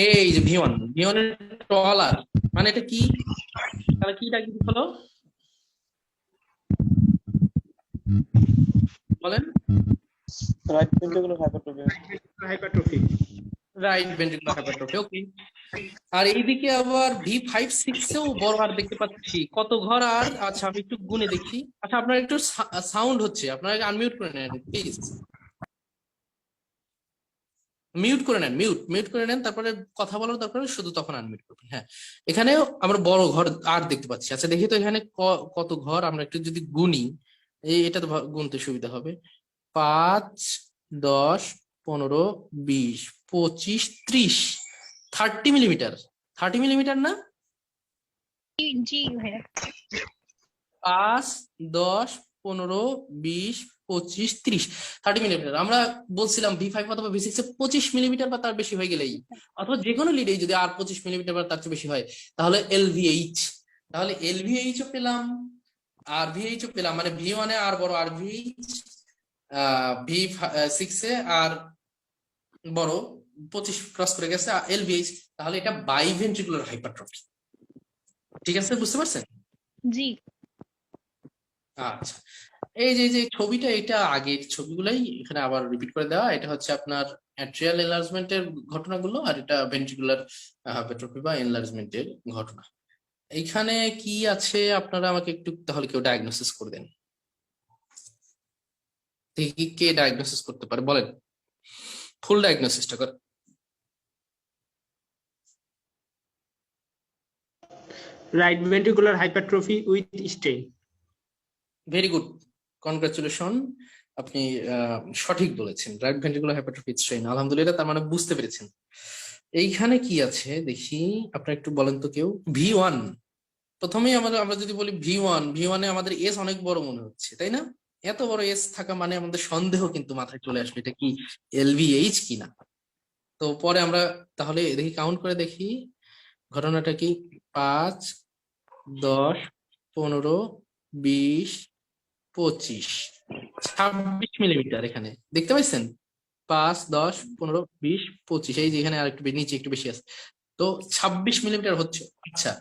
Speaker 1: এই যে V1 এর টলার, মানে এটা কি, তাহলে কি ডাকি হলো বলেন?
Speaker 5: Right ventricular hypertrophy.
Speaker 1: Right ventricular hypertrophy, okay. আর এইদিকে আবার V5-6 এও বড় আর দেখতে পাচ্ছি, কত ঘর আর, আচ্ছা আমি একটু গুনে দেখি। আচ্ছা, আপনার একটু সাউন্ড হচ্ছে, আপনারা আনমিউট করে নেন প্লিজ, মিউট করে নেন, তারপরে কথা বলার দরকার শুধু তখন আনমিউট করবেন। হ্যাঁ, এখানেও আমরা বড় ঘর আর দেখতে পাচ্ছি। আচ্ছা দেখি তো এখানে কত ঘর, আমরা একটু যদি গুনি, এটা তো গুনতে সুবিধা হবে, 5, 10, 15, 20, 25, 30, 30 মিলিমিটার, 30 মিলিমিটার না?
Speaker 7: জি ভাইয়া।
Speaker 1: 5, 10, 15, 20, 25, 30, 30 মিলিমিটার। আমরা বলছিলাম V5 অথবা V6 এ 25 মিলিমিটার বা তার বেশি হয়ে গেলেই, অথবা যে কোনো লিডে যদি আর 25 মিলিমিটার বা তার চেয়ে বেশি হয়, তাহলে LVH, তাহলে LVH ও পেলাম আর VH ও পেলাম, মানে V1 এ আর বড় আর VH, V6 এ আর বড় 25 ক্রস করে গেছে LVH, তাহলে এটা বাইভেন্ট্রিকুলার হাইপারট্রফি। ঠিক আছে, বুঝতে পারছেন?
Speaker 7: জি।
Speaker 1: আচ্ছা, এই যে ছবিটা, এটা আগের ছবিগুলাই এখানে আবার রিপিট করে দেওয়া, এটা হচ্ছে আপনার অ্যাট্রিয়াল এনলার্জমেন্টের ঘটনাগুলো, আর এটা ভেন্ট্রিকুলার হাইপারট্রফি বা এনলার্জমেন্টের ঘটনা। এইখানে কি আছে আপনারা আমাকে একটু তাহলে কেউ ডায়াগনোসিস করে দেন। দেখি কে ডায়াগনোসিস করতে পারে, বলেন ফুল ডায়াগনোসিসটা কর।
Speaker 9: Right ventricular hypertrophy with strain.
Speaker 1: Very good, congratulation, আপনি সঠিক বলেছেন, রাইট ভেন্ট্রিকুলার হাইপারট্রফি স্ট্রেন। আলহামদুলিল্লাহ, তার মানে বুঝতে পেরেছেন। এইখানে কি আছে দেখি, আপনারা একটু বলেন তো কেউ। V1, প্রথমেই আমরা যদি বলি V1 এ আমাদের এস অনেক বড় মনে হচ্ছে, তাই না? এত বড় এস থাকা মানে আমাদের সন্দেহ কিন্তু মাথায় চলে আসবে, এটা কি LVH কিনা। তো পরে আমরা তাহলে দেখি, কাউন্ট করে দেখি ঘটনাটা কি। 5, 10, 15, 20, 25, 26 মিলিমিটার এখানে দেখতে পাইছেন। 5, 10, 15, 20, 25, এই যে এখানে আর একটু নিচে একটু বেশি আছে, তো 26 মিলিমিটার হচ্ছে। আচ্ছা,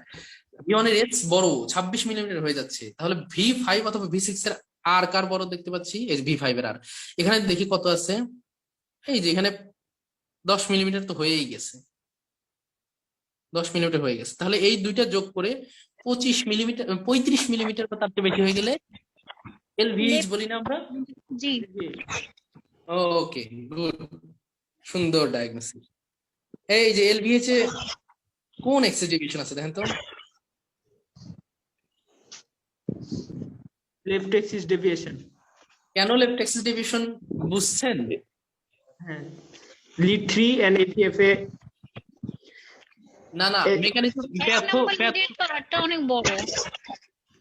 Speaker 1: V1 এর এস বড় 26 মিলিমিটার হয়ে যাচ্ছে, তাহলে V5 অথবা V6 এর আর কার বড় দেখতে পাচ্ছি? এই V5 এর আর। এখানে দেখি কত আছে, এই যে এখানে 10 মিলিমিটার তো হয়েই গেছে, 10 মিলিমিটার হয়ে গেছে। তাহলে এই দুইটা যোগ করে 25 মিলিমিটার, 35 মিলিমিটার বা তার চেয়ে বেশি হয়ে গেলে LVH বলি না আমরা?
Speaker 7: জি।
Speaker 1: ওকে, গুড, সুন্দর ডায়াগনোসিস। এই যে LVH এ কোন এক্সেস ডেভিয়েশন আছে দেখেন তো।
Speaker 9: Left axis deviation.
Speaker 1: কেন লেফট এক্সেস ডেভিয়েশন বুঝছেন?
Speaker 9: হ্যাঁ, লিড 3 এন্ড ATF এ
Speaker 1: না না, মেকানিজম
Speaker 7: এক নাম্বার লিডের তো আরটা অনেক বড়।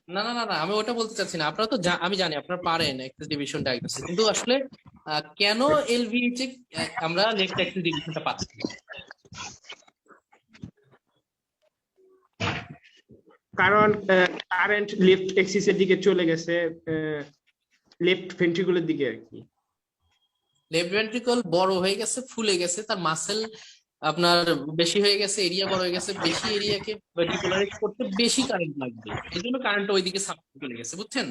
Speaker 1: না, আমি ওটা বলতে চাচ্ছি না। আপনারা তো আমি জানি আপনারা পারেন এক্সেস ডিভিশন ডায়াগনোসিস, কিন্তু আসলে কেন LVH এ আমরা লেফট এক্সেস ডিভিশনটা পাচ্ছি?
Speaker 9: কারণ কারেন্ট লেফট এক্সিসের দিকে চলে গেছে, লেফট ভেন্ট্রিকুলার দিকে আর কি।
Speaker 1: লেফট ভেন্ট্রিকল বড় হয়ে গেছে, ফুলে গেছে, তার মাসেল আপনার বেশি হয়ে গেছে, এরিয়া বড় হয়ে গেছে, বেশি এরিয়াকে ভেন্ট্রিকুলারাইজ করতে বেশি কারেন্ট লাগবে, এই জন্য কারেন্ট ওইদিকে সাপ্লাই চলে গেছে, বুঝছেন?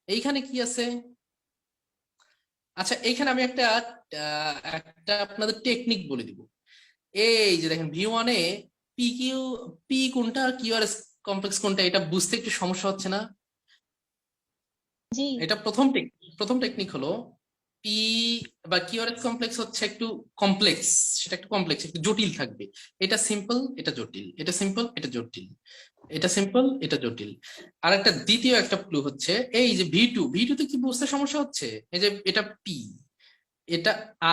Speaker 1: এইখানে কি আছে? আচ্ছা, এইখানে আমি একটা আপনাদের টেকনিক বলে দিব। এই যে দেখেন V1 এ পি কোনটা, QRS কমপ্লেক্স কোনটা, এটা বুঝতে একটু সমস্যা হচ্ছে না?
Speaker 7: জি।
Speaker 1: এটা প্রথম টেকনিক হলো, পি বা QRS কমপ্লেক্স হচ্ছে একটু কমপ্লেক্স, সেটা একটু কমপ্লেক্স, একটু জটিল থাকবে। এটা সিম্পল, এটা জটিল, এটা সিম্পল, এটা জটিল, এটা সিম্পল, এটা জটিল। আর একটা দ্বিতীয় একটা ক্লু হচ্ছে, এই যে V2 তে কি বুঝতে সমস্যা হচ্ছে? এই যে এটা পি, এটা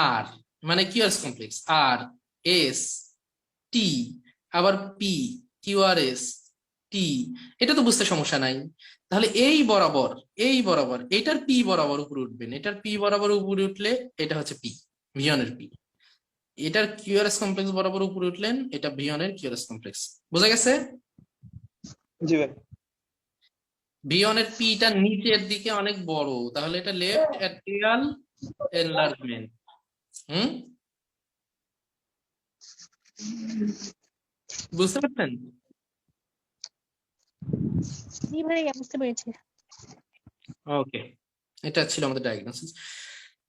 Speaker 1: আর, মানে QRS কমপ্লেক্স আর, এস, টি, আবার পি, QRS, টি, এটা তো বুঝতে সমস্যা নাই। তাহলে এই বরাবর এটার পি বরাবর উপরে উঠবেন, এটার পি বরাবর উপরে উঠলে এটা হচ্ছে পি, V1 এর পি। এটার QRS কমপ্লেক্স বরাবর উপরে উঠলেন, এটা V1 এর QRS কমপ্লেক্স। বোঝা গেছে?
Speaker 5: জি ভাই।
Speaker 1: V1 এর পিটা নিচের দিকে অনেক বড়, তাহলে এটা লেফট অ্যাট্রিয়াল এনলার্জমেন্ট। বুঝতে পারছেন?
Speaker 7: জি ভাইয়া, বুঝতে পেরেছি।
Speaker 1: ওকে, এটা ছিল আমাদের diagnosis.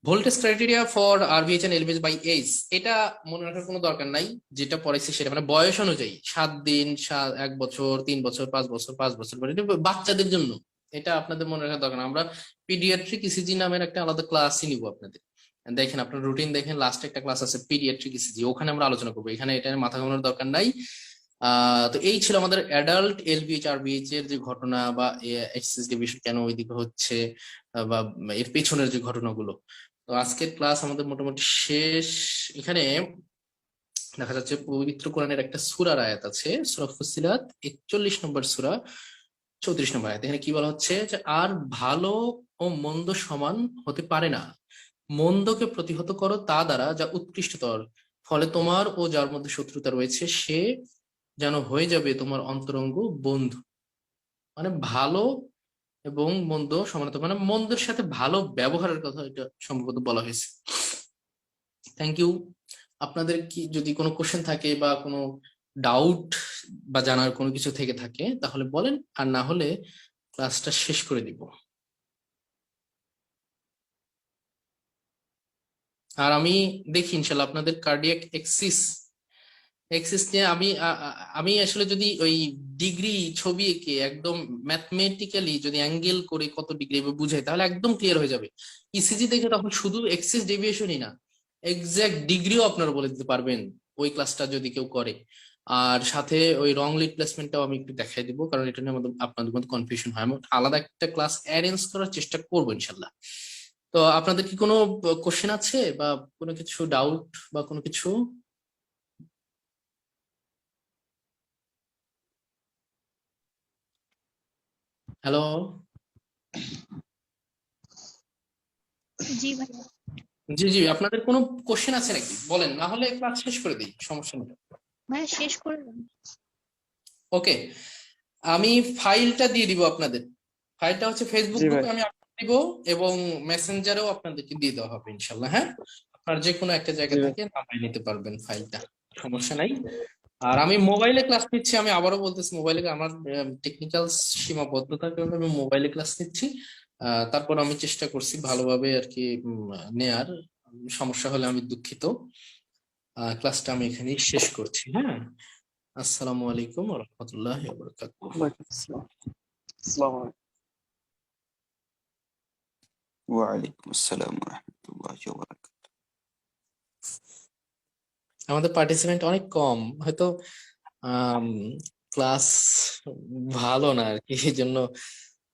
Speaker 1: Voltage criteria for RVH and LVH by age, এটা মনে রাখার কোনো দরকার নাই, যেটা পড়াইছি সেটা মানে বয়স অনুযায়ী 7 দিন, 1 বছর, 3 বছর, 5 বছর, 5 বছর, মানে এটা বাচ্চাদের জন্য, এটা আপনাদের মনে রাখার দরকার না। আমরা পিডিয়াট্রিক ইসিজি নামের একটা আলাদা ক্লাসই নিব আপনাদের। দেখেন আপনার রুটিন দেখেন, লাস্ট একটা ক্লাস আছে পিডিয়াট্রিক ইসিজি, ওখানে আমরা আলোচনা করবো, এখানে এটা মাথা ঘামানোর দরকার নাই। তো এই ছিল আমাদের অ্যাডাল্ট LVH RVH এর যে ঘটনা, বা এক্সেস ডিভিশন কেন ওইদিকে হচ্ছে, বা এর পেছনের যে ঘটনাগুলো। তো আজকের ক্লাস আমাদের মোটামুটি শেষ। এখানে দেখা যাচ্ছে পবিত্র কোরআনের একটা সূরার আয়াত আছে, সূরা ফুসিলাত 41 নম্বর সূরা 34 নম্বর আয়াত। এখানে কি বলা হচ্ছে যে, আর ভালো ও মন্দ সমান হতে পারে না, মন্দকে প্রতিহত করো তা দ্বারা যা উৎকৃষ্টতর, ফলে তোমার ও যার মধ্যে শত্রুতা রয়েছে সে যেন হয়ে যাবে তোমার অন্তরঙ্গ বন্ধু। মানে ভালো এবং মন্দ সমানতা, মানে মন্দের সাথে ভালো ব্যবহারের কথা এটা সম্ভবত বলা হয়েছে। Thank you. আপনাদের কি যদি কোনো কোশ্চেন থাকে বা কোনো ডাউট বা জানার কোনো কিছু থেকে থাকে তাহলে বলেন, আর না হলে ক্লাসটা শেষ করে দিব। আর আমি দেখি ইনশাল্লাহ আপনাদের কার্ডিয়াক এক্সিস এক্সিস নিয়ে আমি আসলে যদি ওই ডিগ্রি ছবি এঁকে একদম ম্যাথমেটিক্যালি যদি অ্যাঙ্গেল করে কত ডিগ্রি বুঝাই তাহলে একদম ক্লিয়ার হয়ে যাবে। ইসিজি দেখে তখন শুধু এক্সিস ডেভিয়েশনই না, এক্সাক্ট ডিগ্রিও আপনারা বলে দিতে পারবেন ওই ক্লাসটা যদি কেউ করে। আর সাথে ওই রং লিড প্লেসমেন্টটাও আমি একটু দেখাই দিব, কারণ এটা নিয়ে আমাদের আপনাদের মধ্যে কনফিউশন হয়। আমি আলাদা একটা ক্লাস অ্যারেঞ্জ করার চেষ্টা করবো ইনশাল্লাহ। তো আপনাদের কি কোনো কোশ্চেন আছে বা কোনো কিছু ডাউট বা কোনো কিছু? হ্যালো,
Speaker 7: জি ভাইয়া।
Speaker 1: জি জি, আপনাদের কোনো কোশ্চেন আছে নাকি বলেন, না হলে ক্লাস শেষ করে দিই, সমস্যা নেই।
Speaker 7: ভাইয়া শেষ করে দেন।
Speaker 1: ওকে, আমি ফাইলটা দিয়ে দিব আপনাদের। ফাইলটা হচ্ছে ফেসবুক
Speaker 5: জি ভাই।
Speaker 1: গ্রুপে আমি আপলোড দিব এবং মেসেঞ্জারেও আপনাদেরকে দিয়ে দেওয়া হবে ইনশাল্লাহ। হ্যাঁ, আপনার যে কোনো একটা জায়গা
Speaker 5: জি ভাই।
Speaker 1: থেকে নামাই নিতে পারবেন ফাইলটা, সমস্যা নাই। আর আমি মোবাইলে ক্লাস নিচ্ছি, আমি আবারও বলতেছি মোবাইলে আমার টেকনিক্যাল সীমাবদ্ধতার কারণে আমি মোবাইলে ক্লাস নিচ্ছি। তারপর আমি চেষ্টা করছি ভালোভাবে আর কি নেয়ার। সমস্যা হলে আমি দুঃখিত। ক্লাসটা আমি এখানেই শেষ করছি। হ্যাঁ, আসসালামু আলাইকুম ওয়া রাহমাতুল্লাহি ওয়া বারাকাতুহু।
Speaker 5: ওয়ালাইকুম আসসালাম। আসসালামু আলাইকুম।
Speaker 2: ওয়ালাইকুম আসসালাম রহমতুল্লাহি ওয়া বারাকাতুহু।
Speaker 1: আমাদের পার্টিসিপেন্ট অনেক কম, হয়তো ক্লাস ভালো না আর কি, এই জন্য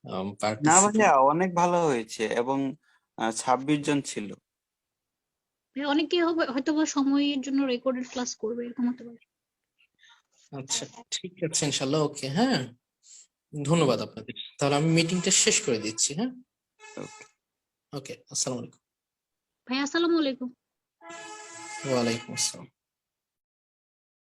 Speaker 2: না
Speaker 1: পার্টিসিপেন্ট।
Speaker 2: ভাইয়া, অনেক ভালো হয়েছে এবং 26 জন ছিল।
Speaker 7: ভাইয়া অনেকে হয়তো বা সময়ের জন্য রেকর্ডেড ক্লাস করবে, এরকম হতে পারে।
Speaker 1: আচ্ছা ঠিক আছে ইনশাল্লাহ, ওকে। হ্যাঁ, ধন্যবাদ আপনাদের। তাহলে আমি মিটিংটা শেষ করে দিচ্ছি। হ্যাঁ, ওকে, আসসালামু আলাইকুম।
Speaker 7: ভাইয়া আসসালামু আলাইকুম।
Speaker 1: ওয়ালাইকুম আসসালাম।